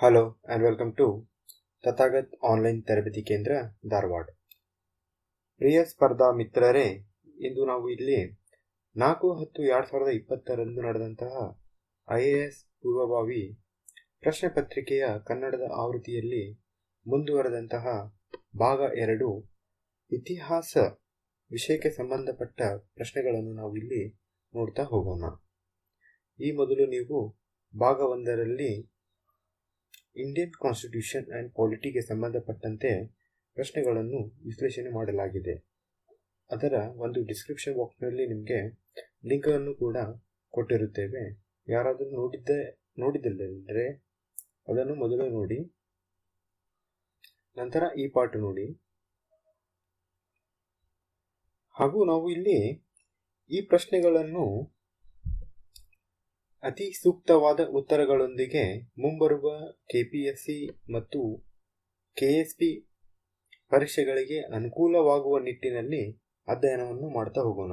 Hello and welcome to Tathagat online ತರಬೇತಿ ಕೇಂದ್ರ ಧಾರವಾಡ. ಪ್ರಿಯ ಸ್ಪರ್ಧಾ ಮಿತ್ರರೇ, ಇಂದು ನಾವು ಇಲ್ಲಿ 4/10/2020 ನಡೆದಂತಹ IAS ಪೂರ್ವಭಾವಿ ಪ್ರಶ್ನೆ ಪತ್ರಿಕೆಯ ಕನ್ನಡದ ಆವೃತ್ತಿಯಲ್ಲಿ ಮುಂದುವರೆದಂತಹ ಭಾಗ 2 ಇತಿಹಾಸ ವಿಷಯಕ್ಕೆ ಸಂಬಂಧಪಟ್ಟ ಪ್ರಶ್ನೆಗಳನ್ನು ನಾವು ಇಲ್ಲಿ ನೋಡ್ತಾ ಹೋಗೋಣ. ಈ ಮೊದಲು ನೀವು ಭಾಗ 1ರಲ್ಲಿ ಇಂಡಿಯನ್ ಕಾನ್ಸ್ಟಿಟ್ಯೂಷನ್ ಆ್ಯಂಡ್ ಪಾಲಿಟಿಗೆ ಸಂಬಂಧಪಟ್ಟಂತೆ ಪ್ರಶ್ನೆಗಳನ್ನು ವಿಶ್ಲೇಷಣೆ ಮಾಡಲಾಗಿದೆ. ಅದರ ಒಂದು ಡಿಸ್ಕ್ರಿಪ್ಷನ್ ಬಾಕ್ಸ್ನಲ್ಲಿ ನಿಮಗೆ ಲಿಂಕನ್ನು ಕೂಡ ಕೊಟ್ಟಿರುತ್ತೇವೆ. ಯಾರಾದರೂ ನೋಡಿದ್ದರೆ ಅದನ್ನು ಮೊದಲು ನೋಡಿ, ನಂತರ ಈ ಪಾಠ ನೋಡಿ. ಹಾಗೂ ನಾವು ಇಲ್ಲಿ ಈ ಪ್ರಶ್ನೆಗಳನ್ನು ಅತಿ ಸೂಕ್ತವಾದ ಉತ್ತರಗಳೊಂದಿಗೆ ಮುಂಬರುವ KPSC ಮತ್ತು KSP ಪರೀಕ್ಷೆಗಳಿಗೆ ಅನುಕೂಲವಾಗುವ ನಿಟ್ಟಿನಲ್ಲಿ ಅಧ್ಯಯನವನ್ನು ಮಾಡ್ತಾ ಹೋಗೋಣ.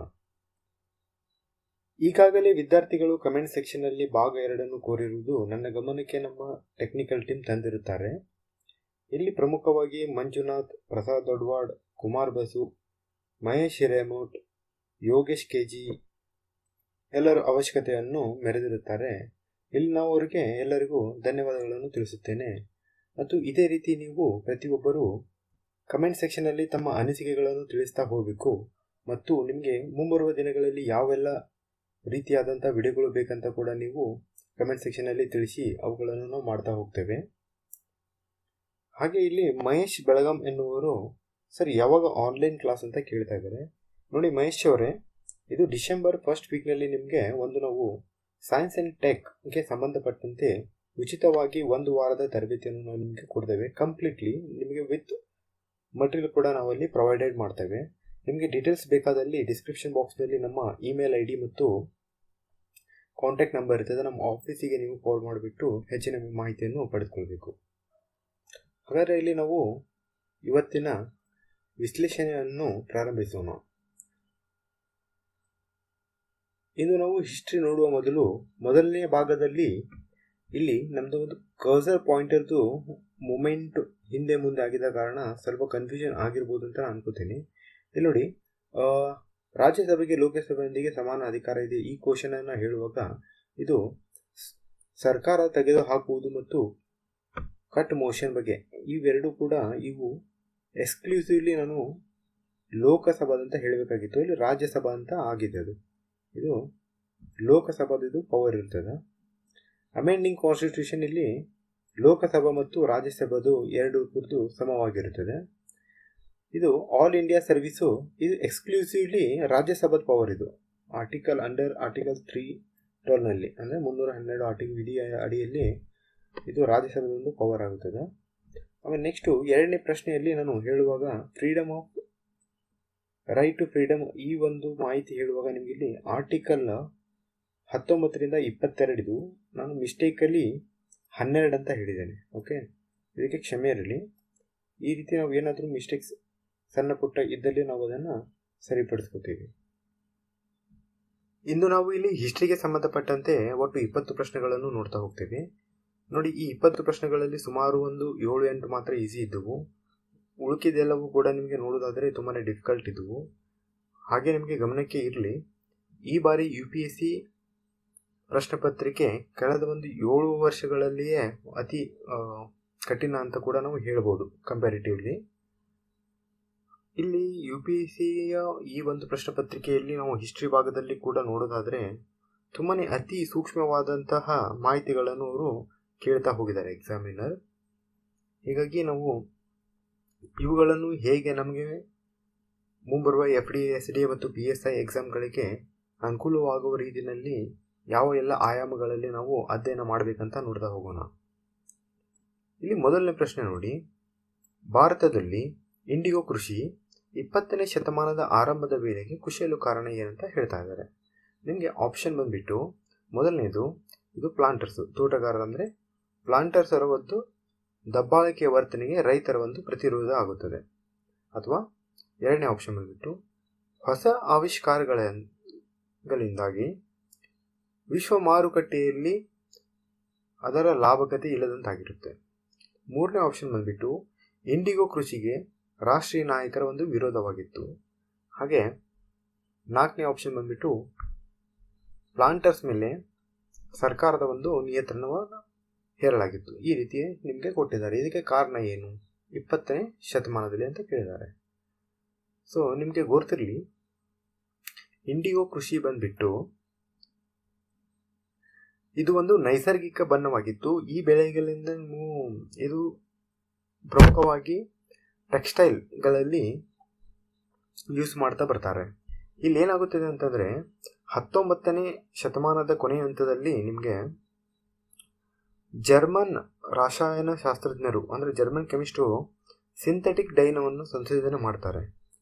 ಈಗಾಗಲೇ ವಿದ್ಯಾರ್ಥಿಗಳು ಕಮೆಂಟ್ ಸೆಕ್ಷನ್ನಲ್ಲಿ ಭಾಗ 2 ಕೋರಿರುವುದು ನನ್ನ ಗಮನಕ್ಕೆ ನಮ್ಮ ಟೆಕ್ನಿಕಲ್ ಟೀಮ್ ತಂದಿರುತ್ತಾರೆ. ಇಲ್ಲಿ ಪ್ರಮುಖವಾಗಿ ಮಂಜುನಾಥ್, ಪ್ರಸಾದ್ ದೊಡ್ವಾಡ್, ಕುಮಾರ್ ಬಸು, ಮಹೇಶ್ ಹಿರೇಮಠ್, ಯೋಗೇಶ್ KG ಎಲ್ಲರ ಅವಶ್ಯಕತೆಯನ್ನು ಮೆರೆದಿರುತ್ತಾರೆ. ಇಲ್ಲಿ ನಾವು ಅವರಿಗೆ ಎಲ್ಲರಿಗೂ ಧನ್ಯವಾದಗಳನ್ನು ತಿಳಿಸುತ್ತೇನೆ. ಮತ್ತು ಇದೇ ರೀತಿ ನೀವು ಪ್ರತಿಯೊಬ್ಬರು ಕಮೆಂಟ್ ಸೆಕ್ಷನಲ್ಲಿ ತಮ್ಮ ಅನಿಸಿಕೆಗಳನ್ನು ತಿಳಿಸ್ತಾ ಹೋಗಬೇಕು. ಮತ್ತು ನಿಮಗೆ ಮುಂಬರುವ ದಿನಗಳಲ್ಲಿ ಯಾವೆಲ್ಲ ರೀತಿಯಾದಂಥ ವಿಡಿಯೋಗಳು ಬೇಕಂತ ಕೂಡ ನೀವು ಕಮೆಂಟ್ ಸೆಕ್ಷನಲ್ಲಿ ತಿಳಿಸಿ ಅವುಗಳನ್ನು ನಾವು ಮಾಡ್ತಾ ಹೋಗ್ತೇವೆ. ಹಾಗೆ ಇಲ್ಲಿ ಮಹೇಶ್ ಬೆಳಗಾಂ ಎನ್ನುವರು ಸರ್ ಯಾವಾಗ ಆನ್ಲೈನ್ ಕ್ಲಾಸ್ ಅಂತ ಕೇಳ್ತಾ ಇದ್ದಾರೆ. ನೋಡಿ ಮಹೇಶ್ ಅವರೇ, ಇದು ಡಿಸೆಂಬರ್ 1st ವೀಕ್ನಲ್ಲಿ ನಿಮಗೆ ನಾವು ಸೈನ್ಸ್ ಆ್ಯಂಡ್ ಟೆಕ್ಗೆ ಸಂಬಂಧಪಟ್ಟಂತೆ ಉಚಿತವಾಗಿ 1 ವಾರದ ತರಬೇತಿಯನ್ನು ನಾವು ನಿಮಗೆ ಕೊಡ್ತೇವೆ. ಕಂಪ್ಲೀಟ್ಲಿ ನಿಮಗೆ ವಿತ್ ಮಟೀರಿಯಲ್ ಕೂಡ ನಾವಲ್ಲಿ ಪ್ರೊವೈಡೆಡ್ ಮಾಡ್ತೇವೆ. ನಿಮಗೆ ಡೀಟೇಲ್ಸ್ ಬೇಕಾದಲ್ಲಿ ಡಿಸ್ಕ್ರಿಪ್ಷನ್ ಬಾಕ್ಸ್ನಲ್ಲಿ ನಮ್ಮ ಇಮೇಲ್ ID ಮತ್ತು ಕಾಂಟ್ಯಾಕ್ಟ್ ನಂಬರ್ ಇರ್ತದೆ. ನಮ್ಮ ಆಫೀಸಿಗೆ ನೀವು ಕಾಲ್ ಮಾಡಿಬಿಟ್ಟು ಹೆಚ್ಚಿನ ಮಾಹಿತಿಯನ್ನು ಪಡೆದುಕೊಳ್ಬೇಕು. ಹಾಗಾದರೆ ಇಲ್ಲಿ ನಾವು ಇವತ್ತಿನ ವಿಶ್ಲೇಷಣೆಯನ್ನು ಪ್ರಾರಂಭಿಸೋಣ. ಇಂದು ನಾವು ಹಿಸ್ಟ್ರಿ ನೋಡುವ ಮೊದಲನೇ ಭಾಗದಲ್ಲಿ ಇಲ್ಲಿ ನಮ್ಮದು ಒಂದು ಕರ್ಸರ್ ಪಾಯಿಂಟರ್ದು ಮೂಮೆಂಟ್ ಹಿಂದೆ ಮುಂದೆ ಆಗಿದ ಕಾರಣ ಸ್ವಲ್ಪ ಕನ್ಫ್ಯೂಷನ್ ಆಗಿರ್ಬೋದು ಅಂತ ನಾನು ಅನ್ಕೋತೀನಿ. ಇಲ್ಲಿ ನೋಡಿ, ರಾಜ್ಯಸಭೆಗೆ ಲೋಕಸಭೆಯೊಂದಿಗೆ ಸಮಾನ ಅಧಿಕಾರ ಇದೆ. ಈ ಕ್ವಶನನ್ನು ಹೇಳುವಾಗ ಇದು ಸರ್ಕಾರ ತೆಗೆದು ಹಾಕುವುದು ಮತ್ತು ಕಟ್ ಮೋಷನ್ ಬಗ್ಗೆ ಇವೆರಡೂ ಕೂಡ ಇವು ಎಕ್ಸ್ಕ್ಲೂಸಿವ್ಲಿ ನಾನು ಲೋಕಸಭಾದಂತ ಹೇಳಬೇಕಾಗಿತ್ತು. ಇಲ್ಲಿ ರಾಜ್ಯಸಭಾ ಅಂತ ಆಗಿದೆ. ಇದು ಲೋಕಸಭಾದು ಪವರ್ ಇರ್ತದೆ. ಅಮೆಂಡಿಂಗ್ ಕಾನ್ಸ್ಟಿಟ್ಯೂಷನ್ ಇಲ್ಲಿ ಲೋಕಸಭಾ ಮತ್ತು ರಾಜ್ಯಸಭಾದು ಎರಡು ಕುರಿತು ಸಮವಾಗಿರುತ್ತದೆ. ಇದು ಆಲ್ ಇಂಡಿಯಾ ಸರ್ವಿಸು ಇದು ಎಕ್ಸ್ಕ್ಲೂಸಿವ್ಲಿ ರಾಜ್ಯಸಭಾದ ಪವರ್. ಇದು ಆರ್ಟಿಕಲ್ 312ನಲ್ಲಿ ಅಂದರೆ 312 ಆರ್ಟಿಕಲ್ ವಿಧಿಯ ಅಡಿಯಲ್ಲಿ ಇದು ರಾಜ್ಯಸಭಾದೊಂದು ಪವರ್ ಆಗುತ್ತದೆ. ಆಮೇಲೆ ನೆಕ್ಸ್ಟು ಎರಡನೇ ಪ್ರಶ್ನೆಯಲ್ಲಿ ನಾನು ಹೇಳುವಾಗ freedom of right to freedom ಈ ಒಂದು ಮಾಹಿತಿ ಹೇಳುವಾಗ ನಿಮಗೆ ಇಲ್ಲಿ ಆರ್ಟಿಕಲ್ 19ರಿಂದ 22 ನಾನು ಮಿಸ್ಟೇಕಲ್ಲಿ 12 ಅಂತ ಹೇಳಿದ್ದೇನೆ. ಓಕೆ, ಇದಕ್ಕೆ ಕ್ಷಮೆ ಇರಲಿ. ಈ ರೀತಿ ನಾವು ಏನಾದರೂ ಮಿಸ್ಟೇಕ್ಸ್ ಸಣ್ಣ ಪುಟ್ಟ ಇದ್ದಲ್ಲಿ ನಾವು ಅದನ್ನು ಸರಿಪಡಿಸ್ಕೋತೀವಿ. ಇಂದು ನಾವು ಇಲ್ಲಿ ಹಿಸ್ಟ್ರಿಗೆ ಸಂಬಂಧಪಟ್ಟಂತೆ ಒಟ್ಟು 20 ಪ್ರಶ್ನೆಗಳನ್ನು ನೋಡ್ತಾ ಹೋಗ್ತೀವಿ. ನೋಡಿ, ಈ 20 ಪ್ರಶ್ನೆಗಳಲ್ಲಿ ಸುಮಾರು ಒಂದು 7-8 ಮಾತ್ರ ಈಸಿ ಇದ್ದವು. ಉಳುಕಿದೆಲ್ಲವೂ ಕೂಡ ನಿಮಗೆ ನೋಡೋದಾದರೆ ತುಂಬಾ ಡಿಫಿಕಲ್ಟ್ ಇದ್ದವು. ಹಾಗೆ ನಿಮಗೆ ಗಮನಕ್ಕೆ ಇರಲಿ, ಈ ಬಾರಿ UPSC ಪ್ರಶ್ನೆ ಪತ್ರಿಕೆ ಕಳೆದ ಒಂದು 7 ವರ್ಷಗಳಲ್ಲಿಯೇ ಅತಿ ಕಠಿಣ ಅಂತ ಕೂಡ ನಾವು ಹೇಳ್ಬೋದು ಕಂಪ್ಯಾರಿಟಿವ್ಲಿ. ಇಲ್ಲಿ UPSCಯ ಈ ಒಂದು ಪ್ರಶ್ನೆ ಪತ್ರಿಕೆಯಲ್ಲಿ ನಾವು ಹಿಸ್ಟ್ರಿ ಭಾಗದಲ್ಲಿ ಕೂಡ ನೋಡೋದಾದರೆ ತುಂಬಾ ಅತಿ ಸೂಕ್ಷ್ಮವಾದಂತಹ ಮಾಹಿತಿಗಳನ್ನು ಅವರು ಕೇಳ್ತಾ ಹೋಗಿದ್ದಾರೆ ಎಕ್ಸಾಮಿನರ್. ಹೀಗಾಗಿ ನಾವು ಇವುಗಳನ್ನು ಹೇಗೆ ನಮಗೆ ಮುಂಬರುವ FDA, SDA ಮತ್ತು PSI ಎಕ್ಸಾಮ್ಗಳಿಗೆ ಅನುಕೂಲವಾಗುವ ರೀತಿಯಲ್ಲಿ ಯಾವ ಎಲ್ಲ ಆಯಾಮಗಳಲ್ಲಿ ನಾವು ಅಧ್ಯಯನ ಮಾಡಬೇಕಂತ ನೋಡ್ತಾ ಹೋಗೋಣ. ಇಲ್ಲಿ ಮೊದಲನೇ ಪ್ರಶ್ನೆ ನೋಡಿ, ಭಾರತದಲ್ಲಿ ಇಂಡಿಗೋ ಕೃಷಿ 20ನೇ ಶತಮಾನದ ಆರಂಭದ ವೇಳೆಗೆ ಕುಶಲು ಕಾರಣ ಏನಂತ ಹೇಳ್ತಾ ಇದ್ದಾರೆ. ನಿಮಗೆ ಆಪ್ಷನ್ ಬಂದ್ಬಿಟ್ಟು ಮೊದಲನೇದು ಇದು ಪ್ಲಾಂಟರ್ಸು, ತೋಟಗಾರರು ಅಂದರೆ ಪ್ಲಾಂಟರ್ಸರ ಒಂದು ದಬ್ಬಾಳಿಕೆ ವರ್ತನೆಗೆ ರೈತರ ಒಂದು ಪ್ರತಿರೋಧ ಆಗುತ್ತದೆ. ಅಥವಾ ಎರಡನೇ ಆಪ್ಷನ್ ಬಂದ್ಬಿಟ್ಟು ಹೊಸ ಆವಿಷ್ಕಾರಗಳಿಂದಾಗಿ ವಿಶ್ವ ಮಾರುಕಟ್ಟೆಯಲ್ಲಿ ಅದರ ಲಾಭಕತೆ ಇಲ್ಲದಂತಾಗಿರುತ್ತೆ. ಮೂರನೇ ಆಪ್ಷನ್ ಬಂದ್ಬಿಟ್ಟು ಇಂಡಿಗೋ ಕೃಷಿಗೆ ರಾಷ್ಟ್ರೀಯ ನಾಯಕರ ಒಂದು ವಿರೋಧವಾಗಿತ್ತು. ಹಾಗೆ ನಾಲ್ಕನೇ ಆಪ್ಷನ್ ಬಂದ್ಬಿಟ್ಟು ಪ್ಲಾಂಟರ್ಸ್ ಮೇಲೆ ಸರ್ಕಾರದ ಒಂದು ನಿಯಂತ್ರಣವನ್ನು ಹೇರಲಾಗಿತ್ತು. ಈ ರೀತಿ ನಿಮಗೆ ಕೊಟ್ಟಿದ್ದಾರೆ. ಇದಕ್ಕೆ ಕಾರಣ ಏನು 20ನೇ ಶತಮಾನದಲ್ಲಿ ಅಂತ ಕೇಳಿದ್ದಾರೆ. ಸೊ ನಿಮಗೆ ಗೊತ್ತಿರಲಿ, ಇಂಡಿಗೋ ಕೃಷಿ ಬಂದ್ಬಿಟ್ಟು ಇದು ಒಂದು ನೈಸರ್ಗಿಕ ಬಣ್ಣವಾಗಿತ್ತು. ಈ ಬೆಳೆಗಳಿಂದ ಇದು ಪ್ರಮುಖವಾಗಿ ಟೆಕ್ಸ್ಟೈಲ್ಗಳಲ್ಲಿ ಯೂಸ್ ಮಾಡ್ತಾ ಬರ್ತಾರೆ. ಇಲ್ಲಿ ಏನಾಗುತ್ತದೆ ಅಂತಂದರೆ 19ನೇ ಶತಮಾನದ ಕೊನೆಯ ಹಂತದಲ್ಲಿ ನಿಮಗೆ ಜರ್ಮನ್ ರಾಸಾಯನ ಶಾಸ್ತ್ರಜ್ಞರು ಅಂದರೆ ಜರ್ಮನ್ ಕೆಮಿಸ್ಟ್ರು ಸಿಂಥೆಟಿಕ್ ಡೈನವನ್ನು ಸಂಶೋಧನೆ ಮಾಡ್ತಾರೆ.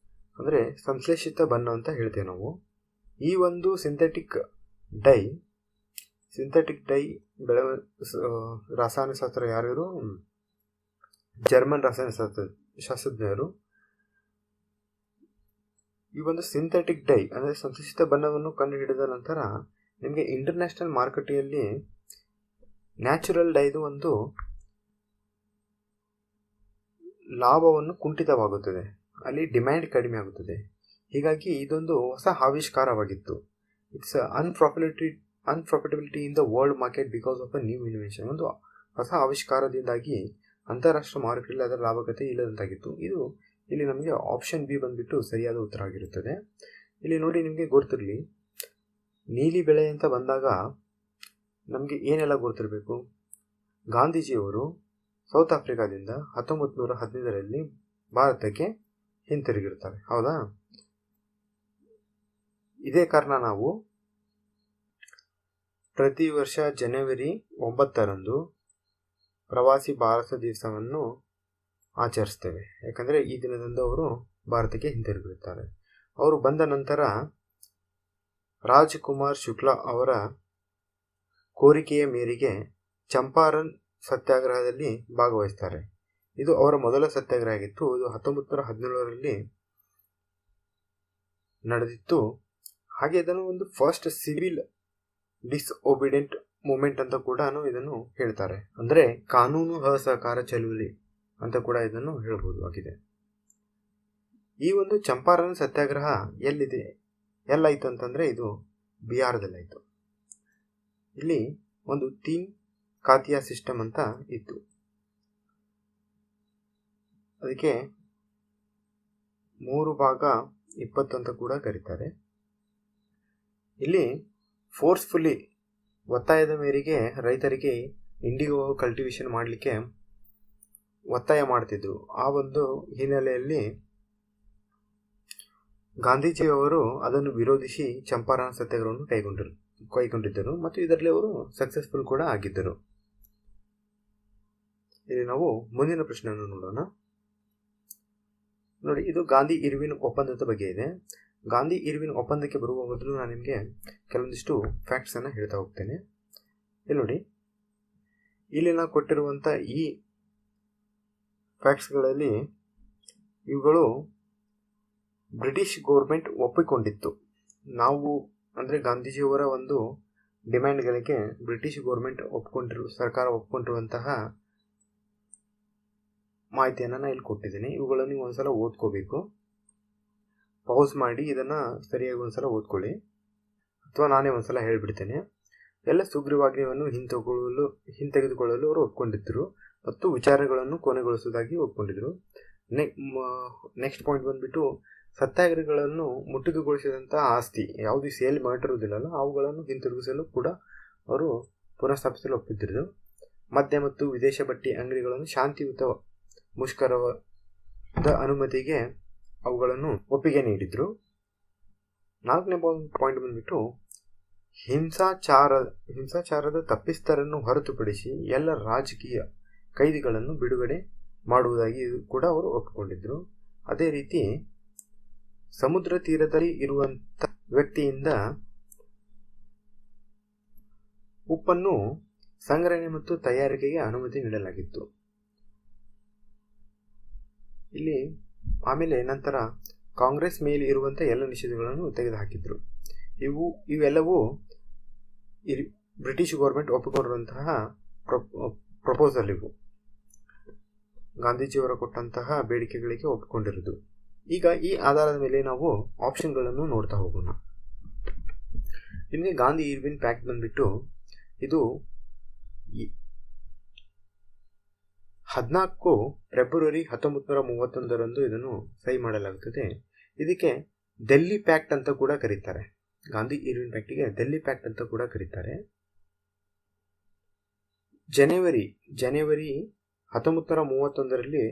ಅಂದರೆ ಸಂಶ್ಲೇಷಿತ ಬಣ್ಣ ಅಂತ ಹೇಳ್ತೇವೆ ನಾವು. ಈ ಒಂದು ಸಿಂಥೆಟಿಕ್ ಡೈ ರಾಸಾಯನಶಾಸ್ತ್ರ ಯಾರ್ಯಾರು ಜರ್ಮನ್ ಶಾಸ್ತ್ರಜ್ಞರು ಈ ಒಂದು ಸಿಂಥೆಟಿಕ್ ಡೈ ಅಂದರೆ ಸಂಶ್ಲೇಷಿತ ಬಣ್ಣವನ್ನು ಕಂಡುಹಿಡಿದ ನಂತರ ನಿಮಗೆ ಇಂಟರ್ನ್ಯಾಷನಲ್ ಮಾರುಕಟ್ಟೆಯಲ್ಲಿ ನ್ಯಾಚುರಲ್ ಡೈದು ಒಂದು ಲಾಭವನ್ನು ಕುಂಠಿತವಾಗುತ್ತದೆ, ಅಲ್ಲಿ ಡಿಮ್ಯಾಂಡ್ ಕಡಿಮೆ ಆಗುತ್ತದೆ. ಹೀಗಾಗಿ ಇದೊಂದು ಹೊಸ ಆವಿಷ್ಕಾರವಾಗಿತ್ತು. It's unprofitability in the world market because of a new invention. ಒಂದು ಹೊಸ ಆವಿಷ್ಕಾರದಿಂದಾಗಿ ಅಂತಾರಾಷ್ಟ್ರೀಯ ಮಾರುಕಟ್ಟೆಯಲ್ಲಿ ಅದರ ಲಾಭಕತೆ ಇಲ್ಲದಂತಾಗಿತ್ತು. ಇದು ಇಲ್ಲಿ ನಮಗೆ ಆಪ್ಷನ್ ಬಿ ಬಂದ್ಬಿಟ್ಟು ಸರಿಯಾದ ಉತ್ತರ ಆಗಿರುತ್ತದೆ. ಇಲ್ಲಿ ನೋಡಿ, ನಿಮಗೆ ಗೊತ್ತಿರಲಿ, ನೀಲಿ ಬೆಳೆ ಅಂತ ಬಂದಾಗ ನಮಗೆ ಏನೆಲ್ಲ ಗೊತ್ತಿರಬೇಕು. ಗಾಂಧೀಜಿಯವರು ಸೌತ್ ಆಫ್ರಿಕಾದಿಂದ 1915ರಲ್ಲಿ ಭಾರತಕ್ಕೆ ಹಿಂತಿರುಗಿರ್ತಾರೆ, ಹೌದಾ? ಇದೇ ಕಾರಣ ನಾವು ಪ್ರತಿ ವರ್ಷ ಜನವರಿ 9ರಂದು ಪ್ರವಾಸಿ ಭಾರತ ದಿವಸವನ್ನು ಆಚರಿಸ್ತೇವೆ. ಯಾಕಂದರೆ ಈ ದಿನದಂದು ಅವರು ಭಾರತಕ್ಕೆ ಹಿಂತಿರುಗಿರುತ್ತಾರೆ. ಅವರು ಬಂದ ನಂತರ ರಾಜ್ಕುಮಾರ್ ಶುಕ್ಲಾ ಅವರ ಕೋರಿಕೆಯ ಮೇರೆಗೆ ಚಂಪಾರನ್ ಸತ್ಯಾಗ್ರಹದಲ್ಲಿ ಭಾಗವಹಿಸ್ತಾರೆ. ಇದು ಅವರ ಮೊದಲ ಸತ್ಯಾಗ್ರಹ ಆಗಿತ್ತು. ಇದು 1917ರಲ್ಲಿ ನಡೆದಿತ್ತು. ಹಾಗೆ ಇದನ್ನು ಒಂದು ಫಸ್ಟ್ ಸಿವಿಲ್ ಡಿಸ್ಒಬಿಡೆಂಟ್ ಮೂಮೆಂಟ್ ಅಂತ ಕೂಡ ಇದನ್ನು ಹೇಳ್ತಾರೆ. ಅಂದರೆ ಕಾನೂನು ಅಸಹಕಾರ ಚಳುವಳಿ ಅಂತ ಕೂಡ ಇದನ್ನು ಹೇಳಬಹುದು ಆಗಿದೆ. ಈ ಒಂದು ಚಂಪಾರನ್ ಸತ್ಯಾಗ್ರಹ ಎಲ್ಲಾಯಿತು ಅಂತಂದರೆ ಇದು ಬಿಹಾರದಲ್ಲಾಯಿತು. ಇಲ್ಲಿ ಒಂದು 3 ಖಾತಿಯ ಸಿಸ್ಟಮ್ ಅಂತ ಇತ್ತು. ಅದಕ್ಕೆ 3/20 ಅಂತ ಕೂಡ ಕರೀತಾರೆ. ಇಲ್ಲಿ ಫೋರ್ಸ್ಫುಲಿ ಒತ್ತಾಯದ ಮೇರೆಗೆ ರೈತರಿಗೆ ಇಂಡಿಗೋ ಕಲ್ಟಿವೇಶನ್ ಮಾಡಲಿಕ್ಕೆ ಒತ್ತಾಯ ಮಾಡ್ತಿದ್ರು. ಆ ಒಂದು ಹಿನ್ನೆಲೆಯಲ್ಲಿ ಗಾಂಧೀಜಿಯವರು ಅದನ್ನು ವಿರೋಧಿಸಿ ಚಂಪಾರನ್ ಸತ್ಯಾಗ್ರಹವನ್ನು ಕೈಗೊಂಡಿದ್ದರು ಮತ್ತು ಇದರಲ್ಲಿ ಅವರು ಸಕ್ಸಸ್ಫುಲ್ ಕೂಡ ಆಗಿದ್ದರು. ಇಲ್ಲಿ ನಾವು ಮುಂದಿನ ಪ್ರಶ್ನೆಯನ್ನು ನೋಡೋಣ. ನೋಡಿ, ಇದು ಗಾಂಧಿ ಇರ್ವಿನ್ ಒಪ್ಪಂದದ ಬಗ್ಗೆ ಇದೆ. ಗಾಂಧಿ ಇರ್ವಿನ್ ಒಪ್ಪಂದಕ್ಕೆ ಬರುವ ಮೊದಲು ನಾನು ನಿಮಗೆ ಕೆಲವೊಂದಿಷ್ಟು ಫ್ಯಾಕ್ಟ್ಸ್ ಅನ್ನು ಹೇಳ್ತಾ ಹೋಗ್ತೇನೆ. ಇಲ್ಲಿ ನೋಡಿ, ಇಲ್ಲಿ ನಾವು ಕೊಟ್ಟಿರುವಂಥ ಈ ಫ್ಯಾಕ್ಟ್ಸ್ಗಳಲ್ಲಿ ಇವುಗಳು ಬ್ರಿಟಿಷ್ ಗೌರ್ಮೆಂಟ್ ಒಪ್ಪಿಕೊಂಡಿತ್ತು. ನಾವು ಅಂದರೆ ಗಾಂಧೀಜಿಯವರ ಒಂದು ಡಿಮ್ಯಾಂಡ್ಗಳಿಗೆ ಬ್ರಿಟಿಷ್ ಗೌರ್ಮೆಂಟ್ ಸರ್ಕಾರ ಒಪ್ಕೊಂಡಿರುವಂತಹ ಮಾಹಿತಿಯನ್ನು ನಾನು ಇಲ್ಲಿ ಕೊಟ್ಟಿದ್ದೀನಿ. ಇವುಗಳನ್ನು ನೀವು ಒಂದ್ಸಲ ಓದ್ಕೋಬೇಕು. ಪೌಸ್ ಮಾಡಿ ಇದನ್ನು ಸರಿಯಾಗಿ ಒಂದ್ಸಲ ಓದ್ಕೊಳ್ಳಿ, ಅಥವಾ ನಾನೇ ಒಂದ್ಸಲ ಹೇಳಿಬಿಡ್ತೇನೆ. ಎಲ್ಲ ಸುಗ್ರೀವಾಜ್ಞೆಯನ್ನು ಹಿಂತೆಗೆದುಕೊಳ್ಳಲು ಅವರು ಒಪ್ಕೊಂಡಿದ್ದರು ಮತ್ತು ವಿಚಾರಗಳನ್ನು ಕೊನೆಗೊಳಿಸುವುದಾಗಿ ಒಪ್ಕೊಂಡಿದ್ರು. ನೆಕ್ಸ್ಟ್ ಪಾಯಿಂಟ್ ಬಂದ್ಬಿಟ್ಟು ಸತ್ಯಾಗ್ರಹಗಳನ್ನು ಮುಟ್ಟುಗೋಗೊಳಿಸಿದಂತಹ ಆಸ್ತಿ ಯಾವುದು ಸೇಲ್ ಮಾಡಿರುವುದಿಲ್ಲಲ್ಲ ಅವುಗಳನ್ನು ಹಿಂತಿರುಗಿಸಲು ಕೂಡ ಅವರು ಪುನಃಸ್ಥಾಪಿಸಲು ಒಪ್ಪಿದ್ದರು. ಮದ್ಯ ಮತ್ತು ವಿದೇಶ ಬಟ್ಟಿ ಅಂಗಡಿಗಳನ್ನು ಶಾಂತಿಯುತ ಮುಷ್ಕರದ ಅನುಮತಿಗೆ ಅವುಗಳನ್ನು ಒಪ್ಪಿಗೆ ನೀಡಿದರು. 4ನೇ ಪಾಯಿಂಟ್ ಬಂದ್ಬಿಟ್ಟು ಹಿಂಸಾಚಾರದ ತಪ್ಪಿಸ್ಥರನ್ನು ಹೊರತುಪಡಿಸಿ ಎಲ್ಲ ರಾಜಕೀಯ ಕೈದಿಗಳನ್ನು ಬಿಡುಗಡೆ ಮಾಡುವುದಾಗಿ ಕೂಡ ಅವರು ಒಪ್ಪಿಕೊಂಡಿದ್ದರು. ಅದೇ ರೀತಿ ಸಮುದ್ರ ತೀರದಲ್ಲಿ ಇರುವಂಥ ವ್ಯಕ್ತಿಯಿಂದ ಉಪ್ಪನ್ನು ಸಂಗ್ರಹಣೆ ಮತ್ತು ತಯಾರಿಕೆಗೆ ಅನುಮತಿ ನೀಡಲಾಗಿತ್ತು. ಇಲ್ಲಿ ಆಮೇಲೆ ನಂತರ ಕಾಂಗ್ರೆಸ್ ಮೇಲೆ ಇರುವಂಥ ಎಲ್ಲ ನಿಷೇಧಗಳನ್ನು ತೆಗೆದುಹಾಕಿದ್ರು. ಇವೆಲ್ಲವೂ ಬ್ರಿಟಿಷ್ ಗೌರ್ಮೆಂಟ್ ಒಪ್ಪಿಕೊಂಡಿರುವಂತಹ ಪ್ರಪೋಸಲ್ ಇವು ಗಾಂಧೀಜಿಯವರು ಕೊಟ್ಟಂತಹ ಬೇಡಿಕೆಗಳಿಗೆ ಒಪ್ಪಿಕೊಂಡಿರೋದು. ಈಗ ಈ ಆಧಾರದ ಮೇಲೆ ನಾವು ಆಪ್ಷನ್ಗಳನ್ನು ನೋಡ್ತಾ ಹೋಗೋಣ. ನಿಮಗೆ ಗಾಂಧಿ ಇರ್ವಿನ್ ಪ್ಯಾಕ್ಟ್ ಬಂದ್ಬಿಟ್ಟು ಇದು 14 ಫೆಬ್ರವರಿ 1931 ಇದನ್ನು ಸಹಿ ಮಾಡಲಾಗುತ್ತದೆ. ಇದಕ್ಕೆ ಡೆಲ್ಲಿ ಪ್ಯಾಕ್ಟ್ ಅಂತ ಕೂಡ ಕರೀತಾರೆ. ಗಾಂಧಿ ಇರ್ವಿನ್ ಪ್ಯಾಕ್ಟ್ಗೆ ಡೆಲ್ಲಿ ಪ್ಯಾಕ್ಟ್ ಅಂತ ಕೂಡ ಕರೀತಾರೆ. ಜನವರಿ 1931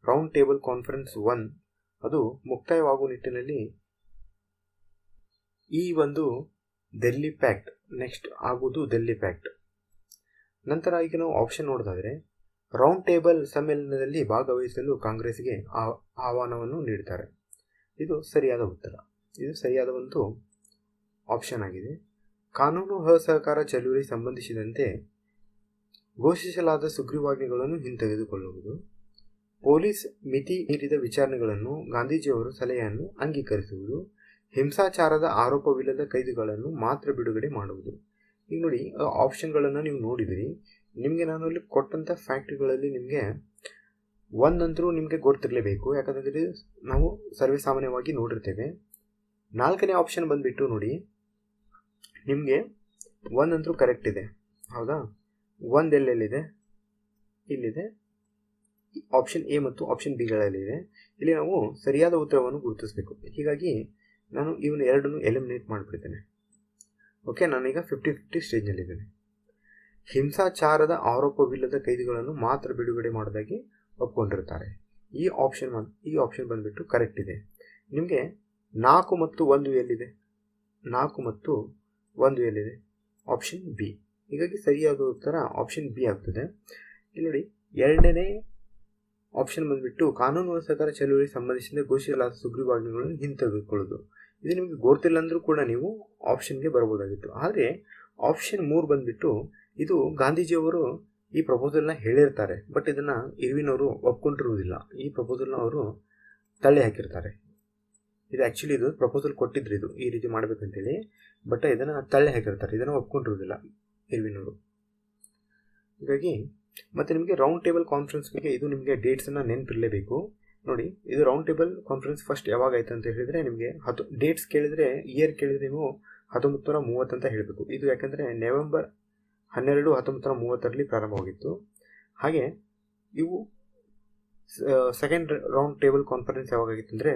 ರೌಂಡ್ ಟೇಬಲ್ ಕಾನ್ಫರೆನ್ಸ್ 1 ಅದು ಮುಕ್ತಾಯವಾಗುವ ನಿಟ್ಟಿನಲ್ಲಿ ಈ ಒಂದು ಡೆಲ್ಲಿ ಪ್ಯಾಕ್ಟ್ ನೆಕ್ಸ್ಟ್ ಆಗುವುದು ಡೆಲ್ಲಿ ಪ್ಯಾಕ್ಟ್. ನಂತರ ಈಗ ನಾವು ಆಪ್ಷನ್ ನೋಡೋದಾದ್ರೆ ರೌಂಡ್ ಟೇಬಲ್ ಸಮ್ಮೇಳನದಲ್ಲಿ ಭಾಗವಹಿಸಲು ಕಾಂಗ್ರೆಸ್ಗೆ ಆಹ್ವಾನವನ್ನು ನೀಡುತ್ತಾರೆ. ಇದು ಸರಿಯಾದ ಉತ್ತರ. ಇದು ಸರಿಯಾದ ಒಂದು ಆಪ್ಷನ್ ಆಗಿದೆ. ಕಾನೂನು ಅಸಹಕಾರ ಚಳುವಳಿ ಸಂಬಂಧಿಸಿದಂತೆ ಘೋಷಿಸಲಾದ ಸುಗ್ರೀವಾಜ್ಞೆಗಳನ್ನು ಹಿಂತೆಗೆದುಕೊಳ್ಳುವುದು, ಪೊಲೀಸ್ ಮಿತಿ ಮೀರಿದ ವಿಚಾರಣೆಗಳನ್ನು ಗಾಂಧೀಜಿಯವರ ಸಲಹೆಯನ್ನು ಅಂಗೀಕರಿಸುವುದು, ಹಿಂಸಾಚಾರದ ಆರೋಪವಿಲ್ಲದ ಕೈದಿಗಳನ್ನು ಮಾತ್ರ ಬಿಡುಗಡೆ ಮಾಡುವುದು. ಈಗ ನೋಡಿ ಆಪ್ಷನ್ಗಳನ್ನು ನೀವು ನೋಡಿದಿರಿ. ನಿಮಗೆ ನಾನು ಅಲ್ಲಿ ಕೊಟ್ಟಂಥ ಫ್ಯಾಕ್ಟ್ರಿಗಳಲ್ಲಿ ನಿಮಗೆ ಒಂದಂತರೂ ನಿಮಗೆ ಗೊತ್ತಿರಲೇಬೇಕು, ಯಾಕಂದರೆ ನಾವು ಸರ್ವೇ ಸಾಮಾನ್ಯವಾಗಿ ನೋಡಿರ್ತೇವೆ. 4ನೇ ಆಪ್ಷನ್ ಬಂದುಬಿಟ್ಟು ನೋಡಿ, ನಿಮಗೆ ಒಂದಂತರೂ ಕರೆಕ್ಟ್ ಇದೆ, ಹೌದಾ? ಒಂದು ಎಲ್ಲೆಲ್ಲಿದೆ? ಇಲ್ಲಿದೆ. ಆಪ್ಷನ್ ಎ ಮತ್ತು ಆಪ್ಷನ್ ಬಿಗಳಲ್ಲಿದೆ. ಇಲ್ಲಿ ನಾವು ಸರಿಯಾದ ಉತ್ತರವನ್ನು ಗುರುತಿಸಬೇಕು. ಹೀಗಾಗಿ ನಾನು ಇವನ್ನ ಎರಡನ್ನು ಎಲಿಮಿನೇಟ್ ಮಾಡಿಬಿಡ್ತೇನೆ. ಓಕೆ, ನಾನೀಗ 50-50 ಸ್ಟೇಜ್ನಲ್ಲಿದ್ದೇನೆ. ಹಿಂಸಾಚಾರದ ಆರೋಪವಿಲ್ಲದ ಕೈದಿಗಳನ್ನು ಮಾತ್ರ ಬಿಡುಗಡೆ ಮಾಡೋದಾಗಿ ಒಪ್ಕೊಂಡಿರ್ತಾರೆ. ಈ ಆಪ್ಷನ್ ಬಂದುಬಿಟ್ಟು ಕರೆಕ್ಟ್ ಇದೆ. ನಿಮಗೆ 4 ಮತ್ತು 1 ಎಲ್ಲಿದೆ? 4 ಮತ್ತು 1 ಎಲ್ಲಿದೆ? Option B. ಹೀಗಾಗಿ ಸರಿಯಾದ ಉತ್ತರ ಆಪ್ಷನ್ ಬಿ ಆಗ್ತದೆ. ಇಲ್ಲಿ ನೋಡಿ, 2ನೇ ಆಪ್ಷನ್ ಬಂದುಬಿಟ್ಟು ಕಾನೂನು ಅಸಹಕಾರ ಚಳುವಳಿ ಸಂಬಂಧಿಸಿದ ಘೋಷಿಸಲಾದ ಸುಗ್ರೀವಾಜ್ಞೆಗಳನ್ನು ಹಿಂತೆಗೆದುಕೊಳ್ಳೋದು. ಇದು ನಿಮಗೆ ಗೊತ್ತಿಲ್ಲ ಅಂದರೂ ಕೂಡ ನೀವು ಆಪ್ಷನ್ಗೆ ಬರ್ಬೋದಾಗಿತ್ತು. ಆದರೆ ಆಪ್ಷನ್ 3 ಬಂದುಬಿಟ್ಟು ಇದು ಗಾಂಧೀಜಿಯವರು ಈ ಪ್ರಪೋಸಲ್ನ ಹೇಳಿರ್ತಾರೆ, ಬಟ್ ಇದನ್ನು ಇರ್ವಿನ್ ಅವರು ಒಪ್ಕೊಂಡಿರುವುದಿಲ್ಲ. ಈ ಪ್ರಪೋಸಲ್ನ ಅವರು ತಳ್ಳಿ ಹಾಕಿರ್ತಾರೆ. ಇದು ಆ್ಯಕ್ಚುಲಿ ಇದು ಪ್ರಪೋಸಲ್ ಕೊಟ್ಟಿದ್ರು, ಇದು ಈ ರೀತಿ ಮಾಡಬೇಕಂತೇಳಿ, ಬಟ್ ಇದನ್ನು ತಳ್ಳಿ ಹಾಕಿರ್ತಾರೆ. ಇದನ್ನು ಒಪ್ಕೊಂಡಿರುವುದಿಲ್ಲ ಇರ್ವಿನ್ ಅವರು. ಹೀಗಾಗಿ ಮತ್ತು ನಿಮಗೆ ರೌಂಡ್ ಟೇಬಲ್ ಕಾನ್ಫರೆನ್ಸ್ ಬಗ್ಗೆ ಇದು ನಿಮಗೆ ಡೇಟ್ಸನ್ನು ನೆನಪಿರಲೇಬೇಕು. ನೋಡಿ, ಇದು ರೌಂಡ್ ಟೇಬಲ್ ಕಾನ್ಫರೆನ್ಸ್ ಫಸ್ಟ್ ಯಾವಾಗ ಆಯಿತು ಅಂತ ಹೇಳಿದರೆ, ನಿಮಗೆ ಡೇಟ್ಸ್ ಕೇಳಿದರೆ, ಇಯರ್ ಕೇಳಿದರೆ ನೀವು 1930 ಅಂತ ಹೇಳಬೇಕು. ಇದು ಯಾಕಂದರೆ ನವೆಂಬರ್ 12, 1930 ಪ್ರಾರಂಭವಾಗಿತ್ತು. ಹಾಗೆ ಇವು ಸೆಕೆಂಡ್ ರೌಂಡ್ ಟೇಬಲ್ ಕಾನ್ಫರೆನ್ಸ್ ಯಾವಾಗಾಗಿತ್ತು ಅಂದರೆ,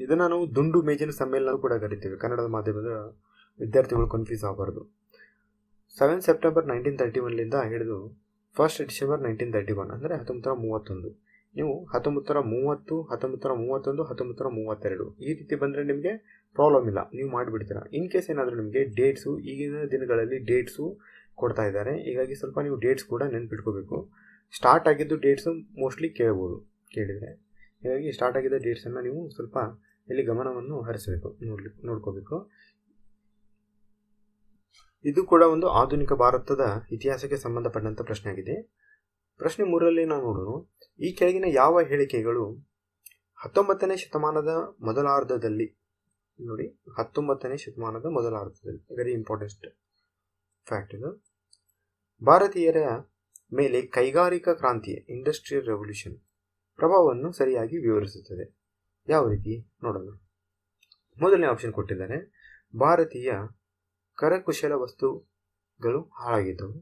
ಇದನ್ನು ನಾವು ದುಂಡು ಮೇಜಿನ ಸಮ್ಮೇಳನ ಕೂಡ ಕರಿತೀವಿ. ಕನ್ನಡದ ಮಾಧ್ಯಮದ ವಿದ್ಯಾರ್ಥಿಗಳು ಕನ್ಫ್ಯೂಸ್ ಆಗಬಾರ್ದು. 7 ಸೆಪ್ಟೆಂಬರ್ 1931 ಹಿಡಿದು 1 ಡಿಸೆಂಬರ್ 1931 ಅಂದರೆ 1931. ನೀವು 1930, 1931, 1932 ಈ ರೀತಿ ಬಂದರೆ ನಿಮಗೆ ಪ್ರಾಬ್ಲಮ್ ಇಲ್ಲ, ನೀವು ಮಾಡಿಬಿಡ್ತೀರಾ. ಇನ್ ಕೇಸ್ ಏನಾದರೂ ನಿಮಗೆ ಡೇಟ್ಸು ಈಗಿನ ದಿನಗಳಲ್ಲಿ ಡೇಟ್ಸು ಕೊಡ್ತಾ ಇದ್ದಾರೆ. ಹೀಗಾಗಿ ಸ್ವಲ್ಪ ನೀವು ಡೇಟ್ಸ್ ಕೂಡ ನೆನ್ಪಿಟ್ಕೋಬೇಕು. ಸ್ಟಾರ್ಟ್ ಆಗಿದ್ದು ಡೇಟ್ಸು ಮೋಸ್ಟ್ಲಿ ಕೇಳಿದರೆ, ಹೀಗಾಗಿ ಸ್ಟಾರ್ಟ್ ಆಗಿದ್ದ ಡೇಟ್ಸನ್ನು ನೀವು ಸ್ವಲ್ಪ ಇಲ್ಲಿ ಗಮನವನ್ನು ಹರಿಸಬೇಕು, ನೋಡ್ಕೋಬೇಕು. ಇದು ಕೂಡ ಒಂದು ಆಧುನಿಕ ಭಾರತದ ಇತಿಹಾಸಕ್ಕೆ ಸಂಬಂಧಪಟ್ಟಂಥ ಪ್ರಶ್ನೆ ಆಗಿದೆ. ಪ್ರಶ್ನೆ 3ರಲ್ಲಿ ನಾವು ನೋಡೋಣ. ಈ ಕೆಳಗಿನ ಯಾವ ಹೇಳಿಕೆಗಳು 19ನೇ ಶತಮಾನದ ಮೊದಲಾರ್ಧದಲ್ಲಿ, ನೋಡಿ 19ನೇ ಶತಮಾನದ ಮೊದಲಾರ್ಧದಲ್ಲಿ, ವೆರಿ ಇಂಪಾರ್ಟೆಂಟ್ ಫ್ಯಾಕ್ಟ್ ಇದು, ಭಾರತೀಯರ ಮೇಲೆ ಕೈಗಾರಿಕಾ ಕ್ರಾಂತಿಯ ಇಂಡಸ್ಟ್ರಿಯಲ್ ರೆವಲ್ಯೂಷನ್ ಪ್ರಭಾವವನ್ನು ಸರಿಯಾಗಿ ವಿವರಿಸುತ್ತದೆ? ಯಾವ ರೀತಿ ನೋಡೋಣ. ಮೊದಲನೇ ಆಪ್ಷನ್ ಕೊಟ್ಟಿದ್ದಾರೆ, ಭಾರತೀಯ ಕರಕುಶಲ ವಸ್ತುಗಳು ಹಾಳಾಗಿದ್ದವು.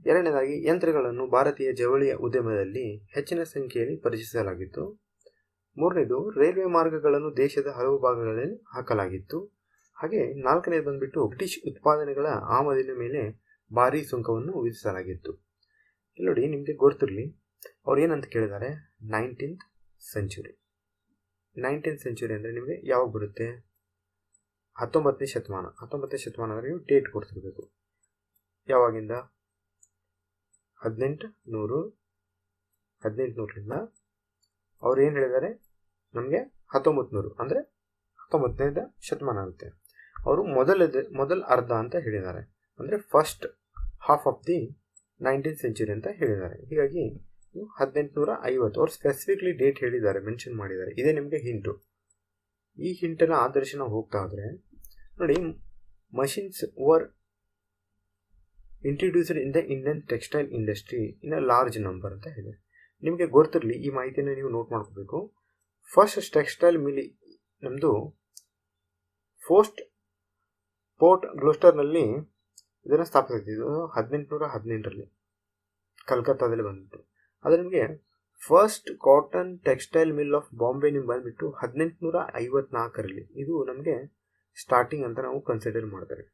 ಎರಡನೇದಾಗಿ, ಯಂತ್ರಗಳನ್ನು ಭಾರತೀಯ ಜವಳಿಯ ಉದ್ಯಮದಲ್ಲಿ ಹೆಚ್ಚಿನ ಸಂಖ್ಯೆಯಲ್ಲಿ ಪರಿಚಯಿಸಲಾಗಿತ್ತು. ಮೂರನೇದು, ರೈಲ್ವೆ ಮಾರ್ಗಗಳನ್ನು ದೇಶದ ಹಲವು ಭಾಗಗಳಲ್ಲಿ ಹಾಕಲಾಗಿತ್ತು. ಹಾಗೆ 4ನೇದು ಬಂದುಬಿಟ್ಟು ಬ್ರಿಟಿಷ್ ಉತ್ಪಾದನೆಗಳ ಆಮದಿನ ಮೇಲೆ ಭಾರೀ ಸುಂಕವನ್ನು ವಿಧಿಸಲಾಗಿತ್ತು. ಇಲ್ಲಿ ನೋಡಿ, ನಿಮಗೆ ಗೊತ್ತಿರಲಿ, ಅವ್ರು ಏನಂತ ಕೇಳಿದ್ದಾರೆ, 19th ಸೆಂಚುರಿ. 19th ಸೆಂಚುರಿ ಅಂದರೆ ನಿಮಗೆ ಯಾವಾಗ ಬರುತ್ತೆ? 19ನೇ ಶತಮಾನ. 19ನೇ ಶತಮಾನ ಅಂದರೆ ನೀವು ಡೇಟ್ ಕೊಡ್ತಿರ್ಬೇಕು. ಯಾವಾಗಿಂದ? 1800ರಿಂದ ಅವ್ರು ಏನು ಹೇಳಿದ್ದಾರೆ ನಮಗೆ 1900 ಅಂದರೆ 19ನೇ ಶತಮಾನ ಆಗುತ್ತೆ. ಅವರು ಮೊದಲ ಅರ್ಧ ಅಂತ ಹೇಳಿದ್ದಾರೆ, ಅಂದರೆ first half of the 19th century ಅಂತ ಹೇಳಿದ್ದಾರೆ. ಹೀಗಾಗಿ 1850 ಅವ್ರು ಸ್ಪೆಸಿಫಿಕ್ಲಿ ಡೇಟ್ ಹೇಳಿದ್ದಾರೆ, ಮೆನ್ಷನ್ ಮಾಡಿದ್ದಾರೆ. ಇದೇ ನಿಮಗೆ ಹಿಂಟು. ಈ ಹಿಂಟನ್ನು ಆಧರಿಸಿ ನಾವು ಹೋಗ್ತಾ ಹೋದರೆ ನೋಡಿ, machines var introduced in the Indian textile industry in a large number ಅಂತ ಇದೆ. ನಿಮಗೆ ಗೊತ್ತಿರಲಿ, ಈ ಮಾಹಿತಿನ ನೀವು ನೋಟ್ ಮಾಡ್ಕೋಬೇಕು. ಫಸ್ಟ್ ಟೆಕ್ಸ್ಟೈಲ್ ಮಿಲ್ ನಮ್ಮದು ಪೋರ್ಟ್ ಗ್ಲೋಸ್ಟರ್ನಲ್ಲಿ ಇದನ್ನು ಸ್ಥಾಪಿಸಿದ್ದು 1818ರಲ್ಲಿ ಕಲ್ಕತ್ತಾದಲ್ಲಿ ಬಂದ್ಬಿಟ್ಟು. ಅದು ನಿಮಗೆ first cotton textile mill of Bombay ನಿಮ್ಗೆ ಬಂದ್ಬಿಟ್ಟು 1854ರಲ್ಲಿ. ಇದು ನಮಗೆ ಸ್ಟಾರ್ಟಿಂಗ್ ಅಂತ ನಾವು ಕನ್ಸಿಡರ್ ಮಾಡ್ತಾರೆ,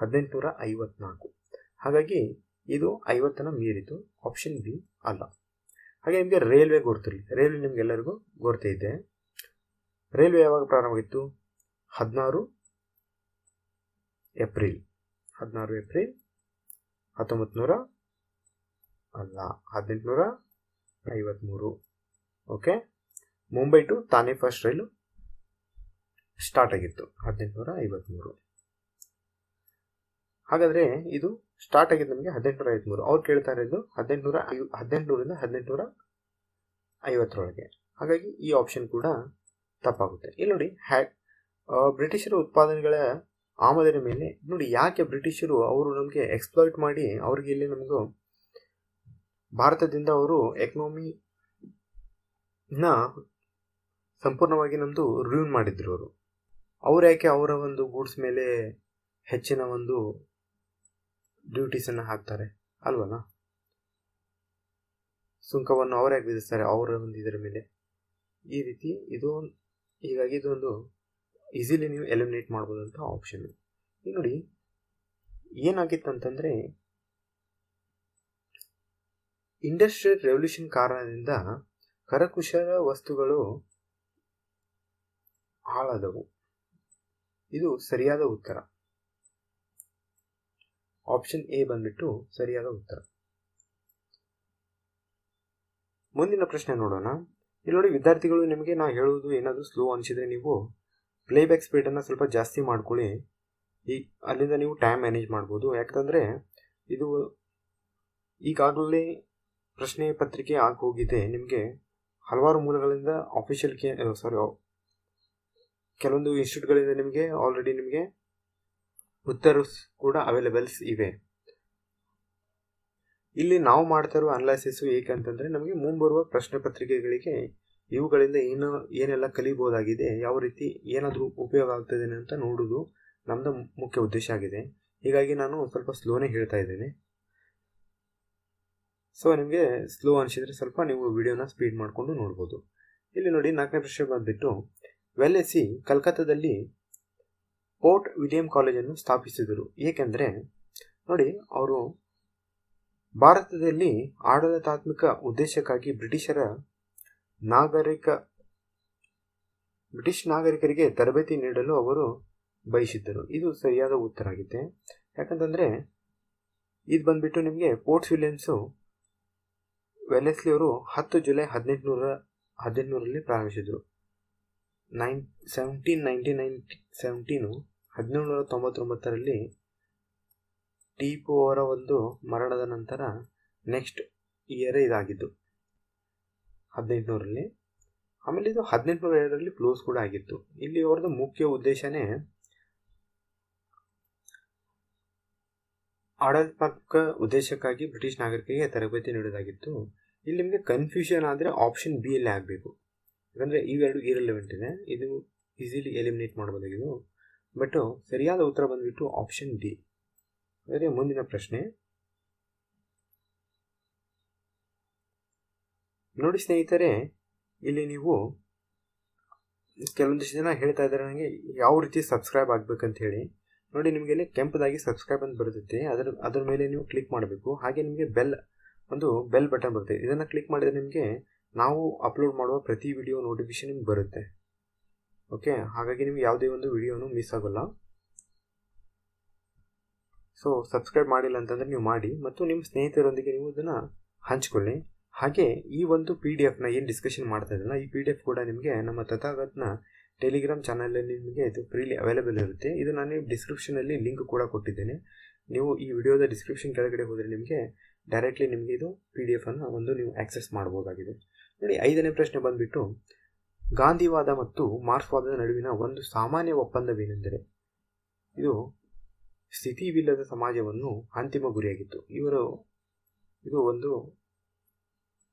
1854. ಹಾಗಾಗಿ ಇದು 50ನ ಮೀರಿತು. ಆಪ್ಷನ್ ಬಿ ಅಲ್ಲ. ಹಾಗೆ ನಿಮಗೆ ರೈಲ್ವೆ ಗೊತ್ತಿರಲಿ, ರೈಲ್ವೆ ನಿಮ್ಗೆಲ್ಲರಿಗೂ ಗೊತ್ತೇ ಇದೆ. ರೈಲ್ವೆ ಯಾವಾಗ ಪ್ರಾರಂಭವಾಗಿತ್ತು? 16 ಏಪ್ರಿಲ್ 1900 ಅಲ್ಲ, 1853. ಓಕೆ, ಮುಂಬೈ ಟು ತಾನೆ ಫಸ್ಟ್ ರೈಲು ಸ್ಟಾರ್ಟ್ ಆಗಿತ್ತು 1853. ಹಾಗಾದರೆ ಇದು ಸ್ಟಾರ್ಟ್ ಆಗಿದ್ದು ನಮಗೆ 1853. ಅವ್ರು ಕೇಳ್ತಾ ಇರೋದು 1800ರಿಂದ 1850ರೊಳಗೆ. ಹಾಗಾಗಿ ಈ ಆಪ್ಷನ್ ಕೂಡ ತಪ್ಪಾಗುತ್ತೆ. ಇಲ್ಲಿ ನೋಡಿ, ಬ್ರಿಟಿಷರ ಉತ್ಪಾದನೆಗಳ ಆಮದಿನ ಮೇಲೆ ನೋಡಿ, ಯಾಕೆ ಬ್ರಿಟಿಷರು ಅವರು ನಮಗೆ ಎಕ್ಸ್ಪ್ಲಾಯ್ಟ್ ಮಾಡಿ ಅವ್ರಿಗೆ ಇಲ್ಲಿ ನಮಗೂ ಭಾರತದಿಂದ ಅವರು ಎಕನಾಮಿನ ಸಂಪೂರ್ಣವಾಗಿ ನಮ್ಮದು ರೂನ್ ಮಾಡಿದ್ರು. ಅವರು ಯಾಕೆ ಅವರ ಒಂದು ಗೂಡ್ಸ್ ಮೇಲೆ ಹೆಚ್ಚಿನ ಒಂದು ಡ್ಯೂಟೀಸನ್ನು ಹಾಕ್ತಾರೆ ಅಲ್ವಲ್ಲ? ಸುಂಕವನ್ನು ಅವ್ರು ಯಾಕೆ ವಿಧಿಸ್ತಾರೆ ಅವರ ಒಂದು ಇದರ ಮೇಲೆ? ಈ ರೀತಿ ಇದು, ಹೀಗಾಗಿ ಇದೊಂದು ಈಸಿಲಿ ನೀವು ಎಲಿಮಿನೇಟ್ ಮಾಡ್ಬೋದಂತ ಆಪ್ಷನ್. ಈಗ ನೋಡಿ, ಏನಾಗಿತ್ತಂತಂದರೆ ಇಂಡಸ್ಟ್ರಿಯಲ್ ರೆವಲ್ಯೂಷನ್ ಕಾರಣದಿಂದ ಕರಕುಶಲ ವಸ್ತುಗಳು ಹಾಳಾದವು. ಇದು ಸರಿಯಾದ ಉತ್ತರ. ಆಪ್ಷನ್ ಎ ಬಂದ್ಬಿಟ್ಟು ಸರಿಯಾದ ಉತ್ತರ. ಮುಂದಿನ ಪ್ರಶ್ನೆ ನೋಡೋಣ. ಇಲ್ಲಿ ನೋಡಿ ವಿದ್ಯಾರ್ಥಿಗಳು, ನಿಮಗೆ ನಾ ಹೇಳುವುದು ಏನಾದರೂ ಸ್ಲೋ ಅನಿಸಿದರೆ ನೀವು ಪ್ಲೇಬ್ಯಾಕ್ ಸ್ಪೀಡನ್ನು ಸ್ವಲ್ಪ ಜಾಸ್ತಿ ಮಾಡ್ಕೊಳ್ಳಿ. ಅಲ್ಲಿಂದ ನೀವು ಟೈಮ್ ಮ್ಯಾನೇಜ್ ಮಾಡ್ಬೋದು. ಯಾಕಂದರೆ ಇದು ಈಗಾಗಲೇ ಪ್ರಶ್ನೆ ಪತ್ರಿಕೆ ಆಗಿ ಹೋಗಿದೆ. ನಿಮಗೆ ಹಲವಾರು ಮೂಲಗಳಿಂದ ಕೆಲವೊಂದು ಇನ್ಸ್ಟಿಟ್ಯೂಟ್ಗಳಿಂದ ನಿಮಗೆ ಆಲ್ರೆಡಿ ನಿಮಗೆ ಉತ್ತರ ಕೂಡ ಅವೈಲೇಬಲ್ಸ್ ಇವೆ. ಇಲ್ಲಿ ನಾವು ಮಾಡ್ತಾ ಇರುವ ಅನಲೈಸಿಸು ಏಕೆಂತಂದರೆ ನಮಗೆ ಮುಂಬರುವ ಪ್ರಶ್ನೆ ಪತ್ರಿಕೆಗಳಿಗೆ ಇವುಗಳಿಂದ ಏನೆಲ್ಲ ಕಲಿಬೋದಾಗಿದೆ, ಯಾವ ರೀತಿ ಏನಾದರೂ ಉಪಯೋಗ ಆಗ್ತದೆ ಅಂತ ನೋಡೋದು ನಮ್ಮದು ಮುಖ್ಯ ಉದ್ದೇಶ ಆಗಿದೆ. ಹೀಗಾಗಿ ನಾನು ಸ್ವಲ್ಪ ಸ್ಲೋನೇ ಹೇಳ್ತಾ ಇದ್ದೇನೆ. ಸೊ ನಿಮಗೆ ಸ್ಲೋ ಅನಿಸಿದರೆ ಸ್ವಲ್ಪ ನೀವು ವಿಡಿಯೋನ ಸ್ಪೀಡ್ ಮಾಡಿಕೊಂಡು ನೋಡ್ಬೋದು. ಇಲ್ಲಿ ನೋಡಿ, 4ನೇ ಪ್ರಶ್ನೆ ಬಂದುಬಿಟ್ಟು, ವೆಲ್ಲೆಸಿ ಕಲ್ಕತ್ತಾದಲ್ಲಿ ಪೋರ್ಟ್ ವಿಲಿಯಂ ಕಾಲೇಜನ್ನು ಸ್ಥಾಪಿಸಿದರು. ಏಕೆಂದರೆ ನೋಡಿ, ಅವರು ಭಾರತದಲ್ಲಿ ಆಡಳಿತಾತ್ಮಕ ಉದ್ದೇಶಕ್ಕಾಗಿ ಬ್ರಿಟಿಷ್ ನಾಗರಿಕರಿಗೆ ತರಬೇತಿ ನೀಡಲು ಅವರು ಬಯಸಿದ್ದರು. ಇದು ಸರಿಯಾದ ಉತ್ತರ ಆಗಿದೆ. ಯಾಕಂತಂದರೆ ಇದು ಬಂದ್ಬಿಟ್ಟು ನಿಮಗೆ ಪೋರ್ಟ್ ವಿಲಿಯಮ್ಸು ವೆಲ್ಲೆಸ್ಲಿ ಅವರು 10 ಜುಲೈ 1800ರಲ್ಲಿ ಪ್ರಾರಂಭಿಸಿದರು. 1799ರಲ್ಲಿ ಟಿಪು ಅವರ ಒಂದು ಮರಣದ ನಂತರ ನೆಕ್ಸ್ಟ್ ಇಯರೇ ಇದಾಗಿದ್ದು 1800ರಲ್ಲಿ. ಆಮೇಲೆ ಇದು 1802ರಲ್ಲಿ ಕ್ಲೋಸ್ ಕೂಡ ಆಗಿತ್ತು. ಇಲ್ಲಿ ಅವರದ್ದು ಮುಖ್ಯ ಉದ್ದೇಶನೇ ಆಡಳಿತಾತ್ಮಕ ಉದ್ದೇಶಕ್ಕಾಗಿ ಬ್ರಿಟಿಷ್ ನಾಗರಿಕರಿಗೆ ತರಬೇತಿ ನೀಡೋದಾಗಿತ್ತು. ಇಲ್ಲಿ ನಿಮಗೆ ಕನ್ಫ್ಯೂಷನ್ ಆದರೆ ಆಪ್ಷನ್ ಬಿ ಅಲ್ಲೇ ಆಗಬೇಕು. ಯಾಕಂದರೆ ಇವೆರಡು ಇರಲೆವೆಂಟ್ ಇದೆ, ಇದು ಈಸಿಲಿ ಎಲಿಮಿನೇಟ್ ಮಾಡ್ಬೋದಾಗಿದ್ದು. ಬಟ್ ಸರಿಯಾದ ಉತ್ತರ ಬಂದುಬಿಟ್ಟು ಆಪ್ಷನ್ ಡಿ. ಅಂದರೆ ಮುಂದಿನ ಪ್ರಶ್ನೆ ನೋಡಿ ಸ್ನೇಹಿತರೆ, ಇಲ್ಲಿ ನೀವು ಕೆಲವೊಂದಿಷ್ಟು ಜನ ಹೇಳ್ತಾ ಇದ್ದಾರೆ ನನಗೆ ಯಾವ ರೀತಿ ಸಬ್ಸ್ಕ್ರೈಬ್ ಆಗಬೇಕಂತ ಹೇಳಿ. ನೋಡಿ, ನಿಮಗೆ ಇಲ್ಲಿ ಕೆಂಪದಾಗಿ ಸಬ್ಸ್ಕ್ರೈಬ್ ಅಂತ ಬರುತ್ತೆ, ಅದರ ಮೇಲೆ ನೀವು ಕ್ಲಿಕ್ ಮಾಡಬೇಕು. ಹಾಗೆ ನಿಮಗೆ ಬೆಲ್ ಬಟನ್ ಬರುತ್ತೆ. ಇದನ್ನು ಕ್ಲಿಕ್ ಮಾಡಿದರೆ ನಿಮಗೆ ನಾವು ಅಪ್ಲೋಡ್ ಮಾಡುವ ಪ್ರತಿ ವಿಡಿಯೋ ನೋಟಿಫಿಕೇಶನ್ ನಿಮ್ಗೆ ಬರುತ್ತೆ. ಓಕೆ, ಹಾಗಾಗಿ ನಿಮ್ಗೆ ಯಾವುದೇ ಒಂದು ವಿಡಿಯೋನು ಮಿಸ್ ಆಗೋಲ್ಲ. ಸೊ ಸಬ್ಸ್ಕ್ರೈಬ್ ಮಾಡಿಲ್ಲ ಅಂತಂದರೆ ನೀವು ಮಾಡಿ, ಮತ್ತು ನಿಮ್ಮ ಸ್ನೇಹಿತರೊಂದಿಗೆ ನೀವು ಇದನ್ನು ಹಂಚ್ಕೊಳ್ಳಿ. ಹಾಗೆ ಈ ಒಂದು PDF ಏನು ಡಿಸ್ಕಷನ್ ಮಾಡ್ತಾ ಇದ್ದಲ್ಲ, ಈ PDF ಕೂಡ ನಿಮಗೆ ನಮ್ಮ ತಥಾಗತನ ಟೆಲಿಗ್ರಾಮ್ ಚಾನಲಲ್ಲಿ ನಿಮಗೆ ಇದು ಫ್ರೀಲಿ ಅವೈಲೇಬಲ್ ಇರುತ್ತೆ. ಇದು ನಾನು ಡಿಸ್ಕ್ರಿಪ್ಷನಲ್ಲಿ ಲಿಂಕ್ ಕೂಡ ಕೊಟ್ಟಿದ್ದೇನೆ. ನೀವು ಈ ವಿಡಿಯೋದ ಡಿಸ್ಕ್ರಿಪ್ಷನ್ ಕೆಳಗಡೆ ಹೋದರೆ ನಿಮಗೆ ಡೈರೆಕ್ಟ್ಲಿ ನಿಮಗೆ ಇದು PDF ಒಂದು ನೀವು ಆಕ್ಸೆಸ್ ಮಾಡ್ಬೋದಾಗಿದೆ. ನೋಡಿ, 5ನೇ ಪ್ರಶ್ನೆ ಬಂದುಬಿಟ್ಟು, ಗಾಂಧಿವಾದ ಮತ್ತು ಮಾರ್ಕ್ಸ್ವಾದದ ನಡುವಿನ ಒಂದು ಸಾಮಾನ್ಯ ಒಪ್ಪಂದವೇನೆಂದರೆ? ಇದು ಸ್ಥಿತಿವಿಲ್ಲದ ಸಮಾಜವನ್ನು ಅಂತಿಮ ಗುರಿಯಾಗಿತ್ತು. ಇದು ಒಂದು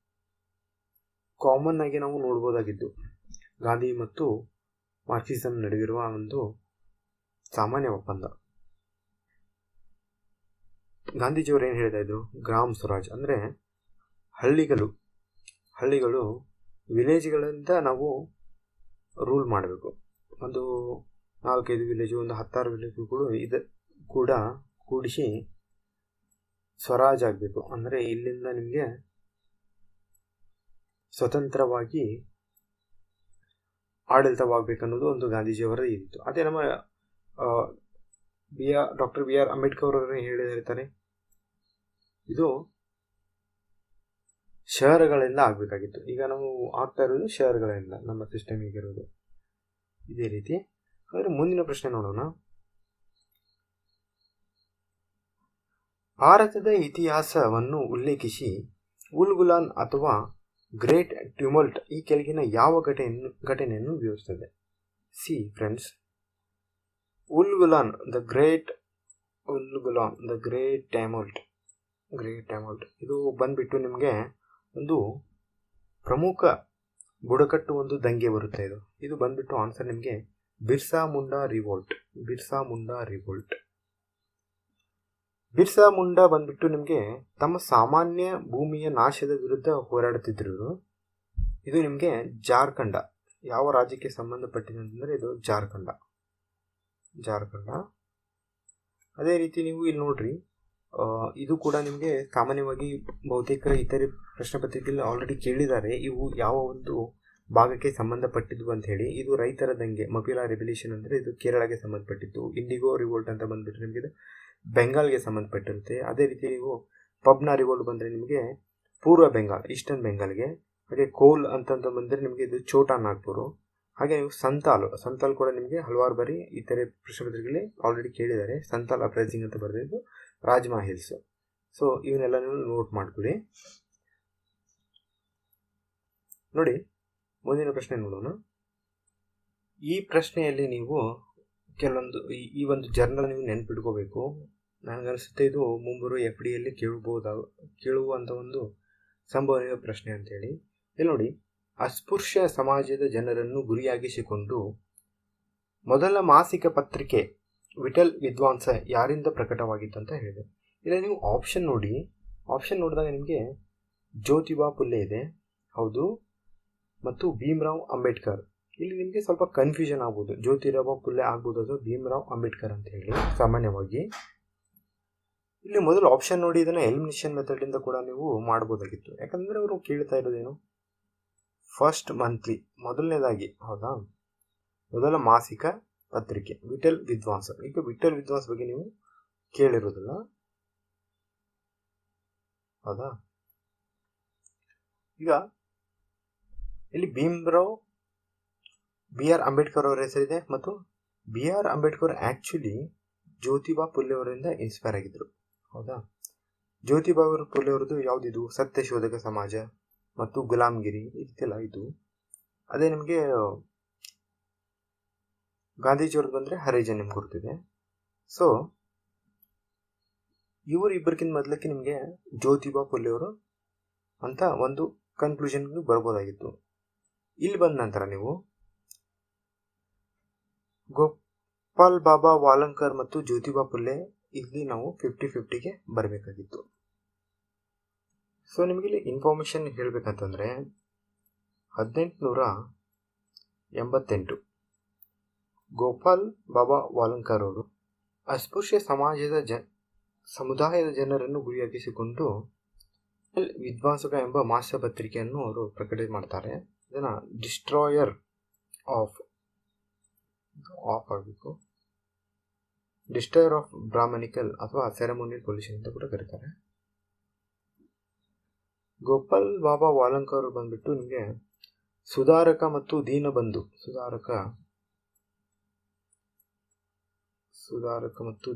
ಕಾಮನ್ ಆಗಿ ನಾವು ನೋಡ್ಬೋದಾಗಿದ್ದು ಗಾಂಧಿ ಮತ್ತು ಮಾರ್ಕ್ಸಿಸಂ ನಡುವಿರುವ ಒಂದು ಸಾಮಾನ್ಯ ಒಪ್ಪಂದ. ಗಾಂಧೀಜಿಯವರು ಏನು ಹೇಳ್ತಾ ಇದ್ರು, ಗ್ರಾಮ ಸ್ವರಾಜ್ ಅಂದರೆ ಹಳ್ಳಿಗಳು ವಿಲೇಜ್ಗಳಿಂದ ನಾವು ರೂಲ್ ಮಾಡಬೇಕು. ಒಂದು 4-5 ವಿಲೇಜು, ಒಂದು 10-6 ವಿಲೇಜುಗಳು ಇದು ಕೂಡ ಕೂಡಿಸಿ ಸ್ವರಾಜ್ ಆಗಬೇಕು. ಅಂದರೆ ಇಲ್ಲಿಂದ ನಿಮಗೆ ಸ್ವತಂತ್ರವಾಗಿ ಆಡಳಿತವಾಗಬೇಕನ್ನೋದು ಒಂದು ಗಾಂಧೀಜಿಯವರ ಇತ್ತು. ಅದೇ ನಮ್ಮ ಡಾಕ್ಟರ್ BR ಅಂಬೇಡ್ಕರ್ ಅವರು ಹೇಳಿರ್ತಾರೆ, ಇದು ಶಹರಗಳಿಂದ ಆಗಬೇಕಾಗಿತ್ತು. ಈಗ ನಾವು ಆಗ್ತಾ ಇರೋದು ಶಹರಗಳಿಂದ, ನಮ್ಮ ಸಿಸ್ಟಮ್ ಈಗಿರೋದು ಇದೇ ರೀತಿ. ಆದರೆ ಮುಂದಿನ ಪ್ರಶ್ನೆ ನೋಡೋಣ. ಭಾರತದ ಇತಿಹಾಸವನ್ನು ಉಲ್ಲೇಖಿಸಿ ಉಲ್-ಗುಲಾನ್ ಅಥವಾ ಗ್ರೇಟ್ ಟ್ಯುಮಲ್ಟ್ ಈ ಕೆಳಗಿನ ಯಾವ ಘಟನೆಯನ್ನು ವಿವರಿಸುತ್ತದೆ? ಸಿ ಫ್ರೆಂಡ್ಸ್, ಉಲ್-ಗುಲಾನ್ ದ ಗ್ರೇಟ್ ಟ್ಯುಮಲ್ಟ್ ಇದು ಬಂದ್ಬಿಟ್ಟು ನಿಮಗೆ ಒಂದು ಪ್ರಮುಖ ಬುಡಕಟ್ಟು ಒಂದು ದಂಗೆ ಬರುತ್ತೆ. ಇದು ಬಂದ್ಬಿಟ್ಟು ಆನ್ಸರ್ ನಿಮಗೆ ಬಿರ್ಸಾ ಮುಂಡಾ ರಿವೋಲ್ಟ್. ಬಿರ್ಸಾ ಮುಂಡಾ ಬಂದ್ಬಿಟ್ಟು ನಿಮಗೆ ತಮ್ಮ ಸಾಮಾನ್ಯ ಭೂಮಿಯ ನಾಶದ ವಿರುದ್ಧ ಹೋರಾಡುತ್ತಿದ್ದರು. ಇದು ನಿಮಗೆ ಜಾರ್ಖಂಡ, ಯಾವ ರಾಜ್ಯಕ್ಕೆ ಸಂಬಂಧಪಟ್ಟಿದೆ ಅಂತಂದರೆ ಇದು ಜಾರ್ಖಂಡ. ಅದೇ ರೀತಿ ನೀವು ಇಲ್ಲಿ ನೋಡ್ರಿ, ಇದು ಕೂಡ ನಿಮಗೆ ಸಾಮಾನ್ಯವಾಗಿ ಬಹುತೇಕ ಇತರೆ ಪ್ರಶ್ನೆ ಪತ್ರಿಕೆಯಲ್ಲಿ ಆಲ್ರೆಡಿ ಕೇಳಿದ್ದಾರೆ, ಇವು ಯಾವ ಒಂದು ಭಾಗಕ್ಕೆ ಸಂಬಂಧಪಟ್ಟಿದ್ವು ಅಂತ ಹೇಳಿ. ಇದು ರೈತರ ದಂಗೆ, ಮಪಿಲಾ ರೆವಲ್ಯೂಷನ್ ಅಂದರೆ ಇದು ಕೇರಳಕ್ಕೆ ಸಂಬಂಧಪಟ್ಟಿತ್ತು. ಇಂಡಿಗೋ ರಿವೋಲ್ಟ್ ಅಂತ ಬಂದ್ಬಿಟ್ಟು ನಿಮಗೆ ಇದು ಬೆಂಗಾಲ್ಗೆ ಸಂಬಂಧಪಟ್ಟಿರುತ್ತೆ. ಅದೇ ರೀತಿ ನೀವು ಪಬ್ನಾ ರಿವೋಲ್ಟ್ ಬಂದರೆ ನಿಮಗೆ ಪೂರ್ವ ಬೆಂಗಾಲ್, ಈಸ್ಟರ್ನ್ ಬೆಂಗಾಲ್ಗೆ. ಹಾಗೆ ಕೋಲ್ ಅಂತಂತ ಬಂದರೆ ನಿಮಗೆ ಇದು ಛೋಟಾ ನಾಗ್ಪುರು. ಹಾಗೆ ನೀವು ಸಂತಾಲ್ ಕೂಡ ನಿಮಗೆ ಹಲವಾರು ಬಾರಿ ಇತರೆ ಪ್ರಶ್ನೆ ಪತ್ರಿಕೆಯಲ್ಲಿ ಆಲ್ರೆಡಿ ಕೇಳಿದ್ದಾರೆ. ಸಂತಾಲ್ ಅಪ್ರೈಸಿಂಗ್ ಅಂತ ಬರೆದಿದ್ದು ರಾಜ್ಮಾ ಹಿಲ್ಸ್. ಸೊ ಇವನ್ನೆಲ್ಲ ನೀವು ನೋಟ್ ಮಾಡ್ಕೊಳ್ಳಿ. ನೋಡಿ, ಮುಂದಿನ ಪ್ರಶ್ನೆ ನೋಡೋಣ. ಈ ಪ್ರಶ್ನೆಯಲ್ಲಿ ನೀವು ಕೆಲವೊಂದು ಈ ಒಂದು ಜರ್ನಲ್ ನೀವು ನೆನ್ಪಿಟ್ಕೋಬೇಕು. ನನಗನ್ಸುತ್ತೆ ಇದು ಮುಂಬರುವ FDಯಲ್ಲಿ ಕೇಳುವಂಥ ಒಂದು ಸಂಭವನೀಯ ಪ್ರಶ್ನೆ ಅಂತೇಳಿ. ಇಲ್ಲಿ ನೋಡಿ, ಅಸ್ಪೃಶ್ಯ ಸಮಾಜದ ಜನರನ್ನು ಗುರಿಯಾಗಿಸಿಕೊಂಡು ಮೊದಲ ಮಾಸಿಕ ಪತ್ರಿಕೆ ವಿಠಲ್ ವಿದ್ವಾಂಸ ಯಾರಿಂದ ಪ್ರಕಟವಾಗಿತ್ತು ಅಂತ ಹೇಳಿದೆ. ಇಲ್ಲಿ ನೀವು ಆಪ್ಷನ್ ನೋಡಿದಾಗ ನಿಮಗೆ ಜ್ಯೋತಿಬಾ ಫುಲೆ ಇದೆ, ಹೌದು, ಮತ್ತು ಭೀಮರಾವ್ ಅಂಬೇಡ್ಕರ್. ಇಲ್ಲಿ ನಿಮಗೆ ಸ್ವಲ್ಪ ಕನ್ಫ್ಯೂಷನ್ ಆಗ್ಬೋದು, ಜ್ಯೋತಿರಾವ್ ಫುಲೆ ಆಗ್ಬೋದು ಅಥವಾ ಭೀಮರಾವ್ ಅಂಬೇಡ್ಕರ್ ಅಂತ ಹೇಳಿ. ಸಾಮಾನ್ಯವಾಗಿ ಇಲ್ಲಿ ಮೊದಲು ಆಪ್ಷನ್ ನೋಡಿ ಇದನ್ನು ಎಲಿಮಿನೇಷನ್ ಮೆಥಡಿಂದ ಕೂಡ ನೀವು ಮಾಡ್ಬೋದಾಗಿತ್ತು. ಯಾಕಂದರೆ ಅವರು ಕೇಳ್ತಾ ಇರೋದೇನು, ಫಸ್ಟ್ ಮಂತ್ಲಿ, ಮೊದಲನೇದಾಗಿ, ಹೌದಾ, ಮೊದಲ ಮಾಸಿಕ ಪತ್ರಿಕೆ ವಿಠಲ್ ವಿದ್ವಾಂಸ. ಈಗ ವಿಠಲ್ ವಿದ್ವಾಂಸ ಬಗ್ಗೆ ನೀವು ಕೇಳಿರೋದಿಲ್ಲ, ಹೌದಾ. ಈಗ ಇಲ್ಲಿ ಭೀಮರಾವ್ BR ಅಂಬೇಡ್ಕರ್ ಅವರ ಹೆಸರಿದೆ, ಮತ್ತು BR ಅಂಬೇಡ್ಕರ್ ಆ್ಯಕ್ಚುಲಿ ಜ್ಯೋತಿಬಾ ಫುಲೆ ಅವರಿಂದ ಇನ್ಸ್ಪೈರ್ ಆಗಿದ್ರು, ಹೌದಾ. ಜ್ಯೋತಿಬಾ ಫುಲೆ ಅವರದ್ದು ಯಾವುದಿದು, ಸತ್ಯಶೋಧಕ ಸಮಾಜ ಮತ್ತು ಗುಲಾಮಗಿರಿ ಇದೆಲ್ಲ ಇದು. ಅದೇ ನಿಮಗೆ ಗಾಂಧೀಜಿಯವ್ರದ್ದು ಬಂದರೆ ಹರಿಜನ್ ನಿಮ್ಗೆ ಗೊತ್ತಿದೆ. ಸೊ ಇವರಿಬ್ಬರಿಗಿಂತ ಮೊದಲಕ್ಕೆ ನಿಮಗೆ ಜ್ಯೋತಿಬಾ ಫುಲೆ ಅವರು ಅಂತ ಒಂದು ಕನ್ಕ್ಲೂಷನ್ಗೆ ಬರ್ಬೋದಾಗಿತ್ತು. ಇಲ್ಲಿ ಬಂದ ನಂತರ ನೀವು ಗೋಪಾಲ್ ಬಾಬಾ ವಾಲಂಕರ್ ಮತ್ತು ಜ್ಯೋತಿಬಾ ಫುಲೆ, ಇಲ್ಲಿ ನಾವು 50-50ಗೆ ಬರಬೇಕಾಗಿತ್ತು. ಸೊ ನಿಮಗೆ ಇಲ್ಲಿ ಇನ್ಫಾರ್ಮೇಷನ್ ಹೇಳಬೇಕಂತಂದರೆ 1888 ಗೋಪಾಲ್ ಬಾಬಾ ವಾಲಂಕರ್ ಅವರು ಅಸ್ಪೃಶ್ಯ ಸಮುದಾಯದ ಜನರನ್ನು ಗುರಿಯಾಗಿಸಿಕೊಂಡು ವಿದ್ವಾಂಸಕ ಎಂಬ ಮಾಸ ಪತ್ರಿಕೆಯನ್ನು ಅವರು ಪ್ರಕಟಣೆ ಮಾಡ್ತಾರೆ. ಇದನ್ನು ಡಿಸ್ಟ್ರಾಯರ್ ಆಫ್ ಬ್ರಾಹ್ಮಣಿಕಲ್ ಅಥವಾ ಸೆರೆಮೋನಿಯಲ್ ಪೊಲ್ಯೂಷನ್ ಅಂತ ಕೂಡ ಕರೀತಾರೆ. ಗೋಪಾಲ್ ಬಾಬಾ ವಾಲಂಕರ್ ಅವರು ಬಂದ್ಬಿಟ್ಟು ನಿಮಗೆ ಸುಧಾರಕ ಮತ್ತು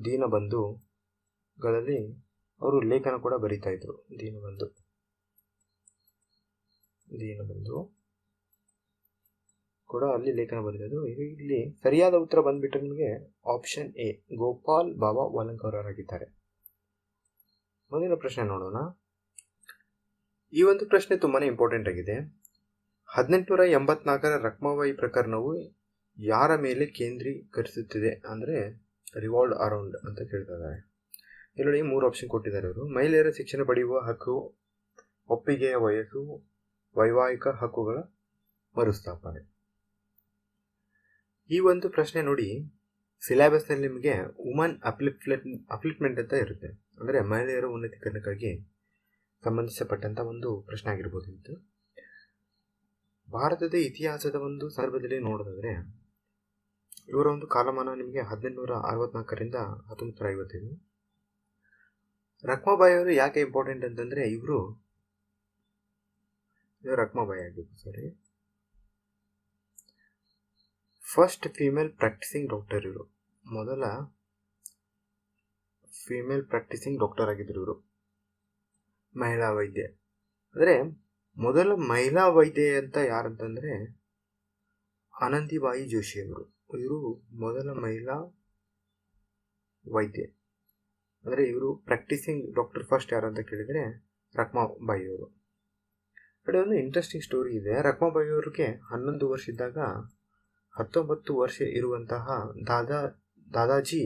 ದೀನಬಂಧುಗಳಲ್ಲಿ ಅವರು ಲೇಖನ ಕೂಡ ಬರೀತಾ ಇದ್ರು. ದೀನಬಂಧು ಕೂಡ ಅಲ್ಲಿ ಲೇಖನ ಬರೆದಿದ್ದು. ಇಲ್ಲಿ ಸರಿಯಾದ ಉತ್ತರ ಬಂದ್ಬಿಟ್ಟು ನಿಮಗೆ ಆಪ್ಷನ್ ಎ, ಗೋಪಾಲ್ ಬಾಬಾ ವಾಲಂಕರ್. ಮುಂದಿನ ಪ್ರಶ್ನೆ ನೋಡೋಣ. ಈ ಒಂದು ಪ್ರಶ್ನೆ ತುಂಬಾನೇ ಇಂಪಾರ್ಟೆಂಟ್ ಆಗಿದೆ. 1884ರ ರಕ್ಮಾಬಾಯಿ ಪ್ರಕರಣವು ಯಾರ ಮೇಲೆ ಕೇಂದ್ರೀಕರಿಸುತ್ತಿದೆ ಅಂದರೆ ರಿವಾಲ್ಡ್ ಅರೌಂಡ್ ಅಂತ ಕೇಳ್ತಾ ಇದ್ದಾರೆ. ಇಲ್ಲಿ 3 ಆಪ್ಷನ್ ಕೊಟ್ಟಿದ್ದಾರೆ ಅವರು. ಮಹಿಳೆಯರ ಶಿಕ್ಷಣ ಪಡೆಯುವ ಹಕ್ಕು, ಒಪ್ಪಿಗೆಯ ವಯಸ್ಸು, ವೈವಾಹಿಕ ಹಕ್ಕುಗಳ ಮರುಸ್ಥಾಪನೆ. ಈ ಒಂದು ಪ್ರಶ್ನೆ ನೋಡಿ, ಸಿಲೆಬಸ್ನಲ್ಲಿ ನಿಮಗೆ ವುಮನ್ ಅಪ್ಲಿಫ್ಮೆಂಟ್ ಅಂತ ಇರುತ್ತೆ. ಅಂದರೆ ಮಹಿಳೆಯರ ಉನ್ನತೀಕರಣಕ್ಕಾಗಿ ಸಂಬಂಧಿಸಪಟ್ಟಂಥ ಒಂದು ಪ್ರಶ್ನೆ ಆಗಿರ್ಬೋದು. ಇದು ಭಾರತದ ಇತಿಹಾಸದ ಒಂದು ಸಂದರ್ಭದಲ್ಲಿ ನೋಡೋದಾದರೆ ಇವರ ಒಂದು ಕಾಲಮಾನ ನಿಮಗೆ 1864ರಿಂದ 1955. ರಕ್ಮಾಬಾಯಿ ಅವರು ಯಾಕೆ ಇಂಪಾರ್ಟೆಂಟ್ ಅಂತಂದರೆ ಇವರು ರಕ್ಮಾಬಾಯಿ ಆಗಿದ್ದು ಫಸ್ಟ್ ಫೀಮೇಲ್ ಪ್ರಾಕ್ಟಿಸಿಂಗ್ ಡಾಕ್ಟರ್. ಇವರು ಮೊದಲ ಫೀಮೇಲ್ ಪ್ರಾಕ್ಟಿಸಿಂಗ್ ಡಾಕ್ಟರ್ ಆಗಿದ್ರು. ಇವರು ಮಹಿಳಾ ವೈದ್ಯ. ಅಂದರೆ ಮೊದಲ ಮಹಿಳಾ ವೈದ್ಯ ಅಂತ ಯಾರಂತಂದರೆ ಆನಂದಿಬಾಯಿ ಜೋಶಿ ಅವರು. ಇವರು ಮೊದಲ ಮಹಿಳಾ ವೈದ್ಯ. ಅಂದರೆ ಇವರು ಪ್ರಾಕ್ಟಿಸಿಂಗ್ ಡಾಕ್ಟರ್ ಫಸ್ಟ್ ಯಾರು ಅಂತ ಕೇಳಿದರೆ ರಕ್ಮಾಬಾಯಿ ಅವರು. ಕಡೆ ಒಂದು ಇಂಟ್ರೆಸ್ಟಿಂಗ್ ಸ್ಟೋರಿ ಇದೆ. ರಕ್ಮಾಬಾಯಿ ಅವರಿಗೆ 11 ವರ್ಷ ಇದ್ದಾಗ 19 ವರ್ಷ ಇರುವಂತಹ ದಾದಾಜಿ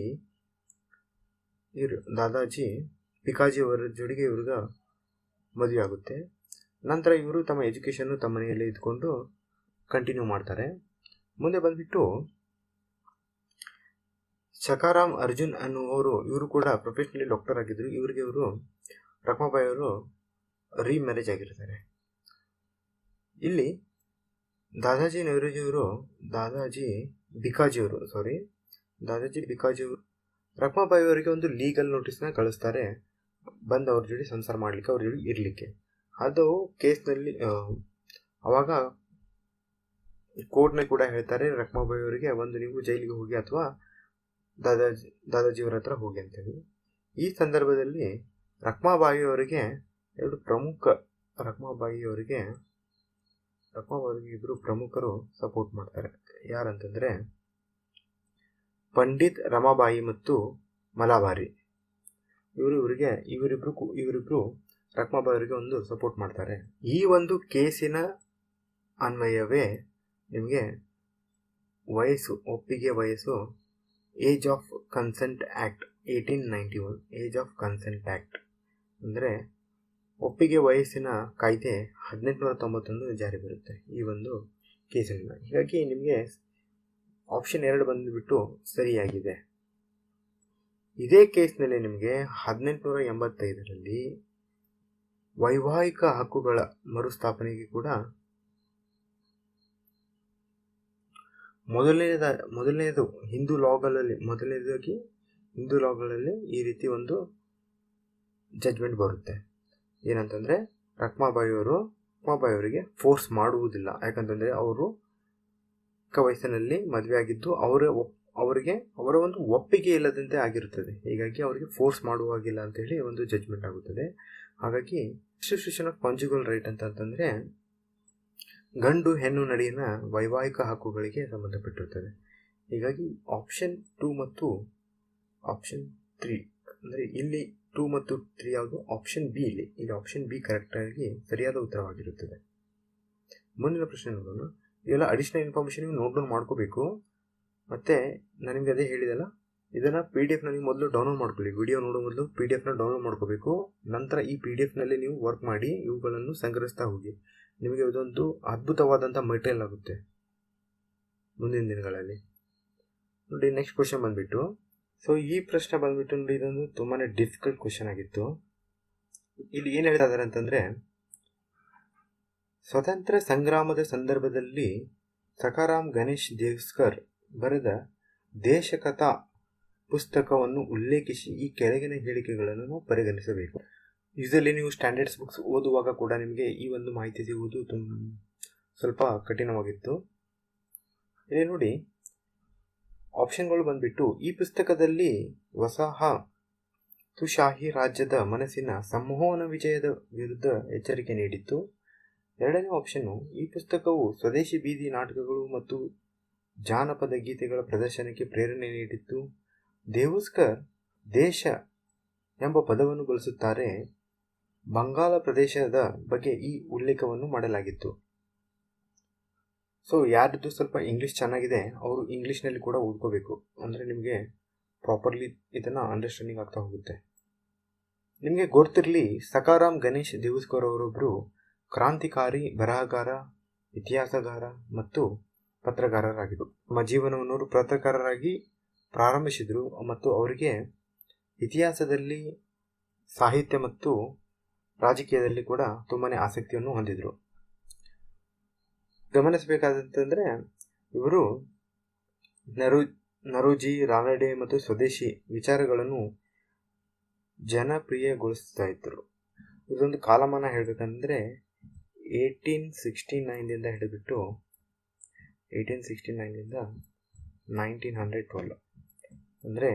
ಭಿಕಾಜಿ ಅವರ ಜೋಡಿಗೆ ಇವ್ರಿಗೆ ಮದುವೆ ಆಗುತ್ತೆ. ನಂತರ ಇವರು ತಮ್ಮ ಎಜುಕೇಷನ್ನು ತಮ್ಮ ಮನೆಯಲ್ಲೇ ಇದ್ಕೊಂಡು ಕಂಟಿನ್ಯೂ ಮಾಡ್ತಾರೆ. ಮುಂದೆ ಬಂದ್ಬಿಟ್ಟು ಶಕಾರಾಮ್ ಅರ್ಜುನ್ ಅನ್ನುವರು, ಇವರು ಕೂಡ ಪ್ರೊಫೆಷನಲಿ ಡಾಕ್ಟರ್ ಆಗಿದ್ರು. ಇವರು ರಕ್ಮಾಬಾಯಿ ಅವರು ರೀಮ್ಯಾರೇಜ್ ಆಗಿರ್ತಾರೆ. ಇಲ್ಲಿ ದಾದಾಜಿ ಭಿಕಾಜಿ ಅವರು ರಕ್ಮಾಬಾಯಿ ಅವರಿಗೆ ಒಂದು ಲೀಗಲ್ ನೋಟಿಸ್ನ ಕಳಿಸ್ತಾರೆ, ಬಂದು ಅವ್ರ ಜೋಡಿ ಸಂಸಾರ ಮಾಡಲಿಕ್ಕೆ, ಅವ್ರ ಜೋಡಿ ಇರಲಿಕ್ಕೆ. ಅದು ಕೇಸ್ನಲ್ಲಿ ಅವಾಗ ಕೋರ್ಟ್ನಲ್ಲಿ ಕೂಡ ಹೇಳ್ತಾರೆ ರಕ್ಮಾಬಾಯಿ ಅವರಿಗೆ ಒಂದು ನೀವು ಜೈಲಿಗೆ ಹೋಗಿ ಅಥವಾ ದಾದಾಜಿಯವರ ಹತ್ರ ಹೋಗಿ ಅಂತೇಳಿ. ಈ ಸಂದರ್ಭದಲ್ಲಿ ರಕ್ಮಾಬಾಯಿ ಅವರಿಗೆ ಇಬ್ಬರು ಪ್ರಮುಖರು ಸಪೋರ್ಟ್ ಮಾಡ್ತಾರೆ. ಯಾರಂತಂದರೆ ಪಂಡಿತ್ ರಮಾಬಾಯಿ ಮತ್ತು ಮಲಾಬಾರಿ. ಇವರಿಬ್ರು ರಕ್ಮಾಬಾಯಿ ಅವರಿಗೆ ಒಂದು ಸಪೋರ್ಟ್ ಮಾಡ್ತಾರೆ. ಈ ಒಂದು ಕೇಸಿನ ಅನ್ವಯವೇ ನಿಮಗೆ ಒಪ್ಪಿಗೆ ವಯಸ್ಸು age of consent act 1891. Age of consent act ಅಂದರೆ ಒಪ್ಪಿಗೆ ವಯಸ್ಸಿನ ಕಾಯ್ದೆ 1891 ಜಾರಿ ಬರುತ್ತೆ ಈ ಒಂದು ಕೇಸಿನಿಂದ. ಹೀಗಾಗಿ ನಿಮಗೆ ಆಪ್ಷನ್ 2 ಬಂದುಬಿಟ್ಟು ಸರಿಯಾಗಿದೆ. ಇದೇ ಕೇಸ್ನಲ್ಲಿ ನಿಮಗೆ 1885ರಲ್ಲಿ ವೈವಾಹಿಕ ಹಕ್ಕುಗಳ ಮರುಸ್ಥಾಪನೆಗೆ ಕೂಡ ಮೊದಲನೇದಾಗಿ ಹಿಂದೂ ಲಾಗಳಲ್ಲಿ ಈ ರೀತಿ ಒಂದು ಜಡ್ಜ್ಮೆಂಟ್ ಬರುತ್ತೆ. ಏನಂತಂದರೆ ರಕ್ಮಾಬಾಯಿ ಅವರಿಗೆ ಫೋರ್ಸ್ ಮಾಡುವುದಿಲ್ಲ. ಯಾಕಂತಂದರೆ ಅವರು ವಯಸ್ಸಿನಲ್ಲಿ ಮದುವೆ ಆಗಿದ್ದು ಅವರ ಒಂದು ಒಪ್ಪಿಗೆ ಇಲ್ಲದಂತೆ ಆಗಿರುತ್ತದೆ. ಹೀಗಾಗಿ ಅವರಿಗೆ ಫೋರ್ಸ್ ಮಾಡುವಾಗಿಲ್ಲ ಅಂತೇಳಿ ಒಂದು ಜಡ್ಜ್ಮೆಂಟ್ ಆಗುತ್ತದೆ. ಹಾಗಾಗಿ ಇನ್ಸ್ಟಿಟ್ಯೂಷನ್ ಆಫ್ ಕಾಂಜುಗಲ್ ರೈಟ್ ಅಂತಂದರೆ ಗಂಡು ಹೆಣ್ಣು ನಡುವಿನ ವೈವಾಹಿಕ ಹಕ್ಕುಗಳಿಗೆ ಸಂಬಂಧಪಟ್ಟಿರುತ್ತದೆ. ಹೀಗಾಗಿ ಆಪ್ಷನ್ 2 ಮತ್ತು ಆಪ್ಷನ್ 3 ಅಂದರೆ ಇಲ್ಲಿ 2 ಮತ್ತು 3 ಯಾವುದು? Option B. ಇಲ್ಲಿ ಆಪ್ಷನ್ ಬಿ ಕರೆಕ್ಟಾಗಿ ಸರಿಯಾದ ಉತ್ತರವಾಗಿರುತ್ತದೆ. ಮುಂದಿನ ಪ್ರಶ್ನೆ ನೋಡೋಣ. ಇವೆಲ್ಲ ಅಡಿಷನಲ್ ಇನ್ಫಾರ್ಮೇಷನ್ ನೀವು ನೋಟ್ ಡೌನ್ ಮಾಡ್ಕೋಬೇಕು. ಮತ್ತು ನಾನು ನಿಮಗೆ ಅದೇ ಹೇಳಿದೆಲ್ಲ, ಇದನ್ನು PDF ನೀವು ಮೊದಲು ಡೌನ್ಲೋಡ್ ಮಾಡ್ಕೊಳ್ಳಿ. ವಿಡಿಯೋ ನೋಡೋ ಮೊದಲು PDF ಡೌನ್ಲೋಡ್ ಮಾಡ್ಕೋಬೇಕು. ನಂತರ ಈ PDF ನಲ್ಲಿ ನೀವು ವರ್ಕ್ ಮಾಡಿ ಇವುಗಳನ್ನು ಸಂಗ್ರಹಿಸ್ತಾ ಹೋಗಿ. ನಿಮಗೆ ಇದೊಂದು ಅದ್ಭುತವಾದಂಥ ಮೆಟೀರಿಯಲ್ ಆಗುತ್ತೆ ಮುಂದಿನ ದಿನಗಳಲ್ಲಿ. ನೋಡಿ, ನೆಕ್ಸ್ಟ್ ಕ್ವಶನ್ ಬಂದುಬಿಟ್ಟು, ಈ ಪ್ರಶ್ನೆ ಬಂದುಬಿಟ್ಟು ನೋಡಿ, ಇದೊಂದು ತುಂಬಾ ಡಿಫಿಕಲ್ಟ್ ಕ್ವಶನ್ ಆಗಿತ್ತು. ಇಲ್ಲಿ ಏನು ಹೇಳ್ತಾ ಇದ್ದಾರೆ ಅಂತಂದರೆ, ಸ್ವತಂತ್ರ ಸಂಗ್ರಾಮದ ಸಂದರ್ಭದಲ್ಲಿ ಸಕಾರಾಮ್ ಗಣೇಶ್ ದೇವ್ಸ್ಕರ್ ಬರೆದ ದೇಶಕಥಾ ಪುಸ್ತಕವನ್ನು ಉಲ್ಲೇಖಿಸಿ ಈ ಕೆಳಗಿನ ಹೇಳಿಕೆಗಳನ್ನು ನಾವು ಪರಿಗಣಿಸಬೇಕು. ಯೂಸಲಿ ನೀವು ಸ್ಟ್ಯಾಂಡರ್ಡ್ಸ್ ಬುಕ್ಸ್ ಓದುವಾಗ ಕೂಡ ನಿಮಗೆ ಈ ಒಂದು ಮಾಹಿತಿ ಸಿಗುವುದು ಸ್ವಲ್ಪ ಕಠಿಣವಾಗಿತ್ತು. ಇಲ್ಲಿ ನೋಡಿ, ಆಪ್ಷನ್ಗಳು ಬಂದ್ಬಿಟ್ಟು, ಈ ಪುಸ್ತಕದಲ್ಲಿ ವಸಾಹತುಶಾಹಿ ರಾಜ್ಯದ ಮನಸ್ಸಿನ ಸಂಮೋಹನ ವಿಜಯದ ವಿರುದ್ಧ ಎಚ್ಚರಿಕೆ ನೀಡಿತ್ತು. ಎರಡನೇ ಆಪ್ಷನ್ನು, ಈ ಪುಸ್ತಕವು ಸ್ವದೇಶಿ ಬೀದಿ ನಾಟಕಗಳು ಮತ್ತು ಜಾನಪದ ಗೀತೆಗಳ ಪ್ರದರ್ಶನಕ್ಕೆ ಪ್ರೇರಣೆ ನೀಡಿತ್ತು. ದೇವುಸ್ಕರ್ ದೇಶ ಎಂಬ ಪದವನ್ನು ಬಳಸುತ್ತಾರೆ. ಬಂಗಾಳ ಪ್ರದೇಶದ ಬಗ್ಗೆ ಈ ಉಲ್ಲೇಖವನ್ನು ಮಾಡಲಾಗಿತ್ತು. ಸೊ ಯಾರ್ದು ಸ್ವಲ್ಪ ಇಂಗ್ಲೀಷ್ ಚೆನ್ನಾಗಿದೆ ಅವರು ಇಂಗ್ಲೀಷ್ನಲ್ಲಿ ಕೂಡ ಓದ್ಕೋಬೇಕು, ಅಂದರೆ ನಿಮಗೆ ಪ್ರಾಪರ್ಲಿ ಇದನ್ನು ಅಂಡರ್ಸ್ಟ್ಯಾಂಡಿಂಗ್ ಆಗ್ತಾ ಹೋಗುತ್ತೆ. ನಿಮಗೆ ಗೊತ್ತಿರಲಿ, ಸಕಾರಾಮ್ ಗಣೇಶ್ ದೇವುಸ್ಕರ್ ಅವರೊಬ್ಬರು ಕ್ರಾಂತಿಕಾರಿ ಬರಹಗಾರ, ಇತಿಹಾಸಗಾರ ಮತ್ತು ಪತ್ರಕಾರರಾಗಿದ್ದರು. ತಮ್ಮ ಜೀವನವನ್ನು ಅವರು ಪತ್ರಕಾರರಾಗಿ ಪ್ರಾರಂಭಿಸಿದರು ಮತ್ತು ಅವರಿಗೆ ಇತಿಹಾಸದಲ್ಲಿ, ಸಾಹಿತ್ಯ ಮತ್ತು ರಾಜಕೀಯದಲ್ಲಿ ಕೂಡ ತುಂಬಾ ಆಸಕ್ತಿಯನ್ನು ಹೊಂದಿದರು. ಗಮನಿಸಬೇಕಾದಂತಂದರೆ ಇವರು ನರೋಜಿ, ರಾನಡೆ ಮತ್ತು ಸ್ವದೇಶಿ ವಿಚಾರಗಳನ್ನು ಜನಪ್ರಿಯಗೊಳಿಸ್ತಾ ಇದ್ದರು. ಇದೊಂದು ಕಾಲಮಾನ ಹೇಳಬೇಕಂದ್ರೆ 1869 ಹಿಡಿದುಬಿಟ್ಟು 1869 1912, ಅಂದರೆ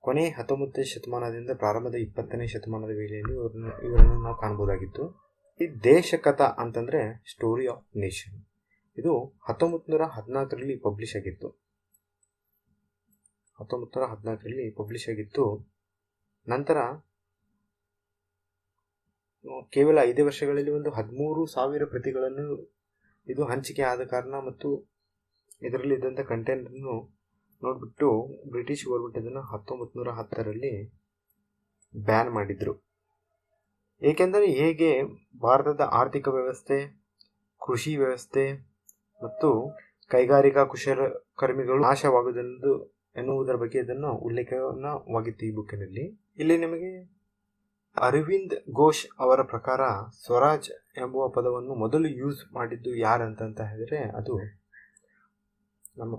ಕೊನೆ 19ನೇ ಶತಮಾನದಿಂದ ಪ್ರಾರಂಭದ 20ನೇ ಶತಮಾನದ ವೇಳೆಯಲ್ಲಿ ಇವರನ್ನು ನಾವು ಕಾಣ್ಬೋದಾಗಿತ್ತು. ಈ ದೇಶಕಥಾ ಅಂತಂದರೆ ಸ್ಟೋರಿ ಆಫ್ ನೇಷನ್, ಇದು 1914ರಲ್ಲಿ ಪಬ್ಲಿಷ್ ಆಗಿತ್ತು. 1914ರಲ್ಲಿ ಪಬ್ಲಿಷ್ ಆಗಿತ್ತು. ನಂತರ ಕೇವಲ 5 ವರ್ಷಗಳಲ್ಲಿ ಒಂದು 13,000 ಪ್ರತಿಗಳನ್ನು ಇದು ಹಂಚಿಕೆ ಆದ ಕಾರಣ ಮತ್ತು ಇದರಲ್ಲಿ ಇದ್ದಂಥ ಕಂಟೆಂಟನ್ನು ನೋಡಿಬಿಟ್ಟು ಬ್ರಿಟಿಷ್ ಗೌರ್ಮೆಂಟ್ ಇದನ್ನು 1910ರಲ್ಲಿ ಬ್ಯಾನ್ ಮಾಡಿದರು. ಏಕೆಂದರೆ ಹೇಗೆ ಭಾರತದ ಆರ್ಥಿಕ ವ್ಯವಸ್ಥೆ, ಕೃಷಿ ವ್ಯವಸ್ಥೆ ಮತ್ತು ಕೈಗಾರಿಕಾ ಕುಶಲಕರ್ಮಿಗಳು ನಾಶವಾಗುವುದೆಂದು ಎನ್ನುವುದರ ಬಗ್ಗೆ ಇದನ್ನು ಉಲ್ಲೇಖವಾಗಿತ್ತು ಈ ಬುಕ್ಕಿನಲ್ಲಿ. ಇಲ್ಲಿ ನಿಮಗೆ ಅರವಿಂದ್ ಘೋಷ್ ಅವರ ಪ್ರಕಾರ ಸ್ವರಾಜ್ ಎಂಬುವ ಪದವನ್ನು ಮೊದಲು ಯೂಸ್ ಮಾಡಿದ್ದು ಯಾರಂತ ಹೇಳಿದ್ರೆ ಅದು ನಮ್ಮ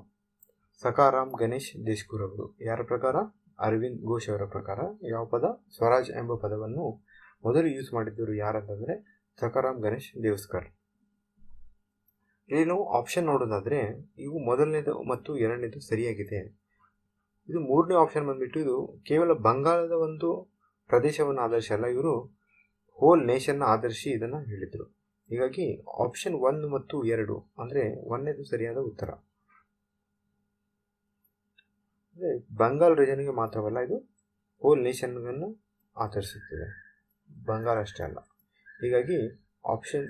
ಸಕಾರಾಮ್ ಗಣೇಶ್ ದೇಶ್ಕೂರ್ ಅವರು. ಯಾರ ಪ್ರಕಾರ? ಅರವಿಂದ್ ಘೋಷ್ ಅವರ ಪ್ರಕಾರ ಯಾವ ಪದ? ಸ್ವರಾಜ್ ಎಂಬ ಪದವನ್ನು ಮೊದಲು ಯೂಸ್ ಮಾಡಿದ್ದರು ಯಾರಂತಂದರೆ ಸಕಾರಾಮ್ ಗಣೇಶ್ ದೇವ್ಸ್ಕರ್. ಇಲ್ಲಿ ನಾವು ಆಪ್ಷನ್ ನೋಡೋದಾದರೆ ಇವು ಮೊದಲನೇದು ಮತ್ತು ಎರಡನೇದು ಸರಿಯಾಗಿದೆ. ಇದು ಮೂರನೇ ಆಪ್ಷನ್ ಬಂದ್ಬಿಟ್ಟು ಇದು ಕೇವಲ ಬಂಗಾಳದ ಒಂದು ಪ್ರದೇಶವನ್ನು ಆಧರಿಸಿ ಅಲ್ಲ, ಇವರು ಹೋಲ್ ನೇಷನ್ನ ಆಧರಿಸಿ ಇದನ್ನು ಹೇಳಿದರು. ಹೀಗಾಗಿ ಆಪ್ಷನ್ 1 ಮತ್ತು 2 ಅಂದರೆ ಒಂದನೇದು ಸರಿಯಾದ ಉತ್ತರ. ಅಂದರೆ ಬಂಗಾಳ ರೀಜನ್ಗೆ ಮಾತ್ರವಲ್ಲ, ಇದು ಹೋಲ್ ನೇಷನ್ಗಳನ್ನು ಆಧರಿಸುತ್ತದೆ, ಬಂಗಾಳ ಅಷ್ಟೇ ಅಲ್ಲ. ಹೀಗಾಗಿ ಆಪ್ಷನ್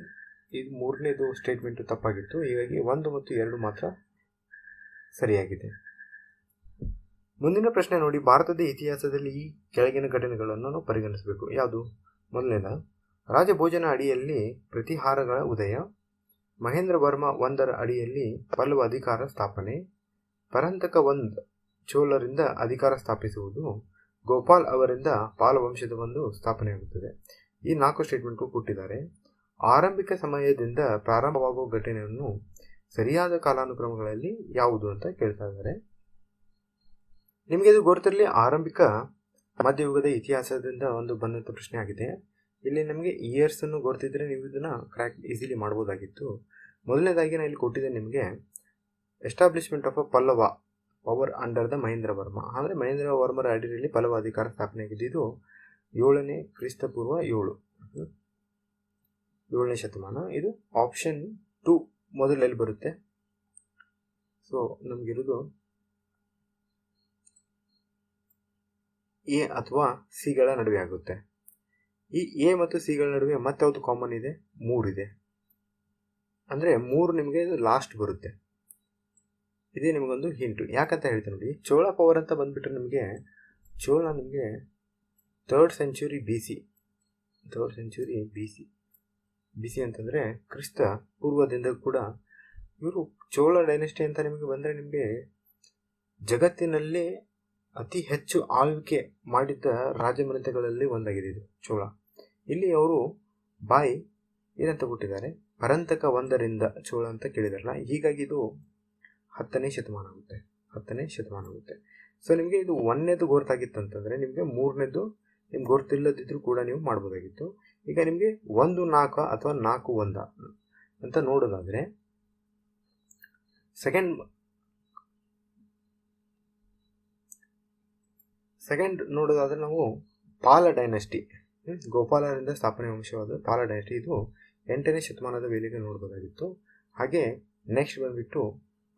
ಇದು ಮೂರನೇದು ಸ್ಟೇಟ್ಮೆಂಟು ತಪ್ಪಾಗಿತ್ತು. ಹೀಗಾಗಿ 1 ಮತ್ತು 2 ಮಾತ್ರ ಸರಿಯಾಗಿದೆ. ಮುಂದಿನ ಪ್ರಶ್ನೆ ನೋಡಿ, ಭಾರತದ ಇತಿಹಾಸದಲ್ಲಿ ಈ ಕೆಳಗಿನ ಘಟನೆಗಳನ್ನು ನಾವು ಪರಿಗಣಿಸಬೇಕು. ಯಾವುದು? ಮೊದಲನೇದ, ರಾಜಭೋಜನ ಅಡಿಯಲ್ಲಿ ಪ್ರತಿಹಾರಗಳ ಉದಯ, ಮಹೇಂದ್ರ ವರ್ಮ ಒಂದರ ಅಡಿಯಲ್ಲಿ ಪಲ್ಲವ ಅಧಿಕಾರ ಸ್ಥಾಪನೆ, ಪರಂತಕ ಒಂದ್ ಚೋಳರಿಂದ ಅಧಿಕಾರ ಸ್ಥಾಪಿಸುವುದು, ಗೋಪಾಲ್ ಅವರಿಂದ ಪಾಲ ವಂಶದ ಒಂದು ಸ್ಥಾಪನೆಯಾಗುತ್ತದೆ. ಈ 4 ಸ್ಟೇಟ್ಮೆಂಟ್ಗೂ ಕೊಟ್ಟಿದ್ದಾರೆ. ಆರಂಭಿಕ ಸಮಯದಿಂದ ಪ್ರಾರಂಭವಾಗುವ ಘಟನೆಯನ್ನು ಸರಿಯಾದ ಕಾಲಾನುಕ್ರಮಗಳಲ್ಲಿ ಯಾವುದು ಅಂತ ಕೇಳ್ತಾ ಇದ್ದಾರೆ. ನಿಮಗೆ ಇದು ಗೊತ್ತಿರಲಿ, ಆರಂಭಿಕ ಮಧ್ಯಯುಗದ ಇತಿಹಾಸದಿಂದ ಒಂದು ಬಂದಂಥ ಪ್ರಶ್ನೆ ಆಗಿದೆ. ಇಲ್ಲಿ ನಮಗೆ ಇಯರ್ಸನ್ನು ಗೊತ್ತಿದ್ದರೆ ನೀವು ಇದನ್ನು ಕ್ರ್ಯಾಕ್ ಈಸಿಲಿ ಮಾಡ್ಬೋದಾಗಿತ್ತು. ಮೊದಲನೇದಾಗಿ ನಾನು ಇಲ್ಲಿ ಕೊಟ್ಟಿದ್ದೆ ನಿಮಗೆ establishment of a Pallava power under the Mahendra Varma. ಅಂದರೆ ಮಹೇಂದ್ರ ವರ್ಮರ ಅಡಿಯಲ್ಲಿ ಪಲ್ಲವ ಅಧಿಕಾರ ಸ್ಥಾಪನೆ ಆಗಿದ್ದು ಇದು 7ನೇ ಕ್ರಿಸ್ತಪೂರ್ವ 7ನೇ ಶತಮಾನ. ಇದು ಆಪ್ಷನ್ 2 ಮೊದಲಲ್ಲಿ ಬರುತ್ತೆ. ಸೊ ನಮಗಿರೋದು ಎ ಅಥವಾ ಸಿಗಳ ನಡುವೆ ಆಗುತ್ತೆ. ಈ ಎ ಮತ್ತು ಸಿಗಳ ನಡುವೆ ಮತ್ತಾವುದು ಕಾಮನ್ ಇದೆ? 3 ಇದೆ. ಅಂದರೆ 3 ನಿಮಗೆ ಲಾಸ್ಟ್ ಬರುತ್ತೆ. ಇದೇ ನಿಮಗೊಂದು ಹಿಂಟು. ಯಾಕಂತ ಹೇಳ್ತೀನಿ ನೋಡಿ, ಚೋಳ ಪವರ್ ಅಂತ ಬಂದುಬಿಟ್ರೆ ನಿಮಗೆ ಚೋಳ ನಿಮಗೆ 3rd century BC, 3rd century BC ಅಂತಂದರೆ ಕ್ರಿಸ್ತ ಪೂರ್ವದಿಂದ ಕೂಡ ಇವರು ಚೋಳ ಡೈನೆಸ್ಟಿ ಅಂತ ನಿಮಗೆ ಬಂದರೆ ನಿಮಗೆ ಜಗತ್ತಿನಲ್ಲೇ ಅತಿ ಹೆಚ್ಚು ಆಳ್ವಿಕೆ ಮಾಡಿದ್ದ ರಾಜಮನೆತಗಳಲ್ಲಿ ಒಂದಾಗಿದೆ ಇದು ಚೋಳ. ಇಲ್ಲಿ ಅವರು ಬಾಯಿ ಏನಂತ ಕೊಟ್ಟಿದ್ದಾರೆ? ಪರಂತಕ ಒಂದರಿಂದ ಚೋಳ ಅಂತ ಕೇಳಿದಾರಲ್ಲ, ಹೀಗಾಗಿ ಇದು 10ನೇ ಶತಮಾನ ಆಗುತ್ತೆ. 10ನೇ ಶತಮಾನ ಆಗುತ್ತೆ. ಸೊ ನಿಮಗೆ ಇದು 1ನೇದು ಗೊತ್ತಾಗಿತ್ತು ಅಂತಂದರೆ ನಿಮಗೆ 3ನೇದು ನಿಮ್ಗೆ ಗೊತ್ತಿಲ್ಲದಿದ್ರೂ ಕೂಡ ನೀವು ಮಾಡ್ಬೋದಾಗಿತ್ತು. ಈಗ ನಿಮಗೆ 1-4 ಅಥವಾ 4-1 ಅಂತ ನೋಡೋದಾದರೆ ಸೆಕೆಂಡ್ ನೋಡೋದಾದರೆ ನಾವು ಪಾಲ ಡೈನೆಸ್ಟಿ, ಗೋಪಾಲರಿಂದ ಸ್ಥಾಪನೆ ವಂಶವಾದ ಪಾಲ ಡೈನೆಸ್ಟಿ ಇದು 8ನೇ ಶತಮಾನದ ವೇಳೆಗೆ ನೋಡ್ಬೋದಾಗಿತ್ತು. ಹಾಗೆ ನೆಕ್ಸ್ಟ್ ಬಂದ್ಬಿಟ್ಟು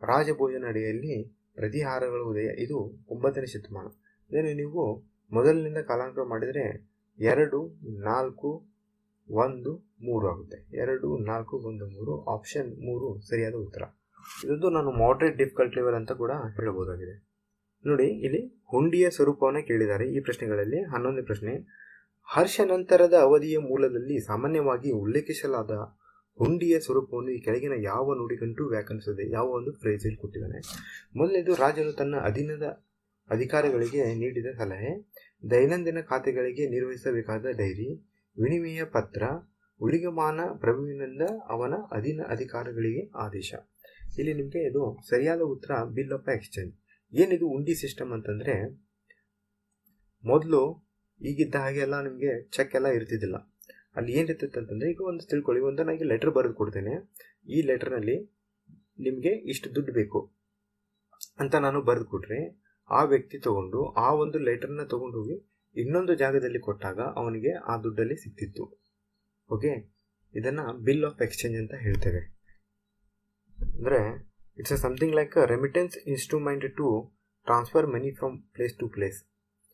ರಾಜಭೋಜನ ಅಡಿಯಲ್ಲಿ ಪ್ರತಿಹಾರಗಳ ಉದಯ, ಇದು 9ನೇ ಶತಮಾನ. ಇದನ್ನು ನೀವು ಮೊದಲಿನಿಂದ ಕಾಲಾಂತರ ಮಾಡಿದರೆ 2, 4, 1, 3 ಆಗುತ್ತೆ. 2, 4, 1, 3 ಆಪ್ಷನ್ 3 ಸರಿಯಾದ ಉತ್ತರ. ಇದೊಂದು ನಾನು ಮಾಡರೇಟ್ ಡಿಫಿಕಲ್ಟ್ ಲೆವೆಲ್ ಅಂತ ಕೂಡ ಹೇಳಬಹುದಾಗಿದೆ. ನೋಡಿ, ಇಲ್ಲಿ ಹುಂಡಿಯ ಸ್ವರೂಪವನ್ನು ಕೇಳಿದ್ದಾರೆ ಈ ಪ್ರಶ್ನೆಗಳಲ್ಲಿ. 11ನೇ ಪ್ರಶ್ನೆ, ಹರ್ಷ ನಂತರದ ಅವಧಿಯ ಮೂಲದಲ್ಲಿ ಸಾಮಾನ್ಯವಾಗಿ ಉಲ್ಲೇಖಿಸಲಾದ ಹುಂಡಿಯ ಸ್ವರೂಪವನ್ನು ಈ ಕೆಳಗಿನ ಯಾವ ನುಡಿಗಂಟು ವ್ಯಾಖ್ಯಾನಿಸುತ್ತದೆ? ಯಾವ ಒಂದು ಫ್ರೇಜಲ್ಲಿ ಕೊಟ್ಟಿದ್ದಾನೆ. ಮೊದಲನೇದು, ರಾಜನು ತನ್ನ ಅಧೀನದ ಅಧಿಕಾರಿಗಳಿಗೆ ನೀಡಿದ ಸಲಹೆ, ದೈನಂದಿನ ಖಾತೆಗಳಿಗೆ ನಿರ್ವಹಿಸಬೇಕಾದ ಡೈರಿ, ವಿನಿಮಯ ಪತ್ರ, ಉಳಿಗಮಾನ ಪ್ರಭುವಿನಿಂದ ಅವನ ಅಧೀನ ಅಧಿಕಾರಿಗಳಿಗೆ ಆದೇಶ. ಇಲ್ಲಿ ನಿಮಗೆ ಇದು ಸರಿಯಾದ ಉತ್ತರ ಬಿಲ್ ಆಫ್ ಎಕ್ಸ್ಚೇಂಜ್. ಏನಿದು ಹುಂಡಿ ಸಿಸ್ಟಮ್ ಅಂತಂದರೆ, ಮೊದಲು ಈಗಿದ್ದ ಹಾಗೆ ಎಲ್ಲ ನಿಮಗೆ ಚೆಕ್ ಎಲ್ಲ ಇರ್ತಿದ್ದಿಲ್ಲ. ಅಲ್ಲಿ ಏನಿರ್ತೈತೆ ಅಂತಂದರೆ, ಈಗ ಒಂದು ತಿಳ್ಕೊಳ್ಳಿ, ಒಂದು ನನಗೆ ಲೆಟ್ರ್ ಬರೆದು ಕೊಡ್ತೇನೆ. ಈ ಲೆಟ್ರ್ನಲ್ಲಿ ನಿಮಗೆ ಇಷ್ಟು ದುಡ್ಡು ಬೇಕು ಅಂತ ನಾನು ಬರೆದು ಕೊಟ್ಟರೆ, ಆ ವ್ಯಕ್ತಿ ತಗೊಂಡು ಆ ಒಂದು ಲೆಟರ್ನ ತೊಗೊಂಡು ಹೋಗಿ ಇನ್ನೊಂದು ಜಾಗದಲ್ಲಿ ಕೊಟ್ಟಾಗ ಅವನಿಗೆ ಆ ದುಡ್ಡಲ್ಲಿ ಸಿಗ್ತಿತ್ತು. ಓಕೆ, ಇದನ್ನು ಬಿಲ್ ಆಫ್ ಎಕ್ಸ್ಚೇಂಜ್ ಅಂತ ಹೇಳ್ತೇವೆ. ಅಂದರೆ it's something like remittance instrument to transfer money from place to place.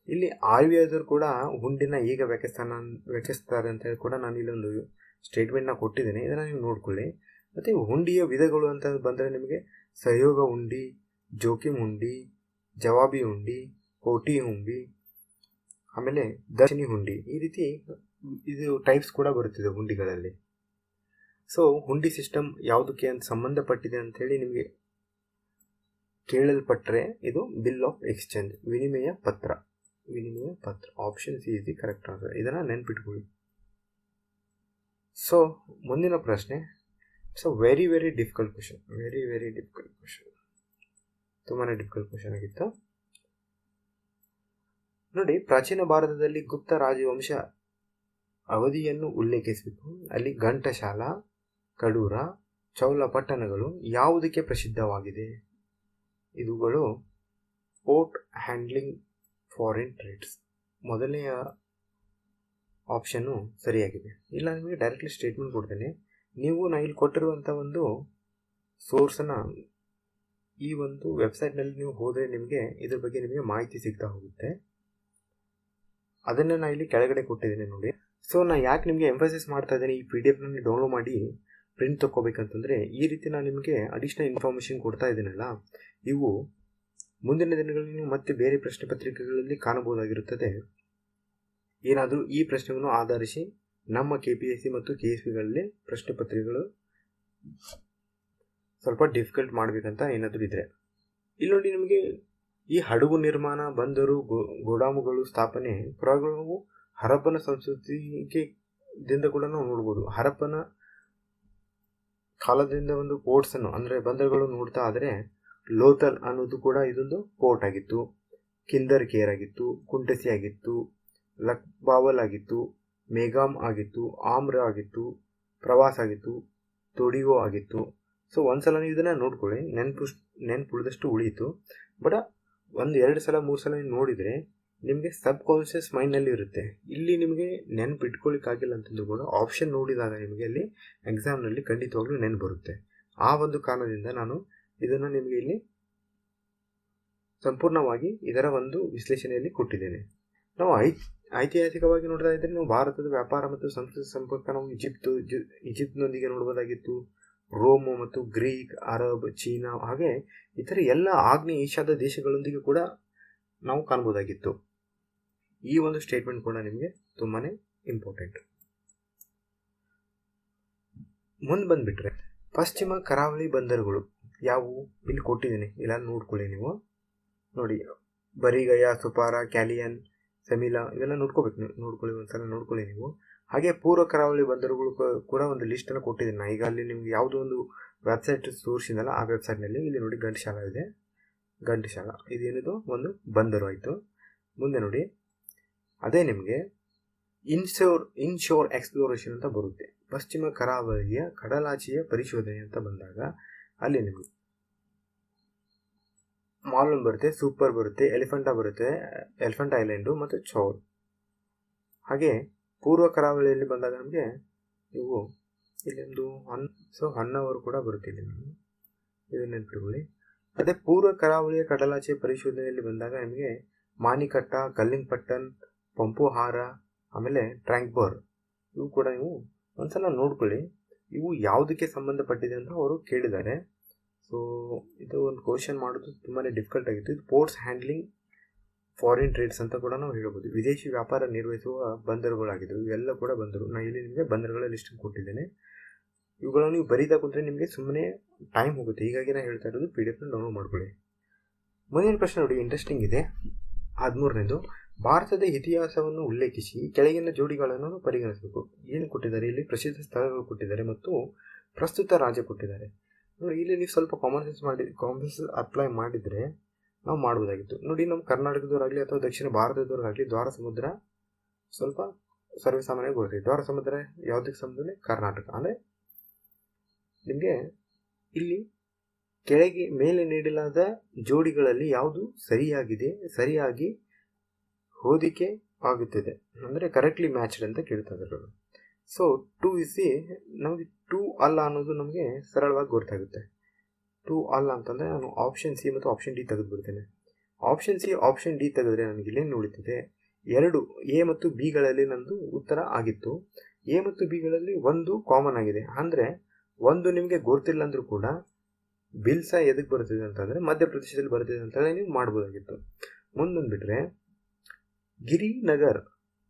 ಇಲ್ಲಿ RBI ಕೂಡ ಹುಂಡಿನ ಈಗ ವ್ಯಾಖ್ಯಾನಿಸ್ತಾರೆ ಅಂತ ಹೇಳಿ ಕೂಡ ನಾನು ಇಲ್ಲೊಂದು ಸ್ಟೇಟ್ಮೆಂಟ್ನ ಕೊಟ್ಟಿದ್ದೇನೆ. ಇದನ್ನು ನೀವು ನೋಡ್ಕೊಳ್ಳಿ. ಮತ್ತು ಹುಂಡಿಯ ವಿಧಗಳು ಅಂತ ಬಂದರೆ ನಿಮಗೆ ಸಹಯೋಗ ಹುಂಡಿ, ಜೋಖಿಮ್ ಹುಂಡಿ, ಜವಾಬಿ ಹುಂಡಿ, ಕೋಟಿ ಹುಂಡಿ, ಆಮೇಲೆ ದರ್ಶನಿ ಹುಂಡಿ, ಈ ರೀತಿ ಇದು ಟೈಪ್ಸ್ ಕೂಡ ಬರುತ್ತಿದೆ ಹುಂಡಿಗಳಲ್ಲಿ. ಸೊ ಹುಂಡಿ ಸಿಸ್ಟಮ್ ಯಾವುದಕ್ಕೆ ಅಂತ ಸಂಬಂಧಪಟ್ಟಿದೆ ಅಂಥೇಳಿ ನಿಮಗೆ ಕೇಳಲ್ಪಟ್ಟರೆ ಇದು ಬಿಲ್ ಆಫ್ ಎಕ್ಸ್ಚೇಂಜ್, ವಿನಿಮಯ ಪತ್ರ. ವಿನಿಮಯ ಪತ್ರ option C is the correct answer. ಇದನ್ನು ನೆನ್ಪಿಟ್ಕೊಳ್ಳಿ. ಸೊ ಮುಂದಿನ ಪ್ರಶ್ನೆ, so very difficult question, very difficult question, ತುಂಬಾ ಡಿಫಿಕಲ್ಟ್ ಕ್ವಶನ್ ಆಗಿತ್ತು. ನೋಡಿ, ಪ್ರಾಚೀನ ಭಾರತದಲ್ಲಿ ಗುಪ್ತ ರಾಜವಂಶ ಅವಧಿಯನ್ನು ಉಲ್ಲೇಖಿಸಬೇಕು. ಅಲ್ಲಿ ಘಂಟಶಾಲ, ಕಡೂರ, ಚೌಲ ಪಟ್ಟಣಗಳು ಯಾವುದಕ್ಕೆ ಪ್ರಸಿದ್ಧವಾಗಿದೆ? ಇವುಗಳು ಪೋರ್ಟ್ ಹ್ಯಾಂಡ್ಲಿಂಗ್ ಫಾರಿನ್ ಟ್ರೇಡ್ಸ್. ಮೊದಲನೆಯ ಆಪ್ಷನ್ನು ಸರಿಯಾಗಿದೆ. ಇಲ್ಲ ನಿಮಗೆ ಡೈರೆಕ್ಟ್ಲಿ ಸ್ಟೇಟ್ಮೆಂಟ್ ಕೊಡ್ತೇನೆ. ನೀವು ನಾನು ಇಲ್ಲಿ ಕೊಟ್ಟಿರುವಂಥ ಒಂದು ಸೋರ್ಸನ್ನು ಈ ಒಂದು ವೆಬ್ಸೈಟ್ನಲ್ಲಿ ನೀವು ಹೋದರೆ ನಿಮಗೆ ಇದ್ರ ಬಗ್ಗೆ ನಿಮಗೆ ಮಾಹಿತಿ ಸಿಗ್ತಾ ಹೋಗುತ್ತೆ. ಅದನ್ನು ನಾನು ಇಲ್ಲಿ ಕೆಳಗಡೆ ಕೊಟ್ಟಿದ್ದೇನೆ ನೋಡಿ. ಸೊ ನಾನು ಯಾಕೆ ನಿಮಗೆ ಎಂಫಸಿಸ್ ಮಾಡ್ತಾ ಇದ್ದೇನೆ, ಈ PDF ಡೌನ್ಲೋಡ್ ಮಾಡಿ ಪ್ರಿಂಟ್ ತೊಗೋಬೇಕಂತಂದರೆ, ಈ ರೀತಿ ನಾನು ನಿಮಗೆ ಅಡಿಷ್ನಲ್ ಇನ್ಫಾರ್ಮೇಷನ್ ಕೊಡ್ತಾ ಇದ್ದೀನಲ್ಲ, ಇವು ಮುಂದಿನ ದಿನಗಳಲ್ಲಿ ನೀವು ಮತ್ತೆ ಬೇರೆ ಪ್ರಶ್ನೆ ಪತ್ರಿಕೆಗಳಲ್ಲಿ ಕಾಣಬಹುದಾಗಿರುತ್ತದೆ. ಏನಾದರೂ ಈ ಪ್ರಶ್ನೆಯನ್ನು ಆಧರಿಸಿ ನಮ್ಮ KPSC ಮತ್ತು KSPಗಳಲ್ಲಿ ಪ್ರಶ್ನೆ ಪತ್ರಿಕೆಗಳು ಸ್ವಲ್ಪ ಡಿಫಿಕಲ್ಟ್ ಮಾಡಬೇಕಂತ ಏನಾದರೂ ಇದ್ದರೆ, ಇಲ್ಲಿ ನೋಡಿ ನಿಮಗೆ ಈ ಹಡಗು ನಿರ್ಮಾಣ, ಬಂದರು, ಗೋದಾಮುಗಳು ಸ್ಥಾಪನೆ ಪುರಾಗಳು ಹರಪ್ಪನ ಸಂಸ್ಕೃತಿಯಿಂದ ಕೂಡ ನಾವು ನೋಡ್ಬೋದು. ಹರಪ್ಪನ ಕಾಲದಿಂದ ಒಂದು ಪೋರ್ಟ್ಸನ್ನು ಅಂದರೆ ಬಂದರುಗಳು ನೋಡ್ತಾ ಆದರೆ ಲೋಥಲ್ ಅನ್ನೋದು ಕೂಡ ಇದೊಂದು ಪೋರ್ಟ್ ಆಗಿತ್ತು, ಕಿಂದರ್ ಕೇರ್ ಆಗಿತ್ತು, ಕುಂಟಸಿ ಆಗಿತ್ತು, ಲಕ್ಬಾವಲ್ ಆಗಿತ್ತು, ಮೇಗಾಮ್ ಆಗಿತ್ತು, ಆಮ್ರ ಆಗಿತ್ತು, ಪ್ರವಾಸ ಆಗಿತ್ತು, ತೊಡಿಗೋ ಆಗಿತ್ತು. ಸೊ ಒಂದ್ಸಲ ನೀವು ಇದನ್ನು ನೋಡ್ಕೊಳ್ಳಿ, ನೆನಪುಳಿದಷ್ಟು ಉಳಿಯಿತು. ಬಟ್ 1, 2 ಸಲ 3 ಸಲ ನೀವು ನೋಡಿದರೆ ನಿಮಗೆ ಸಬ್ ಕಾನ್ಷಿಯಸ್ ಮೈಂಡ್ನಲ್ಲಿ ಇರುತ್ತೆ. ಇಲ್ಲಿ ನಿಮಗೆ ನೆನಪಿಟ್ಕೊಳ್ಳಿಕ್ಕಾಗಿಲ್ಲ ಅಂತಂದು ಕೂಡ ಆಪ್ಷನ್ ನೋಡಿದಾಗ ನಿಮಗೆ ಅಲ್ಲಿ ಎಕ್ಸಾಮ್ನಲ್ಲಿ ಖಂಡಿತವಾಗ್ಲೂ ನೆನಪು ಬರುತ್ತೆ. ಆ ಒಂದು ಕಾರಣದಿಂದ ನಾನು ಇದನ್ನು ನಿಮಗೆ ಇಲ್ಲಿ ಸಂಪೂರ್ಣವಾಗಿ ಇದರ ಒಂದು ವಿಶ್ಲೇಷಣೆಯಲ್ಲಿ ಕೊಟ್ಟಿದ್ದೇನೆ. ನಾವು ಐತಿಹಾಸಿಕವಾಗಿ ನೋಡ್ತಾ ಇದ್ದರೆ ನಾವು ಭಾರತದ ವ್ಯಾಪಾರ ಮತ್ತು ಸಂಸ್ಕೃತಿ ಸಂಪರ್ಕ ನಾವು ಈಜಿಪ್ಟ್ನೊಂದಿಗೆ ನೋಡ್ಬೋದಾಗಿತ್ತು. ರೋಮ್ ಮತ್ತು ಗ್ರೀಕ್, ಅರಬ್, ಚೀನಾ ಹಾಗೆ ಇತರ ಎಲ್ಲ ಆಗ್ನೇಯ ಏಷ್ಯಾದ ದೇಶಗಳೊಂದಿಗೆ ಕೂಡ ನಾವು ಕಾಣ್ಬೋದಾಗಿತ್ತು. ಈ ಒಂದು ಸ್ಟೇಟ್ಮೆಂಟ್ ಕೂಡ ನಿಮಗೆ ತುಂಬಾ ಇಂಪಾರ್ಟೆಂಟ್. ಮುಂದೆ ಬಂದುಬಿಟ್ರೆ ಪಶ್ಚಿಮ ಕರಾವಳಿ ಬಂದರುಗಳು ಯಾವುವು ಇಲ್ಲಿ ಕೊಟ್ಟಿದ್ದೀನಿ, ಇಲ್ಲ ನೋಡ್ಕೊಳ್ಳಿ ನೀವು. ನೋಡಿ, ಬರಿಗಯ, ಸುಪಾರ, ಕ್ಯಾಲಿಯನ್, ಸೆಮಿಲಾ ಇವೆಲ್ಲ ನೋಡ್ಕೊಳ್ಳಿ ಒಂದ್ಸಲ ನೋಡ್ಕೊಳ್ಳಿ ನೀವು. ಹಾಗೆ ಪೂರ್ವ ಕರಾವಳಿ ಬಂದರುಗಳು ಕೂಡ ಒಂದು ಲಿಸ್ಟನ್ನು ಕೊಟ್ಟಿದ್ದೀನಿ ನಾನು. ಈಗ ಅಲ್ಲಿ ನಿಮ್ಗೆ ಯಾವುದೋ ಒಂದು ವೆಬ್ಸೈಟ್ ತೋರಿಸಿದಲ್ಲ, ಆ ವೆಬ್ಸೈಟ್ನಲ್ಲಿ ಇಲ್ಲಿ ನೋಡಿ ಘಂಟಶಾಲ ಇದೆ. ಘಂಟಶಾಲ ಇದೇನಿದು ಒಂದು ಬಂದರು ಆಯಿತು. ಮುಂದೆ ನೋಡಿ, ಅದೇ ನಿಮಗೆ ಇನ್ಶೋರ್ ಎಕ್ಸ್ಪ್ಲೋರೇಷನ್ ಅಂತ ಬರುತ್ತೆ. ಪಶ್ಚಿಮ ಕರಾವಳಿಯ ಕಡಲಾಚೆಯ ಪರಿಶೋಧನೆ ಅಂತ ಬಂದಾಗ ಅಲ್ಲಿ ನಿಮಗೆ ಮಾಲೂನ್ ಬರುತ್ತೆ, ಸೂಪರ್ ಬರುತ್ತೆ, ಎಲಿಫೆಂಟಾ ಬರುತ್ತೆ, ಎಲಿಫೆಂಟ್ ಐಲ್ಯಾಂಡು ಮತ್ತು ಚೌಲ್. ಹಾಗೆ ಪೂರ್ವ ಕರಾವಳಿಯಲ್ಲಿ ಬಂದಾಗ ನಮಗೆ ನೀವು ಇಲ್ಲೊಂದು ಹೊನ್ನಾವರ ಕೂಡ ಬರುತ್ತಿದೆ, ಇದು ನೆನಪಿಟ್ಕೊಳ್ಳಿ. ಅದೇ ಪೂರ್ವ ಕರಾವಳಿಯ ಕಡಲಾಚೆ ಪರಿಶೋಧನೆಯಲ್ಲಿ ಬಂದಾಗ ನಿಮಗೆ ಮಾನಿಕಟ್ಟ, ಕಲ್ಲಿಂಗಪಟ್ಟನ್, ಪಂಪುಹಾರ, ಆಮೇಲೆ ಟ್ರ್ಯಾಂಕ್ಬೋರ್ ಇವು ಕೂಡ ನೀವು ಒಂದ್ಸಲ ನೋಡ್ಕೊಳ್ಳಿ. ಇವು ಯಾವುದಕ್ಕೆ ಸಂಬಂಧಪಟ್ಟಿದೆ ಅಂತ ಅವರು ಕೇಳಿದ್ದಾರೆ. ಸೊ ಇದು ಒಂದು ಕ್ವಶನ್ ಮಾಡೋದು ತುಂಬಾ ಡಿಫಿಕಲ್ಟ್ ಆಗಿತ್ತು. ಇದು ಪೋರ್ಟ್ಸ್ ಹ್ಯಾಂಡ್ಲಿಂಗ್ ಫಾರಿನ್ ಟ್ರೇಡ್ಸ್ ಅಂತ ಕೂಡ ನಾವು ಹೇಳ್ಬೋದು. ವಿದೇಶಿ ವ್ಯಾಪಾರ ನಿರ್ವಹಿಸುವ ಬಂದರುಗಳಾಗಿದ್ದವು. ಇವೆಲ್ಲ ಕೂಡ ಬಂದರು. ನಾನು ಇಲ್ಲಿ ನಿಮಗೆ ಬಂದರುಗಳ ಲಿಸ್ಟ್ ಕೊಟ್ಟಿದ್ದೇನೆ. ಇವುಗಳನ್ನು ನೀವು ಬರೀತಾ ಕೂತ್ರೆ ನಿಮಗೆ ಸುಮ್ಮನೆ ಟೈಮ್ ಹೋಗುತ್ತೆ. ಹೀಗಾಗಿ ನಾನು ಹೇಳ್ತಾ ಇರೋದು PDF ಡೌನ್ಲೋಡ್ ಮಾಡ್ಕೊಳ್ಳಿ. ಮುಂದಿನ ಪ್ರಶ್ನೆ ನೋಡಿ, ಇಂಟ್ರೆಸ್ಟಿಂಗ್ ಇದೆ. 13ನೇದು, ಭಾರತದ ಇತಿಹಾಸವನ್ನು ಉಲ್ಲೇಖಿಸಿ ಕೆಳಗಿನ ಜೋಡಿಗಳನ್ನು ಪರಿಗಣಿಸಬೇಕು. ಏನು ಕೊಟ್ಟಿದ್ದಾರೆ ಇಲ್ಲಿ? ಪ್ರಸಿದ್ಧ ಸ್ಥಳಗಳು ಕೊಟ್ಟಿದ್ದಾರೆ ಮತ್ತು ಪ್ರಸ್ತುತ ರಾಜ್ಯ ಕೊಟ್ಟಿದ್ದಾರೆ. ನೋಡಿ, ಇಲ್ಲಿ ನೀವು ಸ್ವಲ್ಪ ಕಾಮನ್ ಸೆನ್ಸ್ ಅಪ್ಲೈ ಮಾಡಿದರೆ ನಾವು ಮಾಡ್ಬೋದಾಗಿತ್ತು. ನೋಡಿ, ನಮ್ಮ ಕರ್ನಾಟಕದವರಾಗಲಿ ಅಥವಾ ದಕ್ಷಿಣ ಭಾರತದವರಾಗಲಿ ದ್ವಾರ ಸಮುದ್ರ ಸ್ವಲ್ಪ ಸರ್ವೇ ಸಾಮಾನ್ಯವಾಗಿ ಗೊತ್ತಿದೆ. ದ್ವಾರ ಸಮುದ್ರ ಯಾವುದಕ್ಕೆ ಸಂಬಂಧ? ಕರ್ನಾಟಕ. ಅಂದರೆ ನಿಮಗೆ ಇಲ್ಲಿ ಕೆಳಗೆ ಮೇಲೆ ನೀಡಲಾದ ಜೋಡಿಗಳಲ್ಲಿ ಯಾವುದು ಸರಿಯಾಗಿ ಹೋಲಿಕೆ ಆಗುತ್ತದೆ, ಅಂದರೆ ಕರೆಕ್ಟ್ಲಿ ಮ್ಯಾಚ್ಡ್ ಅಂತ ಕೇಳ್ತಾ ಇದ್ದಾರೆ. ಸೊ 2 ನಮಗೆ 2 ಅಲ್ಲ ಅನ್ನೋದು ನಮಗೆ ಸರಳವಾಗಿ ಗೊತ್ತಾಗುತ್ತೆ. 2 ಅಲ್ಲ ಅಂತಂದರೆ ನಾನು ಆಪ್ಷನ್ ಸಿ ಮತ್ತು ಆಪ್ಷನ್ ಡಿ ತೆಗೆದು ಬಿಡ್ತೇನೆ. ಆಪ್ಷನ್ ಸಿ ಆಪ್ಷನ್ ಡಿ ತೆಗೆದ್ರೆ ನನಗೆ ಇಲ್ಲೇನು ಉಳಿತಿದೆ? 2 ಎ ಮತ್ತು ಬಿಗಳಲ್ಲಿ ನಂದು ಉತ್ತರ ಆಗಿತ್ತು. ಎ ಮತ್ತು ಬಿಗಳಲ್ಲಿ 1 ಕಾಮನ್ ಆಗಿದೆ. ಅಂದರೆ 1 ನಿಮಗೆ ಗೊತ್ತಿಲ್ಲ ಅಂದರೂ ಕೂಡ ಬಿಲ್ಸ ಎದಕ್ಕೆ ಬರ್ತಿದೆ ಅಂತಂದರೆ ಮಧ್ಯಪ್ರದೇಶದಲ್ಲಿ ಬರ್ತಿದೆ ಅಂತೇಳಿ ನೀವು ಮಾಡ್ಬೋದಾಗಿತ್ತು. ಮುಂದೊಂದ್ಬಿಟ್ರೆ ಗಿರಿನಗರ್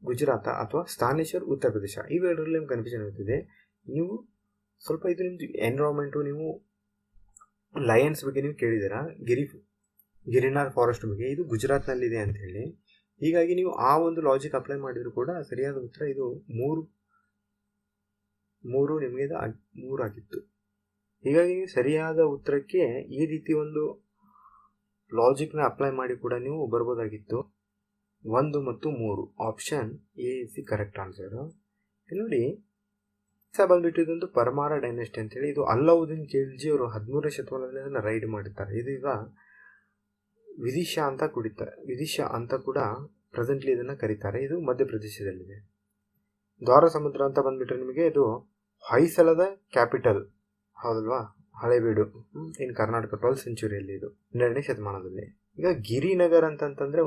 ಗುಜರಾತ ಅಥವಾ ಸ್ಥಾನೇಶ್ವರ್ ಉತ್ತರ ಪ್ರದೇಶ, ಇವೆರಡರಲ್ಲಿ ನಿಮ್ಗೆ ಕನ್ಫ್ಯೂಷನ್ ಆಗ್ತಿದೆ. ನೀವು ಸ್ವಲ್ಪ ಇದು ನಿಮ್ಮದು ಎನ್ವಿರಾನ್ಮೆಂಟು, ನೀವು ಲಯನ್ಸ್ ಬಗ್ಗೆ ನೀವು ಕೇಳಿದ್ದೀರಾ, ಗಿರಿನಾರ್ ಫಾರೆಸ್ಟ್ ಬಗ್ಗೆ, ಇದು ಗುಜರಾತ್ನಲ್ಲಿದೆ ಅಂತ ಹೇಳಿ. ಹೀಗಾಗಿ ನೀವು ಆ ಒಂದು ಲಾಜಿಕ್ ಅಪ್ಲೈ ಮಾಡಿದರೂ ಕೂಡ ಸರಿಯಾದ ಉತ್ತರ ಇದು 3 ನಿಮಗೆ 3 ಆಗಿತ್ತು. ಹೀಗಾಗಿ ಸರಿಯಾದ ಉತ್ತರಕ್ಕೆ ಈ ರೀತಿ ಒಂದು ಲಾಜಿಕ್ನ ಅಪ್ಲೈ ಮಾಡಿ ಕೂಡ ನೀವು ಬರ್ಬೋದಾಗಿತ್ತು. 1 ಮತ್ತು 3 option A is the correct answer. ನೋಡಿ, ಬಂದ್ಬಿಟ್ಟಿದ್ದೊಂದು ಪರಮಾರ ಡೈನೆಸ್ಟಿ ಅಂತೇಳಿ. ಇದು ಅಲ್ಲಾವುದ್ದೀನ್ ಖಿಲ್ಜಿ ಅವರು 13ನೇ ಶತಮಾನದಲ್ಲಿ ಅದನ್ನು ರೈಡ್ ಮಾಡಿರ್ತಾರೆ. ಇದು ಈಗ ವಿದಿಶಾ ಅಂತ ಕೂಡ ಪ್ರೆಸೆಂಟ್ಲಿ ಇದನ್ನು ಕರೀತಾರೆ. ಇದು ಮಧ್ಯಪ್ರದೇಶದಲ್ಲಿದೆ. ದ್ವಾರ ಸಮುದ್ರ ಅಂತ ಬಂದ್ಬಿಟ್ರೆ ನಿಮಗೆ ಇದು ಹೊಯ್ಸಳದ ಕ್ಯಾಪಿಟಲ್ ಹೌದಲ್ವಾ, ಹಳೇಬೀಡು ಇನ್ ಕರ್ನಾಟಕ 12th ಸೆಂಚುರಿಯಲ್ಲಿ, ಇದು 12ನೇ ಶತಮಾನದಲ್ಲಿ. ಈಗ ಗಿರಿನಗರ್ ಅಂತಂತಂದರೆ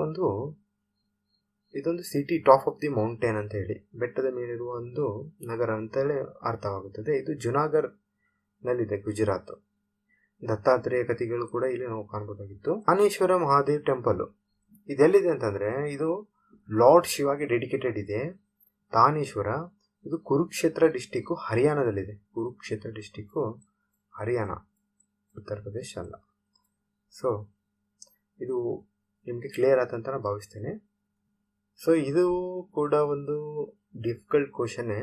ಇದೊಂದು city top of the mountain ಅಂತ ಹೇಳಿ, ಬೆಟ್ಟದ ಮೇಲಿರುವ ಒಂದು ನಗರ ಅಂತೇಳಿ ಅರ್ಥವಾಗುತ್ತದೆ. ಇದು ಜುನಾಗಢ್ನಲ್ಲಿದೆ, ಗುಜರಾತ್. ದತ್ತಾತ್ರೇಯ ಕಥೆಗಳು ಕೂಡ ಇಲ್ಲಿ ನಾವು ಕಾಣಬಹುದಾಗಿತ್ತು. ಆನೇಶ್ವರ ಮಹಾದೇವ್ ಟೆಂಪಲ್ ಇದೆಲ್ಲಿದೆ ಅಂತಂದರೆ ಇದು ಲಾರ್ಡ್ ಶಿವಾಗೆ ಡೆಡಿಕೇಟೆಡ್ ಇದೆ. ತಾನೇಶ್ವರ ಇದು ಕುರುಕ್ಷೇತ್ರ ಡಿಸ್ಟಿಕ್ಕು ಹರಿಯಾಣದಲ್ಲಿದೆ. ಕುರುಕ್ಷೇತ್ರ ಡಿಸ್ಟಿಕ್ಕು ಹರಿಯಾಣ, ಉತ್ತರ ಪ್ರದೇಶ ಅಲ್ಲ. ಸೊ ಇದು ನಿಮಗೆ ಕ್ಲಿಯರ್ ಆಯ್ತಂತ ನಾನು ಭಾವಿಸ್ತೇನೆ. ಸೊ ಇದು ಕೂಡ ಒಂದು ಡಿಫಿಕಲ್ಟ್ ಕ್ವಶನ್ನೇ.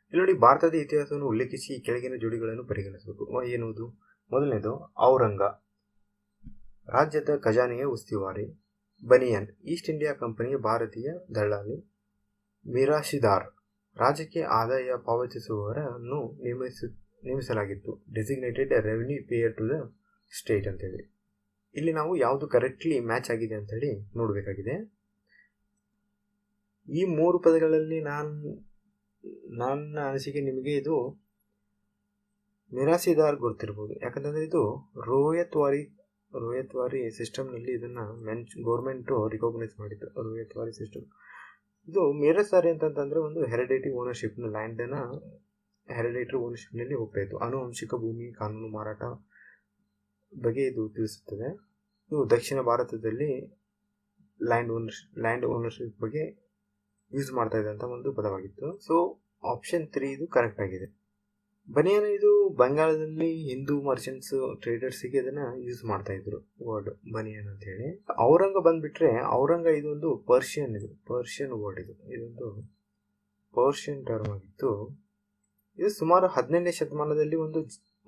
ಇಲ್ಲಿ ನೋಡಿ, ಭಾರತದ ಇತಿಹಾಸವನ್ನು ಉಲ್ಲೇಖಿಸಿ ಕೆಳಗಿನ ಜೋಡಿಗಳನ್ನು ಪರಿಗಣಿಸಬೇಕು. ಏನುವುದು? ಮೊದಲನೇದು ಔರಂಗ, ರಾಜ್ಯದ ಖಜಾನೆಯ ಉಸ್ತುವಾರಿ. ಬನಿಯನ್, ಈಸ್ಟ್ ಇಂಡಿಯಾ ಕಂಪನಿಯ ಭಾರತೀಯ ದಳ್ಳಾಲಿ. ಮಿರಾಶಿದಾರ್, ರಾಜ್ಯಕ್ಕೆ ಆದಾಯ ಪಾವತಿಸುವವರನ್ನು ನೇಮಿಸಲಾಗಿತ್ತು. Designated revenue payer to the state ಅಂತೇಳಿ. ಇಲ್ಲಿ ನಾವು ಯಾವುದು ಕರೆಕ್ಟ್ಲಿ ಮ್ಯಾಚ್ ಆಗಿದೆ ಅಂತೇಳಿ ನೋಡಬೇಕಾಗಿದೆ. ಈ 3 ಪದಗಳಲ್ಲಿ ನನ್ನ ಅನಿಸಿಕೆ ನಿಮಗೆ ಇದು ಮಿರಾಸಿದಾರ್ ಗೊತ್ತಿರ್ಬೋದು. ಯಾಕಂತಂದರೆ ಇದು ರೋಯತ್ವಾರಿ ಸಿಸ್ಟಮ್ನಲ್ಲಿ ಇದನ್ನು ಗೌರ್ಮೆಂಟು ರಿಕಾಗ್ನೈಸ್ ಮಾಡಿತ್ತು. ರೋಯತ್ವಾರಿ ಸಿಸ್ಟಮ್ ಇದು ಮಿರಾಸಾರಿ ಅಂತಂತಂದರೆ ಒಂದು ಹೆರಿಡೇಟಿವ್ ಓನರ್ಶಿಪ್ನ ಲ್ಯಾಂಡನ್ನು ಹೆರಿಡೇಟರಿ ಓನರ್ಶಿಪ್ನಲ್ಲಿ ಹೋಗ್ತಾ ಇತ್ತು. ಆನುವಂಶಿಕ ಭೂಮಿ ಕಾನೂನು ಮಾರಾಟ ಬಗ್ಗೆ ಇದು ತಿಳಿಸುತ್ತದೆ. ಇದು ದಕ್ಷಿಣ ಭಾರತದಲ್ಲಿ ಲ್ಯಾಂಡ್ ಓನರ್ಶಿಪ್ ಬಗ್ಗೆ ಯೂಸ್ ಮಾಡ್ತಾ ಇದ್ದಂಥ ಒಂದು ಪದವಾಗಿತ್ತು. ಸೊ ಆಪ್ಷನ್ 3 ಇದು ಕರೆಕ್ಟ್ ಆಗಿದೆ. ಬನಿಯನ್ ಇದು ಬಂಗಾಳದಲ್ಲಿ ಹಿಂದೂ ಮರ್ಚೆಂಟ್ಸ್ ಟ್ರೇಡರ್ಸಿಗೆ ಅದನ್ನು ಯೂಸ್ ಮಾಡ್ತಾ ಇದ್ರು, ವರ್ಡ್ ಬನಿಯನ್ ಅಂತ ಹೇಳಿ. ಔರಂಗ ಬಂದ್ಬಿಟ್ರೆ ಔರಂಗ ಇದೊಂದು ಪರ್ಷಿಯನ್ ವರ್ಡ್. ಇದೊಂದು ಪರ್ಷಿಯನ್ ಟರ್ಮ್ ಆಗಿತ್ತು. ಇದು ಸುಮಾರು 18ನೇ ಶತಮಾನದಲ್ಲಿ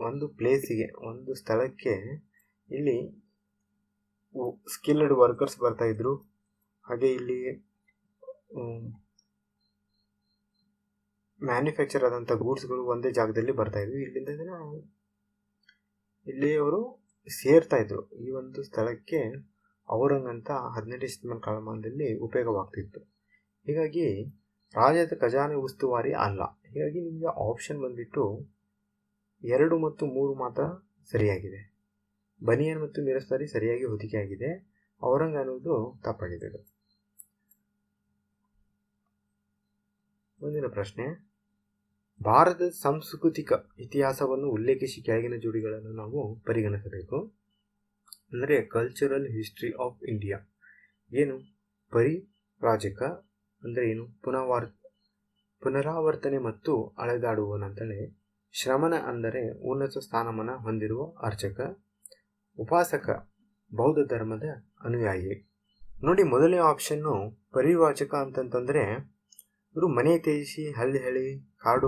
ಒಂದು ಪ್ಲೇಸಿಗೆ, ಒಂದು ಸ್ಥಳಕ್ಕೆ ಇಲ್ಲಿ ಸ್ಕಿಲ್ಡ್ ವರ್ಕರ್ಸ್ ಬರ್ತಾ ಇದ್ರು. ಹಾಗೆ ಇಲ್ಲಿ ಮ್ಯಾನುಫ್ಯಾಕ್ಚರ್ ಆದಂಥ ಗೂಡ್ಸ್ಗಳು ಒಂದೇ ಜಾಗದಲ್ಲಿ ಬರ್ತಾ ಇದ್ವಿ. ಇಲ್ಲಿಂದ ಇಲ್ಲಿ ಅವರು ಸೇರ್ತಾ ಇದ್ರು. ಈ ಒಂದು ಸ್ಥಳಕ್ಕೆ ಔರಂಗ್ ಅಂತ 18ನೇ ಶತಮಾನ ಕಾಲಮಾನದಲ್ಲಿ ಉಪಯೋಗವಾಗ್ತಿತ್ತು. ಹೀಗಾಗಿ ರಾಜ್ಯದ ಖಜಾನೆ ಉಸ್ತುವಾರಿ ಅಲ್ಲ. ಹೀಗಾಗಿ ನಿಮಗೆ ಆಪ್ಷನ್ ಬಂದ್ಬಿಟ್ಟು 2 ಮತ್ತು 3 ಮಾತ್ರ ಸರಿಯಾಗಿದೆ. ಬನಿಯನ್ ಮತ್ತು ಮಿರಸ್ದಾರಿ ಸರಿಯಾಗಿ ಹೊದಿಕೆ ಆಗಿದೆ. ಔರಂಗ್ ಅನ್ನೋದು ತಪ್ಪಾಗಿದೆ. ಮುಂದಿನ ಪ್ರಶ್ನೆ, ಭಾರತದ ಸಾಂಸ್ಕೃತಿಕ ಇತಿಹಾಸವನ್ನು ಉಲ್ಲೇಖಿಸಿ ಕೆಳಗಿನ ಜೋಡಿಗಳನ್ನು ನಾವು ಪರಿಗಣಿಸಬೇಕು. ಅಂದರೆ ಕಲ್ಚರಲ್ ಹಿಸ್ಟ್ರಿ ಆಫ್ ಇಂಡಿಯಾ ಏನು, ಪರಿವ್ರಾಜಕ ಅಂದರೆ ಏನು, ಪುನರಾವರ್ತನೆ ಮತ್ತು ಅಳೆದಾಡುವನಂತಲೇ. ಶ್ರಮಣ ಅಂದರೆ ಉನ್ನತ ಸ್ಥಾನಮಾನ ಹೊಂದಿರುವ ಅರ್ಚಕ. ಉಪಾಸಕ ಬೌದ್ಧ ಧರ್ಮದ ಅನುಯಾಯಿ. ನೋಡಿ, ಮೊದಲನೇ ಆಪ್ಷನ್ನು ಪರಿವ್ರಾಜಕ ಅಂತಂತಂದರೆ ಇವರು ಮನೆ ತ್ಯಜಿಸಿ ಹಳ್ಳಿ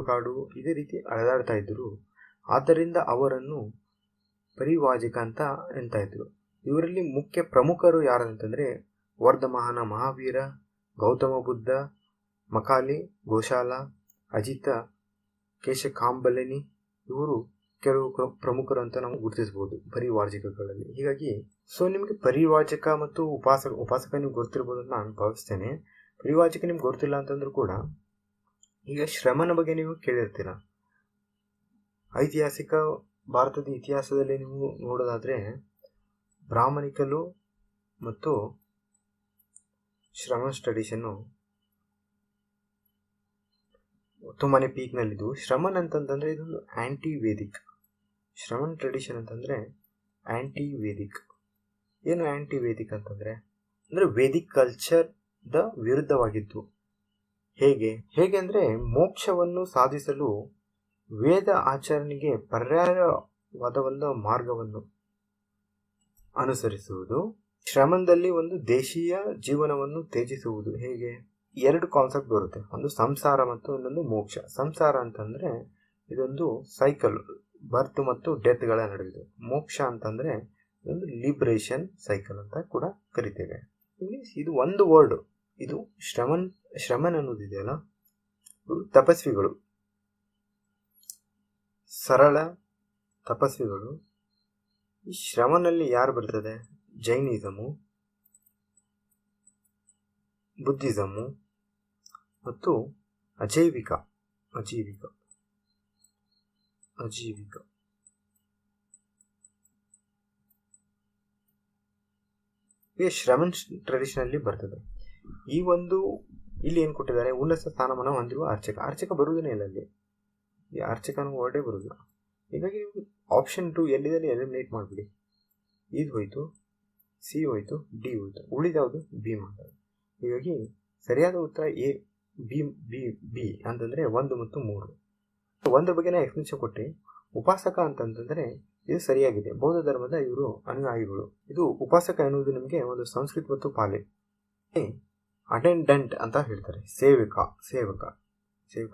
ಕಾಡು ಇದೇ ರೀತಿ ಅಳೆದಾಡ್ತಾ ಇದ್ದರು. ಆದ್ದರಿಂದ ಅವರನ್ನು ಪರಿವ್ರಾಜಕ ಅಂತ ಎನ್ತಾ ಇದ್ರು. ಇವರಲ್ಲಿ ಮುಖ್ಯ ಪ್ರಮುಖರು ಯಾರು ಅಂತಂದರೆ ವರ್ಧಮಾನ ಮಹಾವೀರ, ಗೌತಮ ಬುದ್ಧ, ಮಕಾಲಿ, ಗೋಶಾಲ, ಅಜಿತ ಕೇಶಕಾಂಬಲಿನಿ, ಇವರು ಕೆಲವು ಪ್ರಮುಖರು ಅಂತ ನಾವು ಗುರುತಿಸಬಹುದು ಪರಿವ್ರಾಜಕಗಳಲ್ಲಿ. ಹೀಗಾಗಿ ನಿಮಗೆ ಪರಿವ್ರಾಜಕ ಮತ್ತು ಉಪಾಸಕ ನಿಮ್ಗೆ ಗೊತ್ತಿರ್ಬೋದು ಅಂತ ನಾನು ಭಾವಿಸ್ತೇನೆ. ಪರಿವ್ರಾಜಕ ನಿಮ್ಗೆ ಗೊತ್ತಿಲ್ಲ ಅಂತಂದ್ರೂ ಕೂಡ ಈಗ ಶ್ರಮನ ಬಗ್ಗೆ ನೀವು ಕೇಳಿರ್ತೀರ. ಐತಿಹಾಸಿಕ ಭಾರತದ ಇತಿಹಾಸದಲ್ಲಿ ನೀವು ನೋಡೋದಾದರೆ ಬ್ರಾಹ್ಮಣಿಕಲು ಮತ್ತು ಶ್ರಮಣ ಟ್ರೆಡಿಷನ್ನು ತುಂಬಾ ಪೀಕ್ನಲ್ಲಿದ್ದು. ಶ್ರಮನ್ ಅಂತಂತಂದರೆ ಇದೊಂದು ಆ್ಯಂಟಿ ವೇದಿಕ್. ಶ್ರಮಣ್ ಟ್ರೆಡಿಷನ್ ಅಂತಂದರೆ ಆ್ಯಂಟಿ ವೇದಿಕ್. ಏನು ಆ್ಯಂಟಿ ವೇದಿಕ್ ಅಂತಂದರೆ ಅಂದರೆ ವೇದಿಕ್ ಕಲ್ಚರ್ದ ವಿರುದ್ಧವಾಗಿತ್ತು. ಹೇಗೆ ಅಂದರೆ ಮೋಕ್ಷವನ್ನು ಸಾಧಿಸಲು ವೇದ ಆಚರಣೆಗೆ ಪರ್ಯಾಯವಾದ ಒಂದು ಮಾರ್ಗವನ್ನು ಅನುಸರಿಸುವುದು. ಶ್ರಮದಲ್ಲಿ ಒಂದು ದೇಶೀಯ ಜೀವನವನ್ನು ತ್ಯಜಿಸುವುದು. ಹೇಗೆ, 2 ಕಾನ್ಸೆಪ್ಟ್ ಬರುತ್ತೆ, ಒಂದು ಸಂಸಾರ ಮತ್ತು ಇನ್ನೊಂದು ಮೋಕ್ಷ. ಸಂಸಾರ ಅಂತಂದರೆ ಇದೊಂದು ಸೈಕಲ್, ಬರ್ತ್ ಮತ್ತು ಡೆತ್ಗಳ ನಡುವಿದು. ಮೋಕ್ಷ ಅಂತಂದರೆ ಇದೊಂದು ಲಿಬ್ರೇಷನ್ ಸೈಕಲ್ ಅಂತ ಕೂಡ ಕರಿತೇವೆ. ಇದು ಒಂದು ವರ್ಡ್. ಇದು ಶ್ರಮನ್ ಅನ್ನೋದಿದೆಯಲ್ಲ, ಇವರು ತಪಸ್ವಿಗಳು, ಸರಳ ತಪಸ್ವಿಗಳು. ಈ ಶ್ರಮನಲ್ಲಿ ಯಾರು ಬರ್ತದೆ, ಜೈನಿಸಮು, ಬುದ್ಧಿಸಮು ಮತ್ತು ಅಜೀವಿಕ. ಈ ಶ್ರಮನ್ ಟ್ರೆಡಿಷನಲ್ಲಿ ಬರ್ತದೆ. ಈ ಒಂದು ಇಲ್ಲಿ ಏನು ಕೊಟ್ಟಿದ್ದಾರೆ, ಉನ್ನತ ಸ್ಥಾನಮಾನ ಹೊಂದಿರುವ ಅರ್ಚಕ ಬರುವುದೇ ಇಲ್ಲ ಅಲ್ಲಿ. ಈ ಅರ್ಚಕನ ವರ್ಡೇ ಬರುವುದಿಲ್ಲ. ಹೀಗಾಗಿ ಆಪ್ಷನ್ 2 ಎಲ್ಲಿದೆ ಎಲಿಮಿನೇಟ್ ಮಾಡಿಬಿಡಿ. ಇದು ಹೋಯಿತು, ಸಿ ಹೋಯಿತು, ಡಿ ಹೋಯಿತು, ಉಳಿದಾವುದು ಬಿ ಮಾತ್ರ. ಹೀಗಾಗಿ ಸರಿಯಾದ ಉತ್ತರ ಎ, ಬಿ ಅಂತಂದರೆ 1 ಮತ್ತು 3. 1 ಬಗ್ಗೆ ನಾನು ಎಕ್ಸ್ಪ್ಲೇಷನ್ ಕೊಟ್ಟೆ. ಉಪಾಸಕ ಅಂತಂತಂದರೆ ಇದು ಸರಿಯಾಗಿದೆ, ಬೌದ್ಧ ಧರ್ಮದ ಇವರು ಅನುಯಾಯಿಗಳು. ಇದು ಉಪಾಸಕ ಎನ್ನುವುದು ನಿಮಗೆ ಒಂದು ಸಂಸ್ಕೃತ ಮತ್ತು ಪಾಲಿ. ಅಟೆಂಡೆಂಟ್ ಅಂತ ಹೇಳ್ತಾರೆ, ಸೇವಕ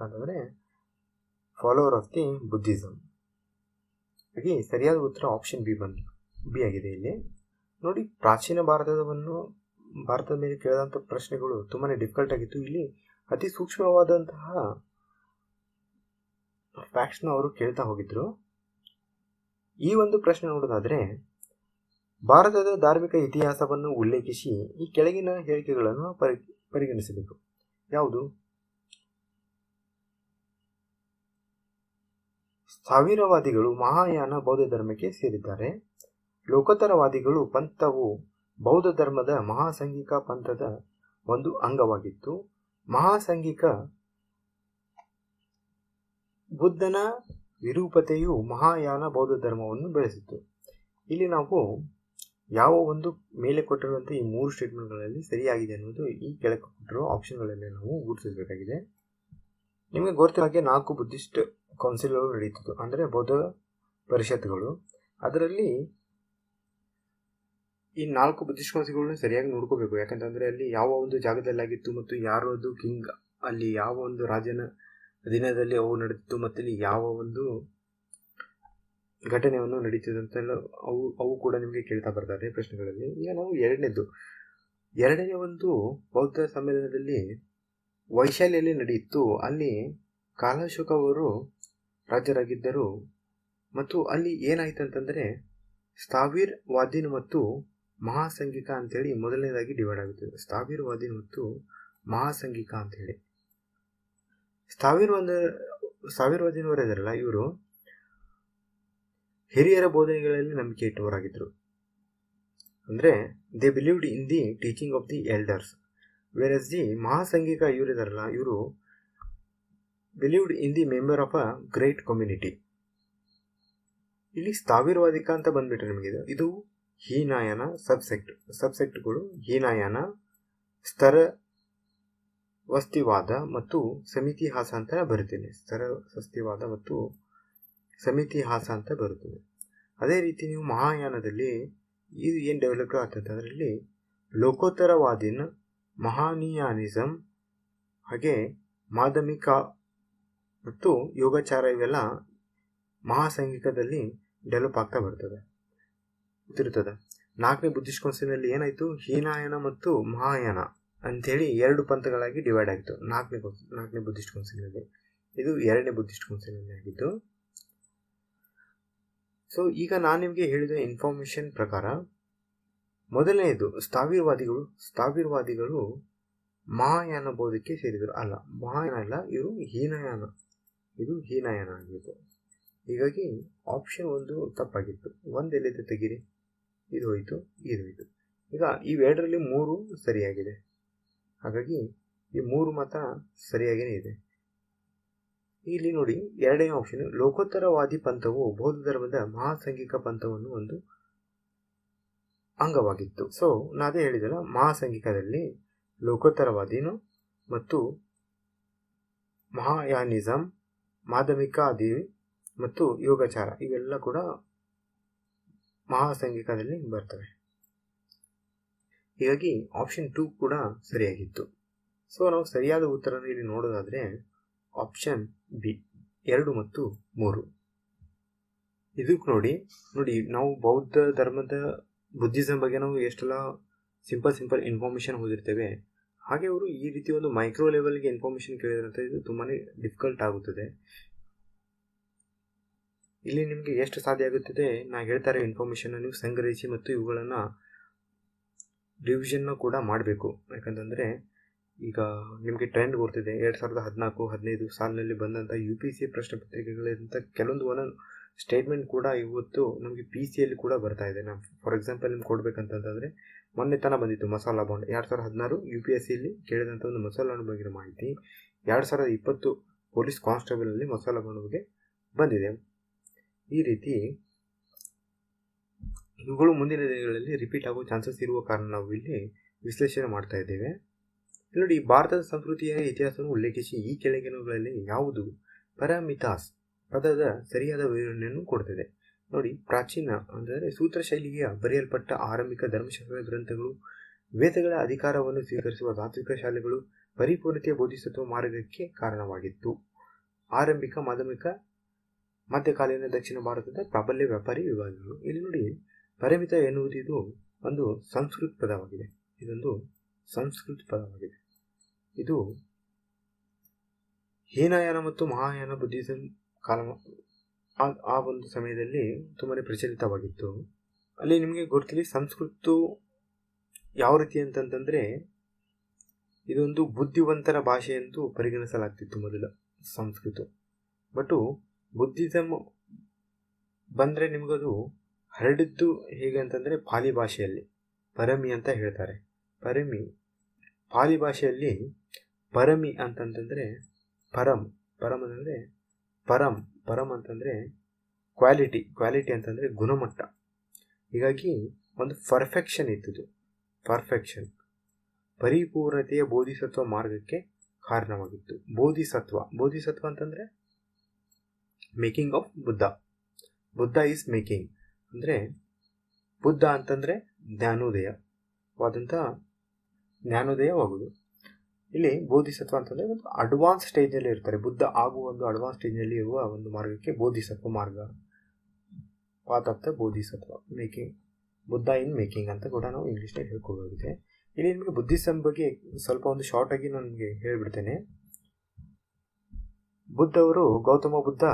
ಅಂತಂದರೆ ಫಾಲೋವರ್ ಆಫ್ ದಿ ಬುದ್ಧಿಸಮ್. ಹಾಗೆ ಸರಿಯಾದ ಉತ್ತರ ಆಪ್ಷನ್ ಬಿ ಆಗಿದೆ. ಇಲ್ಲಿ ನೋಡಿ, ಪ್ರಾಚೀನ ಭಾರತದ ಮೇಲೆ ಕೇಳಿದಂಥ ಪ್ರಶ್ನೆಗಳು ತುಂಬಾ ಡಿಫಿಕಲ್ಟ್ ಆಗಿತ್ತು. ಇಲ್ಲಿ ಅತಿ ಸೂಕ್ಷ್ಮವಾದಂತಹ ಫ್ಯಾಕ್ಟ್ಸ್ನ ಅವರು ಕೇಳ್ತಾ ಹೋಗಿದ್ರು. ಈ ಒಂದು ಪ್ರಶ್ನೆ ನೋಡೋದಾದರೆ, ಭಾರತದ ಧಾರ್ಮಿಕ ಇತಿಹಾಸವನ್ನು ಉಲ್ಲೇಖಿಸಿ ಈ ಕೆಳಗಿನ ಹೇಳಿಕೆಗಳನ್ನು ಪರಿಗಣಿಸಬೇಕು. ಯಾವುದು? ಸ್ಥಾವರವಾದಿಗಳು ಮಹಾಯಾನ ಬೌದ್ಧ ಧರ್ಮಕ್ಕೆ ಸೇರಿದ್ದಾರೆ. ಲೋಕೋತ್ತರವಾದಿಗಳು ಪಂಥವು ಬೌದ್ಧ ಧರ್ಮದ ಮಹಾಸಂಘಿಕ ಪಂಥದ ಒಂದು ಅಂಗವಾಗಿತ್ತು. ಮಹಾಸಂಘಿಕ ಬುದ್ಧನ ವಿರೂಪತೆಯು ಮಹಾಯಾನ ಬೌದ್ಧ ಧರ್ಮವನ್ನು ಬೆಳೆಸಿತು. ಇಲ್ಲಿ ನಾವು ಯಾವ ಒಂದು ಮೇಲೆ ಕೊಟ್ಟಿರುವಂಥ ಈ 3 ಸ್ಟೇಟ್ಮೆಂಟ್ಗಳಲ್ಲಿ ಸರಿಯಾಗಿದೆ ಅನ್ನೋದು ಈ ಕೆಳಗೆ ಕೊಟ್ಟಿರೋ ಆಪ್ಷನ್ಗಳಲ್ಲಿ ನಾವು ಗುರುತಿಸಬೇಕಾಗಿದೆ. ನಿಮಗೆ ಗೊತ್ತಿರೋ ಹಾಗೆ 4 ಬುದ್ಧಿಸ್ಟ್ ಕೌನ್ಸಿಲ್ಗಳು ನಡೀತಿತ್ತು, ಅಂದರೆ ಬೌದ್ಧ ಪರಿಷತ್ಗಳು. ಅದರಲ್ಲಿ ಈ 4 ಬುದ್ಧಿಸ್ಟ್ ಕೌನ್ಸಿಲ್ಗಳನ್ನ ಸರಿಯಾಗಿ ನೋಡ್ಕೋಬೇಕು. ಯಾಕಂತಂದರೆ ಅಲ್ಲಿ ಯಾವ ಒಂದು ಜಾಗದಲ್ಲಾಗಿತ್ತು ಮತ್ತು ಯಾರು ಅದು ಕಿಂಗ್, ಅಲ್ಲಿ ಯಾವ ಒಂದು ರಾಜನ ದಿನದಲ್ಲಿ ಅವು ನಡೀತಿತ್ತು ಮತ್ತು ಇಲ್ಲಿ ಯಾವ ಒಂದು ಘಟನೆಯನ್ನು ನಡೀತಿದ್ದಂತೆಲ್ಲ ಅವು ಕೂಡ ನಿಮಗೆ ಕೇಳ್ತಾ ಬರ್ತಾರೆ ಪ್ರಶ್ನೆಗಳಲ್ಲಿ. ಈಗ ನಾವು ಎರಡನೇ ಒಂದು ಬೌದ್ಧ ಸಮ್ಮೇಳನದಲ್ಲಿ ವೈಶಾಲಿಯಲ್ಲಿ ನಡೆಯಿತು. ಅಲ್ಲಿ ಕಾಲಾಶೋಕ ಅವರು ರಾಜರಾಗಿದ್ದರು ಮತ್ತು ಅಲ್ಲಿ ಏನಾಯ್ತು ಅಂತಂದರೆ ಸ್ಥಾವೀರ್ ವಾದಿನ್ ಮತ್ತು ಮಹಾಸಂಘಿಕ ಅಂತೇಳಿ ಮೊದಲನೇದಾಗಿ ಡಿವೈಡ್ ಆಗುತ್ತದೆ. ಸ್ಥಾವೀರ್ ವಾದಿನ್ ಮತ್ತು ಮಹಾಸಂಘಿಕ ಅಂತೇಳಿ. ಸಾವಿರವಾದಿನವರು ಇದಾರಲ್ಲ, ಇವರು ಹಿರಿಯರ ಬೋಧನೆಗಳಲ್ಲಿ ನಂಬಿಕೆ ಇಟ್ಟವರಾಗಿದ್ದರು. ಅಂದರೆ they believed in the teaching of the elders. Whereas the Mahasanghika ಇವರಿದಾರಲ್ಲ, ಇವರು believed in the member of a great community. ಇಲ್ಲಿ ಸ್ಥಾವರವಾದಿಕ ಅಂತ ಬಂದ್ಬಿಟ್ರೆ ನಿಮಗೆ ಇದು ಹೀನಾಯನ ಸಬ್ಸೆಕ್ಟ್ಗಳು ಹೀನಾಯನ, ಸ್ತರವಸ್ತಿವಾದ ಮತ್ತು ಸಮಿತಿಹಾಸ ಅಂತ ಬರುತ್ತದೆ. ಸ್ತರವಸ್ತಿವಾದ ಮತ್ತು ಸಮಿತಿಹಾಸ ಅಂತ ಬರುತ್ತದೆ. ಅದೇ ರೀತಿ ನೀವು ಮಹಾಯಾನದಲ್ಲಿ ಇದು ಏನು ಡೆವಲಪ್ ಆಗ್ತದೆ ಅದರಲ್ಲಿ ಲೋಕೋತ್ತರವಾದಿನ, ಮಹಾನಿಯಾನಿಸಮ್, ಹಾಗೆ ಮಾಧ್ಯಮಿಕ ಮತ್ತು ಯೋಗಾಚಾರ ಇವೆಲ್ಲ ಮಹಾಸಂಘಿಕದಲ್ಲಿ ಡೆವಲಪ್ ಆಗ್ತಾ ಗೊತ್ತಿರ್ತದೆ. 4ನೇ ಬುದ್ಧಿಸ್ಟ್ ಕೌನ್ಸಿಲ್ನಲ್ಲಿ ಏನಾಯಿತು, ಹೀನಾಯನ ಮತ್ತು ಮಹಾಯಾನ ಅಂಥೇಳಿ 2 ಪಂಥಗಳಾಗಿ ಡಿವೈಡ್ ಆಗಿತ್ತು 4ನೇ ಬುದ್ಧಿಸ್ಟ್ ಕೌನ್ಸಿಲ್ನಲ್ಲಿ. ಇದು 2ನೇ ಬುದ್ಧಿಸ್ಟ್ ಕೌನ್ಸಿಲ್ನಲ್ಲಿ ಆಗಿತ್ತು. ಸೊ ಈಗ ನಾನು ನಿಮಗೆ ಹೇಳಿದ ಇನ್ಫಾರ್ಮೇಷನ್ ಪ್ರಕಾರ ಮೊದಲನೆಯದು ಸ್ಥಾವರವಾದಿಗಳು ಮಹಾಯಾನ ಬೋಧಕ್ಕೆ ಸೇರಿದರು. ಅಲ್ಲ, ಮಹಾಯಾನ ಅಲ್ಲ, ಇದು ಹೀನಯಾನ ಆಗಬೇಕು. ಹೀಗಾಗಿ ಆಪ್ಷನ್ 1 ತಪ್ಪಾಗಿತ್ತು. 1 ಎಲ್ಲಿದೆ ತೆಗೀರಿ, ಇದು ಹೋಯಿತು. ಈಗ ಇವೆರಡರಲ್ಲಿ 3 ಸರಿಯಾಗಿದೆ. ಹಾಗಾಗಿ ಈ 3 ಮತ ಸರಿಯಾಗಿಯೇ ಇದೆ. ಇಲ್ಲಿ ನೋಡಿ 2ನೇ ಆಪ್ಷನ್, ಲೋಕೋತ್ತರವಾದಿ ಪಂಥವು ಬೌದ್ಧ ಧರ್ಮದ ಮಹಾಸಂಘಿಕ ಪಂಥವನ್ನು ಒಂದು ಅಂಗವಾಗಿತ್ತು. ಸೊ ನಾನೇ ಹೇಳಿದಲ್ಲ, ಮಹಾಸಂಘಿಕದಲ್ಲಿ ಲೋಕೋತ್ತರವಾದಿನು ಮತ್ತು ಮಹಾಯಾನಿಸಮ್, ಮಾಧ್ಯಮಿಕಾದಿ ಮತ್ತು ಯೋಗಾಚಾರ ಇವೆಲ್ಲ ಕೂಡ ಮಹಾಸಂಘಿಕದಲ್ಲಿ ಬರ್ತವೆ. ಹೀಗಾಗಿ ಆಪ್ಷನ್ 2 ಕೂಡ ಸರಿಯಾಗಿತ್ತು. ಸೊ ನಾವು ಸರಿಯಾದ ಉತ್ತರನ ಇಲ್ಲಿ ನೋಡೋದಾದರೆ ಆಪ್ಷನ್ ಬಿ 2 ಮತ್ತು 3. ಇದಕ್ಕೆ ನೋಡಿ ನಾವು ಬೌದ್ಧ ಧರ್ಮದ ಬುದ್ಧಿಸಮ್ ಬಗ್ಗೆ ನಾವು ಎಷ್ಟೆಲ್ಲ ಸಿಂಪಲ್ ಇನ್ಫಾರ್ಮೇಷನ್ ಓದಿರ್ತೇವೆ. ಹಾಗೆ ಅವರು ಈ ರೀತಿ ಒಂದು ಮೈಕ್ರೋ ಲೆವೆಲ್ಗೆ ಇನ್ಫಾರ್ಮೇಷನ್ ಕೇಳಿದ್ರಂತ ಇದು ತುಂಬಾ ಡಿಫಿಕಲ್ಟ್ ಆಗುತ್ತದೆ. ಇಲ್ಲಿ ನಿಮಗೆ ಎಷ್ಟು ಸಾಧ್ಯ ಆಗುತ್ತದೆ ನಾನು ಹೇಳ್ತಾರೆ ಇನ್ಫಾರ್ಮೇಷನ್ ನೀವು ಸಂಗ್ರಹಿಸಿ ಮತ್ತು ಇವುಗಳನ್ನು ರಿವಿಷನ್ನ ಕೂಡ ಮಾಡಬೇಕು. ಯಾಕಂತಂದರೆ ಈಗ ನಿಮಗೆ ಟ್ರೆಂಡ್ ಗೊತ್ತಿದೆ 2014-15 ಸಾಲಿನಲ್ಲಿ ಬಂದಂಥ UPSC ಪ್ರಶ್ನೆ ಪತ್ರಿಕೆಗಳಿಂದ ಕೆಲವೊಂದು ಒಂದೊಂದು ಸ್ಟೇಟ್ಮೆಂಟ್ ಕೂಡ ಇವತ್ತು ನಮಗೆ PCಯಲ್ಲಿ ಕೂಡ ಬರ್ತಾ ಇದೆ. ನಾವು ಫಾರ್ ಎಕ್ಸಾಂಪಲ್ ನಿಮ್ಗೆ ಕೊಡ್ಬೇಕಂತಂದರೆ ಮೊನ್ನೆ ತನಕ ಬಂದಿತ್ತು ಮಸಾಲಾ ಬಾಂಡ್ 2016 UPSCಯಲ್ಲಿ ಕೇಳಿದಂಥ ಒಂದು ಮಸಾಲಾ ಬಾಂಡ್ ಬಗ್ಗೆ ಮಾಹಿತಿ 2020 ಪೊಲೀಸ್ ಕಾನ್ಸ್ಟೇಬಲಲ್ಲಿ ಮಸಾಲಾ ಬಾಂಡ್ ಬಗ್ಗೆ ಬಂದಿದೆ. ಈ ರೀತಿ ಇವುಗಳು ಮುಂದಿನ ದಿನಗಳಲ್ಲಿ ರಿಪೀಟ್ ಆಗೋ ಚಾನ್ಸಸ್ ಇರುವ ಕಾರಣ ನಾವು ಇಲ್ಲಿ ವಿಶ್ಲೇಷಣೆ ಮಾಡ್ತಾ ಇದ್ದೇವೆ. ನೋಡಿ, ಭಾರತದ ಸಂಸ್ಕೃತಿಯ ಇತಿಹಾಸವನ್ನು ಉಲ್ಲೇಖಿಸಿ ಈ ಕೆಳಗಿನವುಗಳಲ್ಲಿ ಯಾವುದು ಪರಮಿತಾಸ್ ಪದದ ಸರಿಯಾದ ವಿವರಣೆಯನ್ನು ಕೊಡ್ತದೆ. ನೋಡಿ, ಪ್ರಾಚೀನ ಅಂದರೆ ಸೂತ್ರ ಶೈಲಿಯ ಬರೆಯಲ್ಪಟ್ಟ ಆರಂಭಿಕ ಧರ್ಮಶಾಸ್ತ್ರ ಗ್ರಂಥಗಳು, ವೇದಗಳ ಅಧಿಕಾರವನ್ನು ಸ್ವೀಕರಿಸುವ ತಾತ್ವಿಕ ಶಾಲೆಗಳು ಪರಿಪೂರ್ಣತೆಯ ಬೋಧಿಸತ್ವ ಮಾರ್ಗಕ್ಕೆ ಕಾರಣವಾಗಿತ್ತು. ಆರಂಭಿಕ, ಮಾಧ್ಯಮಿಕ, ಮಧ್ಯಕಾಲೀನ ದಕ್ಷಿಣ ಭಾರತದ ಪ್ರಾಬಲ್ಯ ವ್ಯಾಪಾರಿ ವಿಭಾಗಗಳು. ಇಲ್ಲಿ ನೋಡಿ, ಪರಿಮಿತ ಎನ್ನುವುದು ಇದು ಒಂದು ಸಂಸ್ಕೃತ ಪದವಾಗಿದೆ. ಇದೊಂದು ಸಂಸ್ಕೃತ ಪದವಾಗಿದೆ. ಇದು ಹೀನಯಾನ ಮತ್ತು ಮಹಾಯಾನ ಬುದ್ಧಿಸಂ ಕಾಲ ಆ ಒಂದು ಸಮಯದಲ್ಲಿ ತುಂಬಾ ಪ್ರಚಲಿತವಾಗಿತ್ತು. ಅಲ್ಲಿ ನಿಮಗೆ ಗೊತ್ತಿರಲಿ ಸಂಸ್ಕೃತ ಯಾವ ರೀತಿ ಅಂತಂತಂದರೆ ಇದೊಂದು ಬುದ್ಧಿವಂತರ ಭಾಷೆ ಎಂದು ಪರಿಗಣಿಸಲಾಗ್ತಿತ್ತು ಮೊದಲು ಸಂಸ್ಕೃತ. ಬಟ್ ಬುದ್ಧಿಸಮ್ ಬಂದರೆ ನಿಮಗದು ಹರಡಿದ್ದು ಹೇಗೆ ಅಂತಂದರೆ ಪಾಲಿ ಭಾಷೆಯಲ್ಲಿ ಪರಮಿ ಅಂತ ಹೇಳ್ತಾರೆ. ಪಾಲಿ ಭಾಷೆಯಲ್ಲಿ ಪರಮಿ ಅಂತಂತಂದರೆ ಪರಮ್ ಅಂತಂದರೆ ಪರಮ್ ಅಂತಂದರೆ ಕ್ವಾಲಿಟಿ ಅಂತಂದರೆ ಗುಣಮಟ್ಟ. ಹೀಗಾಗಿ ಒಂದು ಪರ್ಫೆಕ್ಷನ್ ಇತ್ತು. ಪರಿಪೂರ್ಣತೆಯ ಬೋಧಿಸತ್ವ ಮಾರ್ಗಕ್ಕೆ ಕಾರಣವಾಗಿತ್ತು. ಬೋಧಿಸತ್ವ ಅಂತಂದರೆ making of Buddha is making ಅಂದರೆ ಬುದ್ಧ ಅಂತಂದರೆ ಜ್ಞಾನೋದಯವಾಗುವುದು. ಇಲ್ಲಿ ಬೋಧಿಸತ್ವ ಅಂತಂದರೆ ಒಂದು ಅಡ್ವಾನ್ಸ್ ಸ್ಟೇಜ್ನಲ್ಲಿ ಇರ್ತಾರೆ. ಬುದ್ಧ ಆಗುವ ಒಂದು ಅಡ್ವಾನ್ಸ್ ಸ್ಟೇಜ್ನಲ್ಲಿ ಇರುವ ಒಂದು ಮಾರ್ಗಕ್ಕೆ ಬೋಧಿಸತ್ವ ಮಾರ್ಗ, path of the bodhisattva, making, Buddha in making ಅಂತ ಕೂಡ ನಾವು ಇಂಗ್ಲೀಷ್ನಲ್ಲಿ ಹೇಳ್ಕೊಬೋದಿದೆ. ಇಲ್ಲಿ ನಿಮಗೆ ಬುದ್ಧಿಸಮ್ ಬಗ್ಗೆ ಸ್ವಲ್ಪ ಒಂದು ಶಾರ್ಟ್ ಆಗಿ ನಾನು ನಿಮಗೆ ಹೇಳಿಬಿಡ್ತೇನೆ. ಗೌತಮ ಬುದ್ಧ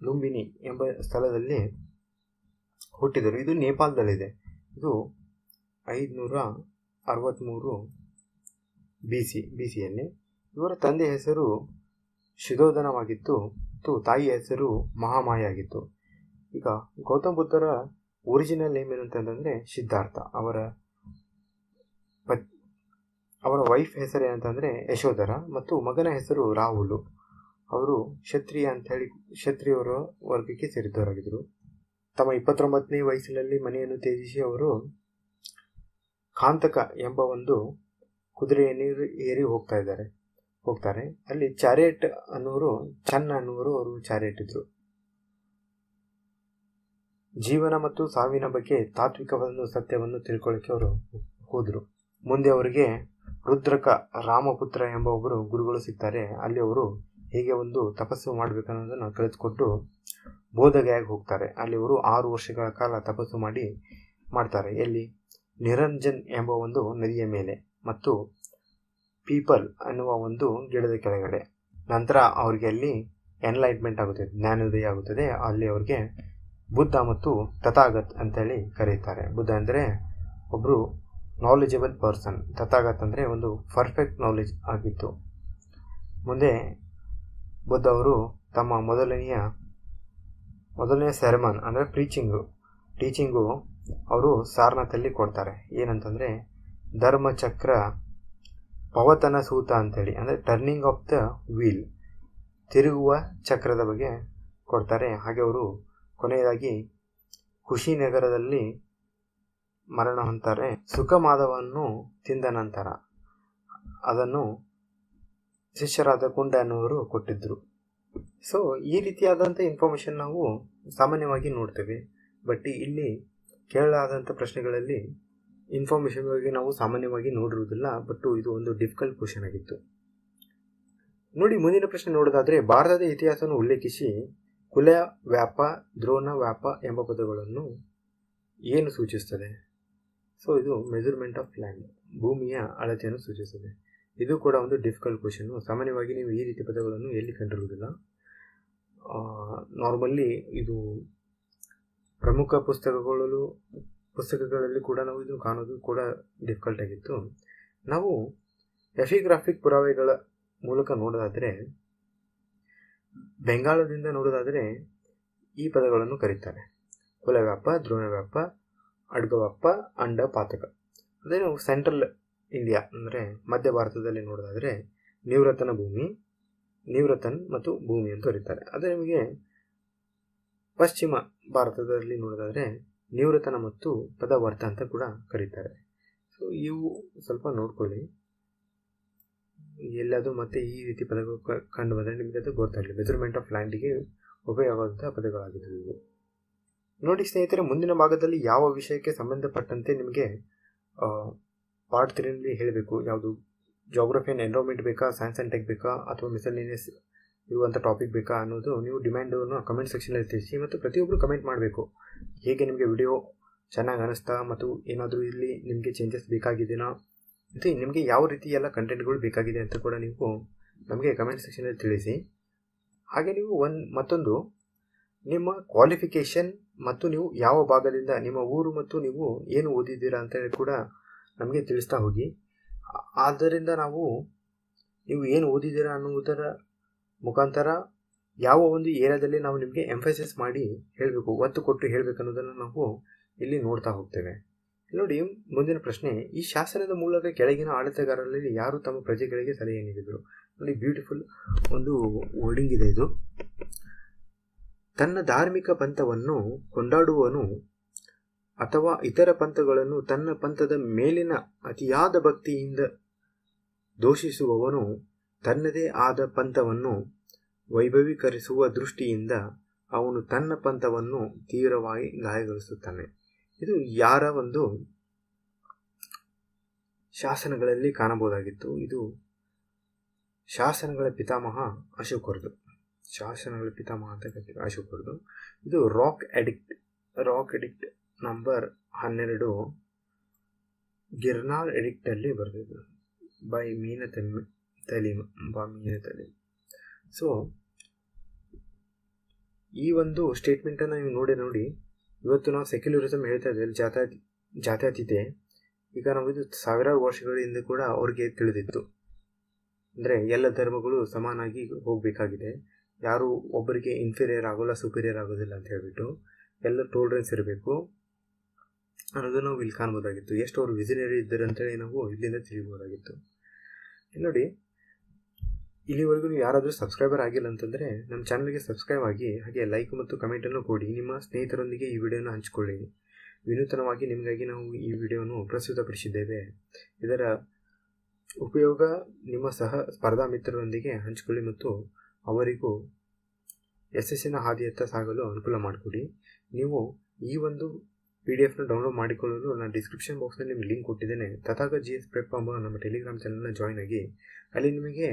ಲುಂಬಿನಿ ಎಂಬ ಸ್ಥಳದಲ್ಲಿ ಹುಟ್ಟಿದರು. ಇದು ನೇಪಾಳದಲ್ಲಿದೆ. ಇದು 563 BCಯಲ್ಲಿ. ಇವರ ತಂದೆ ಹೆಸರು ಶುದ್ಧೋಧನವಾಗಿತ್ತು ಮತ್ತು ತಾಯಿಯ ಹೆಸರು ಮಹಾಮಾಯ ಆಗಿತ್ತು. ಈಗ ಗೌತಮ್ ಬುದ್ಧರ ಒರಿಜಿನಲ್ ನೇಮ್ ಏನಂತಂದರೆ ಸಿದ್ಧಾರ್ಥ. ಅವರ ವೈಫ್ ಹೆಸರು ಏನಂತಂದರೆ ಯಶೋಧರ ಮತ್ತು ಮಗನ ಹೆಸರು ರಾಹುಲು. ಅವರು ಕ್ಷತ್ರಿಯ ಅಂಥೇಳಿ ಕ್ಷತ್ರಿಯವರ ವರ್ಗಕ್ಕೆ ಸೇರಿದವರಾಗಿದ್ದರು. ತಮ್ಮ 29ನೇ ವಯಸ್ಸಿನಲ್ಲಿ ಮನೆಯನ್ನು ತ್ಯಜಿಸಿ ಅವರು ಕಾಂತಕ ಎಂಬ ಒಂದು ಕುದುರೆಯನ್ನು ಏರಿ ಹೋಗ್ತಾರೆ. ಅಲ್ಲಿ ಚಾರಿಯಟ್ ಅನ್ನೋರು ಅವರು ಚಾರಿಯಟ್ ಇದ್ರು. ಜೀವನ ಮತ್ತು ಸಾವಿನ ಬಗ್ಗೆ ತಾತ್ವಿಕವಾದ ಸತ್ಯವನ್ನು ತಿಳ್ಕೊಳ್ಳೋಕೆ ಅವರು ಹೋದರು. ಮುಂದೆ ಅವರಿಗೆ ರುದ್ರಕ ರಾಮಪುತ್ರ ಎಂಬ ಒಬ್ಬರು ಗುರುಗಳು ಸಿಗ್ತಾರೆ. ಅಲ್ಲಿ ಅವರು ಹೇಗೆ ಒಂದು ತಪಸ್ಸು ಮಾಡಬೇಕನ್ನೋದನ್ನು ಕಲಿತುಕೊಟ್ಟು ಬೋಧಗಯಾಗಿ ಹೋಗ್ತಾರೆ. ಅಲ್ಲಿ ಅವರು 6 ವರ್ಷಗಳ ಕಾಲ ತಪಸ್ಸು ಮಾಡ್ತಾರೆ. ಎಲ್ಲಿ ನಿರಂಜನ್ ಎಂಬ ಒಂದು ನದಿಯ ಮೇಲೆ ಮತ್ತು ಪೀಪಲ್ ಅನ್ನುವ ಒಂದು ಗಿಡದ ಕೆಳಗಡೆ. ನಂತರ ಅವರಿಗೆ ಅಲ್ಲಿ ಎನ್ಲೈಟ್ಮೆಂಟ್ ಆಗುತ್ತದೆ, ಜ್ಞಾನೋದಯ ಆಗುತ್ತದೆ. ಅಲ್ಲಿ ಅವ್ರಿಗೆ ಬುದ್ಧ ಮತ್ತು ತಥಾಗತ್ ಅಂತೇಳಿ ಕರೀತಾರೆ. ಬುದ್ಧ ಅಂದರೆ ಒಬ್ಬರು ನಾಲೆಜಬಲ್ ಪರ್ಸನ್, ತಥಾಗತ್ ಅಂದರೆ ಒಂದು ಪರ್ಫೆಕ್ಟ್ ನಾಲೆಜ್ ಆಗಿತ್ತು. ಮುಂದೆ ಬುದ್ಧ ಅವರು ತಮ್ಮ ಮೊದಲನೆಯ ಸೆರೆಮನ್ ಅಂದರೆ ಟೀಚಿಂಗು ಅವರು ಸಾರನಾಥಲ್ಲಿ ಕೊಡ್ತಾರೆ. ಏನಂತಂದರೆ ಧರ್ಮಚಕ್ರ ಪವತನ ಸೂತ ಅಂತೇಳಿ, ಅಂದರೆ ಟರ್ನಿಂಗ್ ಆಫ್ ದ ವೀಲ್, ತಿರುಗುವ ಚಕ್ರದ ಬಗ್ಗೆ ಕೊಡ್ತಾರೆ. ಹಾಗೆ ಅವರು ಕೊನೆಯದಾಗಿ ಕುಶಿನಗರದಲ್ಲಿ ಮರಣ ಹೊಂತಾರೆ. ಸುಖಮಾದವನ್ನು ತಿಂದ ನಂತರ ಅದನ್ನು ಶಿಷ್ಯರಾದ ಕುಂಡ ಅನ್ನುವರು ಕೊಟ್ಟಿದ್ದರು. ಸೊ ಈ ರೀತಿಯಾದಂಥ ಇನ್ಫಾರ್ಮೇಷನ್ ನಾವು ಸಾಮಾನ್ಯವಾಗಿ ನೋಡ್ತೇವೆ. ಬಟ್ ಇಲ್ಲಿ ಕೇಳಲಾದಂಥ ಪ್ರಶ್ನೆಗಳಲ್ಲಿ ಇನ್ಫಾರ್ಮೇಷನ್ ಬಗ್ಗೆ ನಾವು ಸಾಮಾನ್ಯವಾಗಿ ನೋಡಿರುವುದಿಲ್ಲ. ಬಟ್ ಇದು ಒಂದು ಡಿಫಿಕಲ್ಟ್ ಕ್ವಶನ್ ಆಗಿತ್ತು. ನೋಡಿ, ಮುಂದಿನ ಪ್ರಶ್ನೆ ನೋಡೋದಾದರೆ, ಭಾರತದ ಇತಿಹಾಸವನ್ನು ಉಲ್ಲೇಖಿಸಿ ಕುಲ ವ್ಯಾಪ, ದ್ರೋಣ ವ್ಯಾಪ ಎಂಬ ಪದಗಳನ್ನು ಏನು ಸೂಚಿಸುತ್ತದೆ? ಸೊ ಇದು ಮೆಜರ್ಮೆಂಟ್ ಆಫ್ ಲ್ಯಾಂಡ್, ಭೂಮಿಯ ಅಳತೆಯನ್ನು ಸೂಚಿಸುತ್ತದೆ. ಇದು ಕೂಡ ಒಂದು ಡಿಫಿಕಲ್ಟ್ ಕ್ವಶನ್ನು. ಸಾಮಾನ್ಯವಾಗಿ ನೀವು ಈ ರೀತಿ ಪದಗಳನ್ನು ಎಲ್ಲಿ ಕಂಡಿರುವುದಿಲ್ಲ. ನಾರ್ಮಲ್ಲಿ ಇದು ಪ್ರಮುಖ ಪುಸ್ತಕಗಳಲ್ಲಿ ಕೂಡ ನಾವು ಇದು ಕಾಣೋದು ಕೂಡ ಡಿಫಿಕಲ್ಟ್ ಆಗಿತ್ತು. ನಾವು ಎಫಿಗ್ರಾಫಿಕ್ ಪುರಾವೆಗಳ ಮೂಲಕ ನೋಡೋದಾದರೆ, ಬೆಂಗಾಳದಿಂದ ನೋಡೋದಾದರೆ ಈ ಪದಗಳನ್ನು ಕರೀತಾರೆ: ಕುಲವ್ಯಾಪ, ದ್ರೋಣವ್ಯಾಪ, ಅಡ್ಗವ್ಯಾಪ, ಅಂಡ ಪಾತಕ. ಅದೇ ನಾವು ಸೆಂಟ್ರಲ್ ಇಂಡಿಯಾ ಅಂದರೆ ಮಧ್ಯ ಭಾರತದಲ್ಲಿ ನೋಡೋದಾದರೆ ನಿವೃತ್ತನ್ ಮತ್ತು ಭೂಮಿ ಅಂತ ಕರೀತಾರೆ. ಅದೇ ನಿಮಗೆ ಪಶ್ಚಿಮ ಭಾರತದಲ್ಲಿ ನೋಡೋದಾದರೆ ನಿವೃತ್ತನ ಮತ್ತು ಪದವರ್ತ ಅಂತ ಕೂಡ ಕರೀತಾರೆ. ಸೊ ಇವು ಸ್ವಲ್ಪ ನೋಡ್ಕೊಳ್ಳಿ. ಎಲ್ಲಾದರೂ ಮತ್ತೆ ಈ ರೀತಿ ಪದಗಳು ಕಂಡು ಬಂದರೆ ನಿಮಗೆ ಅದು ಗೊತ್ತಾಗಲಿ. ಮೆಜರ್ಮೆಂಟ್ ಆಫ್ ಲ್ಯಾಂಡಿಗೆ ಉಪಯೋಗವಾದಂತಹ ಪದಗಳಾಗಿದ್ದವು ಇವು. ನೋಡಿ ಸ್ನೇಹಿತರೆ, ಮುಂದಿನ ಭಾಗದಲ್ಲಿ ಯಾವ ವಿಷಯಕ್ಕೆ ಸಂಬಂಧಪಟ್ಟಂತೆ ನಿಮಗೆ ಪಾರ್ಟ್ 3ನಲ್ಲಿ ಹೇಳಬೇಕು, ಯಾವುದು ಜಾಗ್ರಫಿ ಆ್ಯಂಡ್ ಎನ್ವೈರನ್ಮೆಂಟ್ ಬೇಕಾ, ಸೈನ್ಸ್ ಆ್ಯಂಡ್ ಟೆಕ್ ಬೇಕಾ, ಅಥವಾ ಮಿಸಲೇನಿಯಸ್ ಇರುವಂಥ ಟಾಪಿಕ್ ಬೇಕಾ ಅನ್ನೋದು ನೀವು ಡಿಮ್ಯಾಂಡನ್ನು ಕಮೆಂಟ್ ಸೆಕ್ಷನಲ್ಲಿ ತಿಳಿಸಿ. ಮತ್ತು ಪ್ರತಿಯೊಬ್ಬರು ಕಮೆಂಟ್ ಮಾಡಬೇಕು, ಹೇಗೆ ನಿಮಗೆ ವಿಡಿಯೋ ಚೆನ್ನಾಗಿ ಅನ್ನಿಸ್ತಾ, ಮತ್ತು ಏನಾದರೂ ಇಲ್ಲಿ ನಿಮಗೆ ಚೇಂಜಸ್ ಬೇಕಾಗಿದೆಯಾ, ಮತ್ತು ನಿಮಗೆ ಯಾವ ರೀತಿ ಎಲ್ಲ ಕಂಟೆಂಟ್ಗಳು ಬೇಕಾಗಿದೆ ಅಂತ ಕೂಡ ನೀವು ನಮಗೆ ಕಮೆಂಟ್ ಸೆಕ್ಷನಲ್ಲಿ ತಿಳಿಸಿ. ಹಾಗೆ ನೀವು ಮತ್ತೊಂದು ನಿಮ್ಮ ಕ್ವಾಲಿಫಿಕೇಷನ್ ಮತ್ತು ನೀವು ಯಾವ ಭಾಗದಿಂದ, ನಿಮ್ಮ ಊರು ಮತ್ತು ನೀವು ಏನು ಓದಿದ್ದೀರಾ ಅಂತೇಳಿ ಕೂಡ ನಮಗೆ ತಿಳಿಸ್ತಾ ಹೋಗಿ. ಆದ್ದರಿಂದ ನೀವು ಏನು ಓದಿದ್ದೀರಾ ಅನ್ನುವುದರ ಮುಖಾಂತರ ಯಾವ ಒಂದು ಏರಿಯಾದಲ್ಲಿ ನಾವು ನಿಮಗೆ ಎಂಫಸಿಸ್ ಮಾಡಿ ಹೇಳಬೇಕು, ಒತ್ತು ಕೊಟ್ಟು ಹೇಳಬೇಕು ಅನ್ನೋದನ್ನು ನಾವು ಇಲ್ಲಿ ನೋಡ್ತಾ ಹೋಗ್ತೇವೆ. ನೋಡಿ, ಮುಂದಿನ ಪ್ರಶ್ನೆ: ಈ ಶಾಸನದ ಮೂಲಕ ಕೆಳಗಿನ ಆಡಳಿತಗಾರರಲ್ಲಿ ಯಾರು ತಮ್ಮ ಪ್ರಜೆಗಳಿಗೆ ಸಲಹೆ ನೀಡಿದರು? ನೋಡಿ, ಬ್ಯೂಟಿಫುಲ್ ಒಂದು ವರ್ಡಿಂಗ್ ಇದೆ ಇದು. ತನ್ನ ಧಾರ್ಮಿಕ ಪಂಥವನ್ನು ಕೊಂಡಾಡುವವನು ಅಥವಾ ಇತರ ಪಂಥಗಳನ್ನು ತನ್ನ ಪಂಥದ ಮೇಲಿನ ಅತಿಯಾದ ಭಕ್ತಿಯಿಂದ ದೂಷಿಸುವವನು ತನ್ನದೇ ಆದ ಪಂಥವನ್ನು ವೈಭವೀಕರಿಸುವ ದೃಷ್ಟಿಯಿಂದ ಅವನು ತನ್ನ ಪಂಥವನ್ನು ತೀವ್ರವಾಗಿ ಗಾಯಗೊಳಿಸುತ್ತಾನೆ. ಇದು ಯಾರ ಒಂದು ಶಾಸನಗಳಲ್ಲಿ ಕಾಣಬಹುದಾಗಿತ್ತು? ಇದು ಶಾಸನಗಳ ಪಿತಾಮಹ ಅಶೋಕರದು. ಶಾಸನಗಳ ಪಿತಾಮಹ ಅಂತ ಕರೀತಾರೆ ಅಶೋಕರದು. ಇದು ರಾಕ್ ಎಡಿಕ್ಟ್ ನಂಬರ್ 12 ಗಿರ್ನಾರ್ ಎಡಿಕ್ಟಲ್ಲಿ ಬರೆದಿದ್ದು ಬೈ ಮೀನ ತಲೀಮ್. ಸೊ ಈ ಒಂದು ಸ್ಟೇಟ್ಮೆಂಟನ್ನು ನೀವು ನೋಡಿ ಇವತ್ತು ನಾವು ಸೆಕ್ಯುಲರಿಸಮ್ ಹೇಳ್ತಾ ಇದ್ದೇವೆ, ಜಾತ್ಯತೀತೆ. ಈಗ ನಾವು ಇದು ಸಾವಿರಾರು ವರ್ಷಗಳ ಹಿಂದೆ ಕೂಡ ಅವ್ರಿಗೆ ತಿಳಿದಿತ್ತು. ಅಂದರೆ ಎಲ್ಲ ಧರ್ಮಗಳು ಸಮಾನಾಗಿ ಹೋಗಬೇಕಾಗಿದೆ, ಯಾರು ಒಬ್ಬರಿಗೆ ಇನ್ಫೀರಿಯರ್ ಆಗೋಲ್ಲ, ಸುಪೀರಿಯರ್ ಆಗೋದಿಲ್ಲ ಅಂತ ಹೇಳ್ಬಿಟ್ಟು ಎಲ್ಲ ಟೋಲ್ರೆನ್ಸ್ ಇರಬೇಕು ಅನ್ನೋದು ನಾವು ಇಲ್ಲಿ ಕಾಣ್ಬೋದಾಗಿತ್ತು. ಎಷ್ಟು ಅವರು ವಿಸಿನರಿ ಇದ್ದಾರೆ ಅಂತೇಳಿ ನಾವು ಇಲ್ಲಿಂದ ತಿಳಿಬೋದಾಗಿತ್ತು. ನೋಡಿ, ಇಲ್ಲಿವರೆಗೂ ನೀವು ಯಾರಾದರೂ ಸಬ್ಸ್ಕ್ರೈಬರ್ ಆಗಿಲ್ಲ ಅಂತಂದರೆ ನಮ್ಮ ಚಾನಲ್ಗೆ ಸಬ್ಸ್ಕ್ರೈಬ್ ಆಗಿ, ಹಾಗೆ ಲೈಕ್ ಮತ್ತು ಕಮೆಂಟನ್ನು ಕೊಡಿ. ನಿಮ್ಮ ಸ್ನೇಹಿತರೊಂದಿಗೆ ಈ ವಿಡಿಯೋನ ಹಂಚಿಕೊಳ್ಳಿ. ವಿನೂತನವಾಗಿ ನಿಮಗಾಗಿ ನಾವು ಈ ವಿಡಿಯೋವನ್ನು ಪ್ರಸ್ತುತಪಡಿಸಿದ್ದೇವೆ. ಇದರ ಉಪಯೋಗ ನಿಮ್ಮ ಸಹ ಸ್ಪರ್ಧಾ ಮಿತ್ರರೊಂದಿಗೆ ಹಂಚಿಕೊಳ್ಳಿ ಮತ್ತು ಅವರಿಗೂ ಯಶಸ್ಸಿನ ಹಾದಿಯತ್ತ ಸಾಗಲು ಅನುಕೂಲ ಮಾಡಿಕೊಡಿ. ನೀವು ಈ ಒಂದು PDF ಡೌನ್ಲೋಡ್ ಮಾಡಿಕೊಳ್ಳಲು ನಾನು ಡಿಸ್ಕ್ರಿಪ್ಷನ್ ಬಾಕ್ಸ್ನಲ್ಲಿ ನಿಮಗೆ ಲಿಂಕ್ ಕೊಟ್ಟಿದ್ದೇನೆ. ತಥಾಗತ GS ಪ್ರೆಪ್ ಎಂಬ ನಮ್ಮ ಟೆಲಿಗ್ರಾಮ್ ಚಾನಲ್ನ ಜಾಯ್ನ್ ಆಗಿ. ಅಲ್ಲಿ ನಿಮಗೆ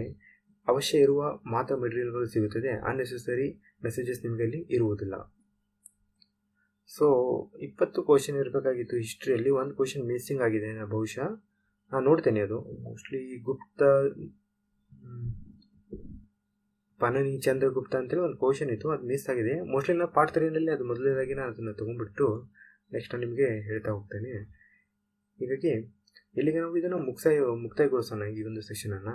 ಅವಶ್ಯ ಇರುವ ಮಾತ್ರ ಮೆಟೀರಿಯಲ್ಗಳು ಸಿಗುತ್ತದೆ. ಅನ್ನೆಸೆಸರಿ ಮೆಸೇಜಸ್ ನಿಮಗೆ ಅಲ್ಲಿ ಇರುವುದಿಲ್ಲ. ಸೊ 20 ಕ್ವಶನ್ ಇರಬೇಕಾಗಿತ್ತು ಹಿಸ್ಟ್ರಿಯಲ್ಲಿ. ಒಂದು ಕ್ವಶನ್ ಮಿಸ್ಸಿಂಗ್ ಆಗಿದೆ ಬಹುಶಃ, ನಾನು ನೋಡ್ತೇನೆ. ಅದು ಮೋಸ್ಟ್ಲಿ ಗುಪ್ತ ಪನನಿ ಚಂದ್ರಗುಪ್ತ ಅಂತೇಳಿ ಒಂದು ಕ್ವಶನ್ ಇತ್ತು, ಅದು ಮಿಸ್ ಆಗಿದೆ. ಮೋಸ್ಟ್ಲಿ ನಾನು ಪಾರ್ಟ್ 3ನಲ್ಲಿ ಅದು ಮೊದಲನೇದಾಗಿ ನಾನು ಅದನ್ನು ತೊಗೊಂಡ್ಬಿಟ್ಟು ನೆಕ್ಸ್ಟ್ ನಾನು ನಿಮಗೆ ಹೇಳ್ತಾ ಹೋಗ್ತೇನೆ. ಹೀಗಾಗಿ ಇಲ್ಲಿಗೆ ನಾವು ಇದನ್ನು ಮುಕ್ತಾಯಗೊಳಿಸೋಣ ಈ ಒಂದು ಸೆಷನನ್ನು.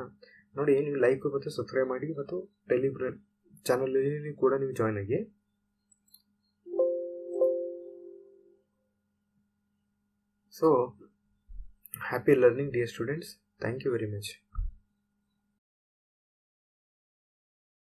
ನೋಡಿ, ನೀವು ಲೈಕ್ ಮತ್ತು ಸಬ್ಸ್ಕ್ರೈಬ್ ಮಾಡಿ ಮತ್ತು ಟೆಲಿಗ್ರಾಮ್ ಚಾನಲಲ್ಲಿ ಕೂಡ ನೀವು ಜಾಯ್ನ್ ಆಗಿ. So happy learning, dear students. Thank you very much.